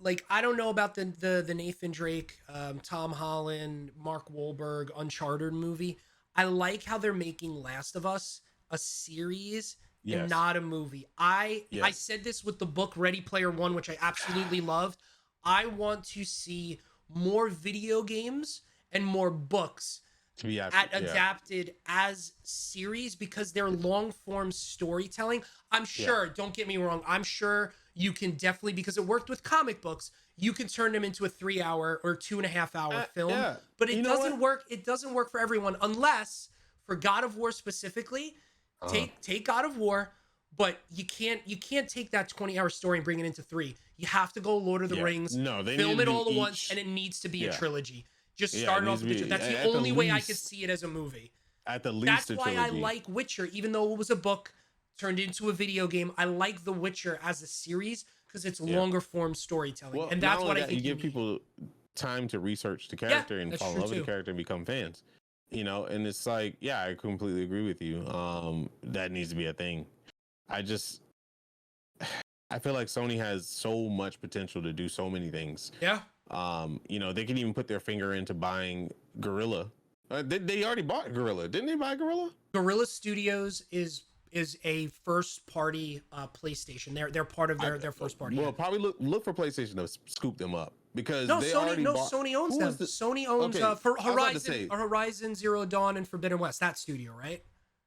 Like I don't know about the Nathan Drake, Tom Holland, Mark Wahlberg Uncharted movie. I like how they're making Last of Us a series and not a movie. I said this with the book Ready Player One, which I absolutely loved. I want to see more video games and more books to be adapted as series because they're long form storytelling. I'm sure, don't get me wrong, I'm sure you can definitely, because it worked with comic books, you can turn them into a 3-hour or 2.5-hour film. But it doesn't work. It doesn't work for everyone unless for God of War specifically. Take God of War, but you can't take that 20-hour story and bring it into 3. You have to go Lord of the Rings. No, they film need it to all do at once, each- and it needs to be a trilogy. Just Yeah, start it it off needs to with be- Witcher. That's the at the only way I least- could see it as a movie. At the least, That's a why trilogy. I like Witcher, even though it was a book turned into a video game. I like The Witcher as a series because it's longer form storytelling, Well, and that's not what only I that, think you give need. people time to research the character and that's fall in true love with too. the character and become fans. You know, and it's like, yeah, I completely agree with you. That needs to be a thing. I feel like Sony has so much potential to do so many things. Yeah. You know, they can even put their finger into buying Gorilla. They already bought Gorilla, didn't they? Buy Gorilla? Gorilla Studios is a first party PlayStation. They're part of their first party. Well, probably look for PlayStation to scoop them up because No, they Sony. already No, bought. Sony owns Who them. was the- Sony owns Okay, for I was about to Horizon, say- Horizon Zero Dawn and Forbidden West. That studio, right?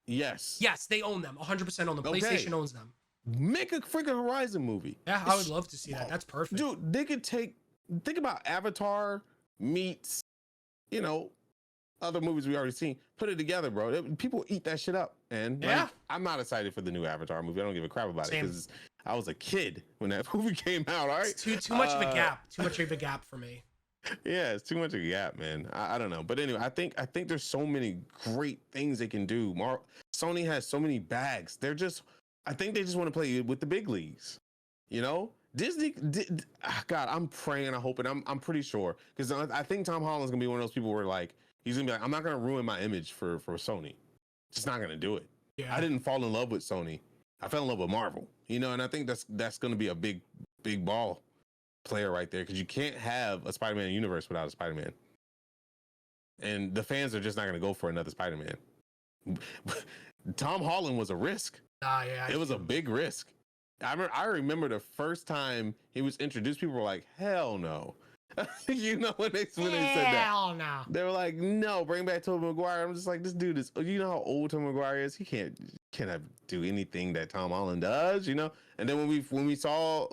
Yes. Yes, they own them. 100% own them. Okay. PlayStation owns them. Make a freaking Horizon movie. Yeah, I would love to see that. That's perfect. Dude, they could think about Avatar meets, you know, other movies we already seen. Put it together, bro. People eat that shit up. And Yeah. I'm not excited for the new Avatar movie. I don't give a crap about Same. it because I was a kid when that movie came out. All right, It's too much of a gap. Too much of a gap for me. Yeah, it's too much of a gap, man. I don't know, but anyway, I think there's so many great things they can do. Sony has so many bags. I think they just want to play with the big leagues. You know, Disney. God, I'm praying, I hope, and I'm pretty sure because I think Tom Holland's gonna be one of those people where like he's gonna be like, I'm not gonna ruin my image for Sony. Just not gonna do it. Yeah. I didn't fall in love with Sony. I fell in love with Marvel. You know, and I think that's gonna be a big ball player right there because you can't have a Spider-Man universe without a Spider-Man, and the fans are just not gonna go for another Spider-Man. Tom Holland was a risk. Yeah. It was a big risk. I remember the first time he was introduced, people were like, "Hell no!" You know when they said that, Hell no. they were like, "No, bring back Tobey Maguire." I'm just like, this dude is. You know how old Tobey Maguire is? He can't do anything that Tom Holland does. You know. And then when we saw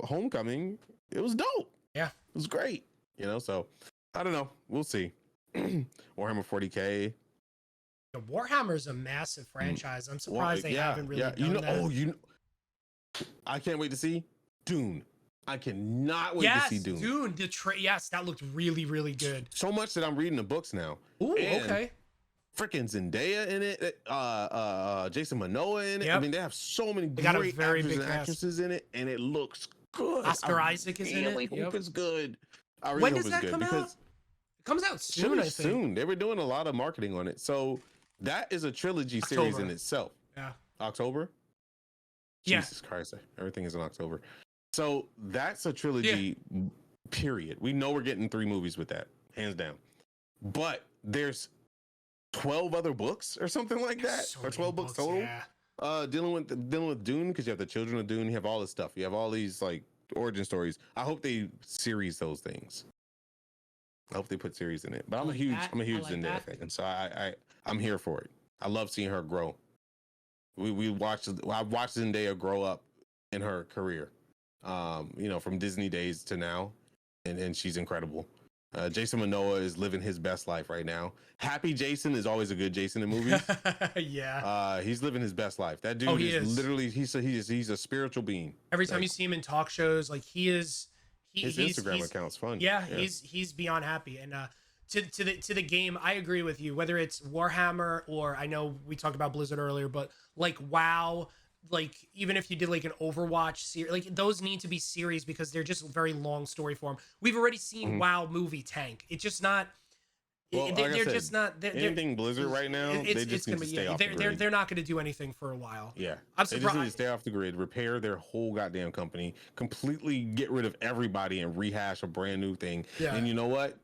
Homecoming, it was dope. Yeah, it was great. You know. So I don't know. We'll see. Warhammer 40K. Warhammer's a massive franchise. I'm surprised they haven't really done that. I can't wait to see Dune. I cannot wait to see Dune. Dune. Yes, that looked really, really good. So much that I'm reading the books now. Ooh, okay. Freaking Zendaya in it. Jason Momoa in it. Yep. I mean, they have so many They got a great very actors big and cast. actresses in it, and it looks good. Oscar Isaac is in it. I really hope it's good. I really When hope does it's that good come because out? It comes out it should soon, be I think. soon. They were doing a lot of marketing on it, so that is a trilogy series October. in itself. Yeah. October. Yeah. Jesus Christ, everything is in October. So that's a trilogy, period. We know we're getting 3 movies with that, hands down. But there's 12 other books or something like that, So or many 12 books total. Yeah. Dealing with Dune, because you have the Children of Dune, you have all this stuff, you have all these like origin stories. I hope they series those things. I hope they put series in it. But I'm a huge Zendaya fan, and so I'm here for it. I love seeing her grow. I've watched Zendaya grow up in her career, you know, from Disney days to now, and she's incredible. Jason Momoa is living his best life right now. Happy Jason is always a good Jason in movies. Yeah. He's living his best life. That dude he is is. literally he's a spiritual being. Every time you see him in talk shows, like he is his Instagram account's fun. Yeah, he's beyond happy. And to the game, I agree with you. Whether it's Warhammer or I know we talked about Blizzard earlier, but like WoW, like even if you did like an Overwatch series, like those need to be series because they're just very long story form. We've already seen WoW movie tank. It's just not. Well, they're just not anything Blizzard right now. They just need to stay off the grid. They're not going to do anything for a while. Yeah, I'm they surprised. just need to stay off the grid, repair their whole goddamn company, completely get rid of everybody, and rehash a brand new thing. Yeah. And you know what?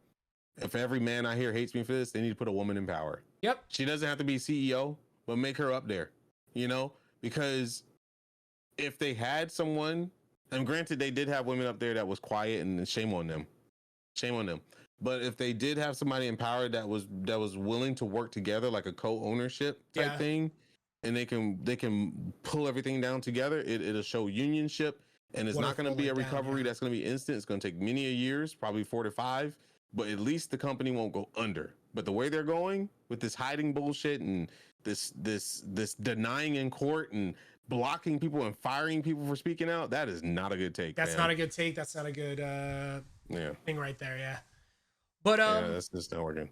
If every man out here hates me for this, they need to put a woman in power. Yep. She doesn't have to be CEO, but make her up there. You know, because if they had someone, and granted they did have women up there that was quiet, and shame on them. Shame on them. But if they did have somebody in power that was willing to work together, like a co-ownership type thing, and they can pull everything down together, it'll show unionship, and it's not going to be a recovery that's going to be instant. It's going to take many a years, probably 4 to 5, but at least the company won't go under. But the way they're going with this hiding bullshit and this denying in court and blocking people and firing people for speaking out, that is not a good take. That's not a good take. That's not a good thing right there. Yeah. But that's just not working.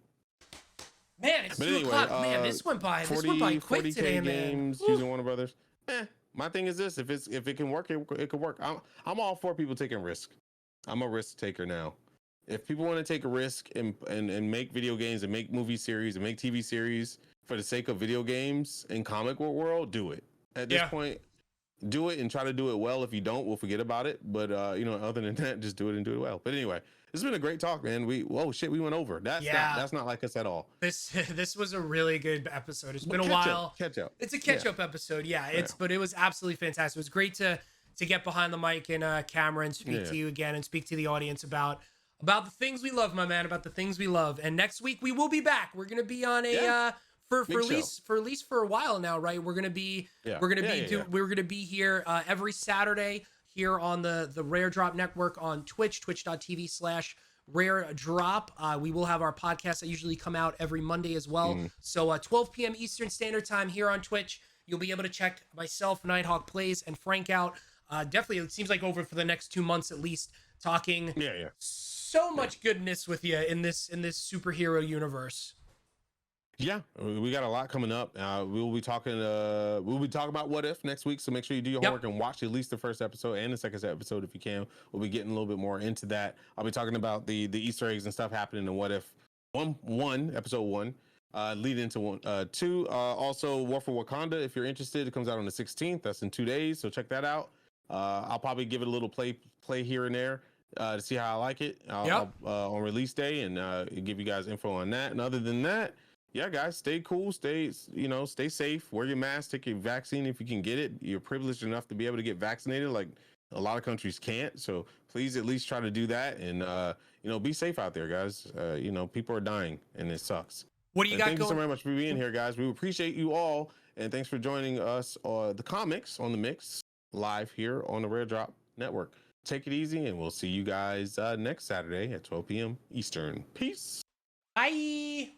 Man, it's 2 o'clock. Man, this went by. This went by quick today, man. Games using Warner Brothers. My thing is this: if it can work, it could work. I'm all for people taking risk. I'm a risk taker now. If people want to take a risk and make video games and make movie series and make TV series for the sake of video games and comic book world, do it. At this point, do it and try to do it well. If you don't, we'll forget about it. But other than that, just do it and do it well. But anyway, this has been a great talk, man. We went over. That's not like us at all. This was a really good episode. It's been a while. Catch up. It's a catch up episode. Yeah, but it was absolutely fantastic. It was great to get behind the mic and camera and speak to you again and speak to the audience about the things we love, my man, about the things we love. And next week we will be back. We're gonna be on a for at least for a while now, right? We're gonna be we're gonna be here every Saturday here on the Rare Drop Network on twitch.tv/Rare Drop. We will have our podcasts that usually come out every Monday as well. So 12 p.m. Eastern Standard Time here on Twitch. You'll be able to check myself, Nighthawk Plays, and Frank out. Definitely, it seems like over for the next 2 months at least, talking so much goodness with you in this superhero universe. Yeah, we got a lot coming up. We'll be talking about What If next week, so make sure you do your homework and watch at least the first episode and the second episode if you can. We'll be getting a little bit more into that. I'll be talking about the Easter eggs and stuff happening in What If episode 1, lead into 2. Also War for Wakanda, if you're interested, it comes out on the 16th. That's in 2 days, so check that out. I'll probably give it a little play here and there to see how I like it on release day, and give you guys info on that. And other than that, yeah, guys, stay cool, stay safe, wear your mask, take your vaccine if you can get it. You're privileged enough to be able to get vaccinated, like a lot of countries can't. So please at least try to do that, and be safe out there, guys. People are dying, and it sucks. What do you got Thank going? you so very much for being here, guys. We appreciate you all, and thanks for joining us, the Commix on the Mix, live here on the Rare Drop Network. Take it easy, and we'll see you guys next Saturday at 12 p.m. Eastern. Peace. Bye.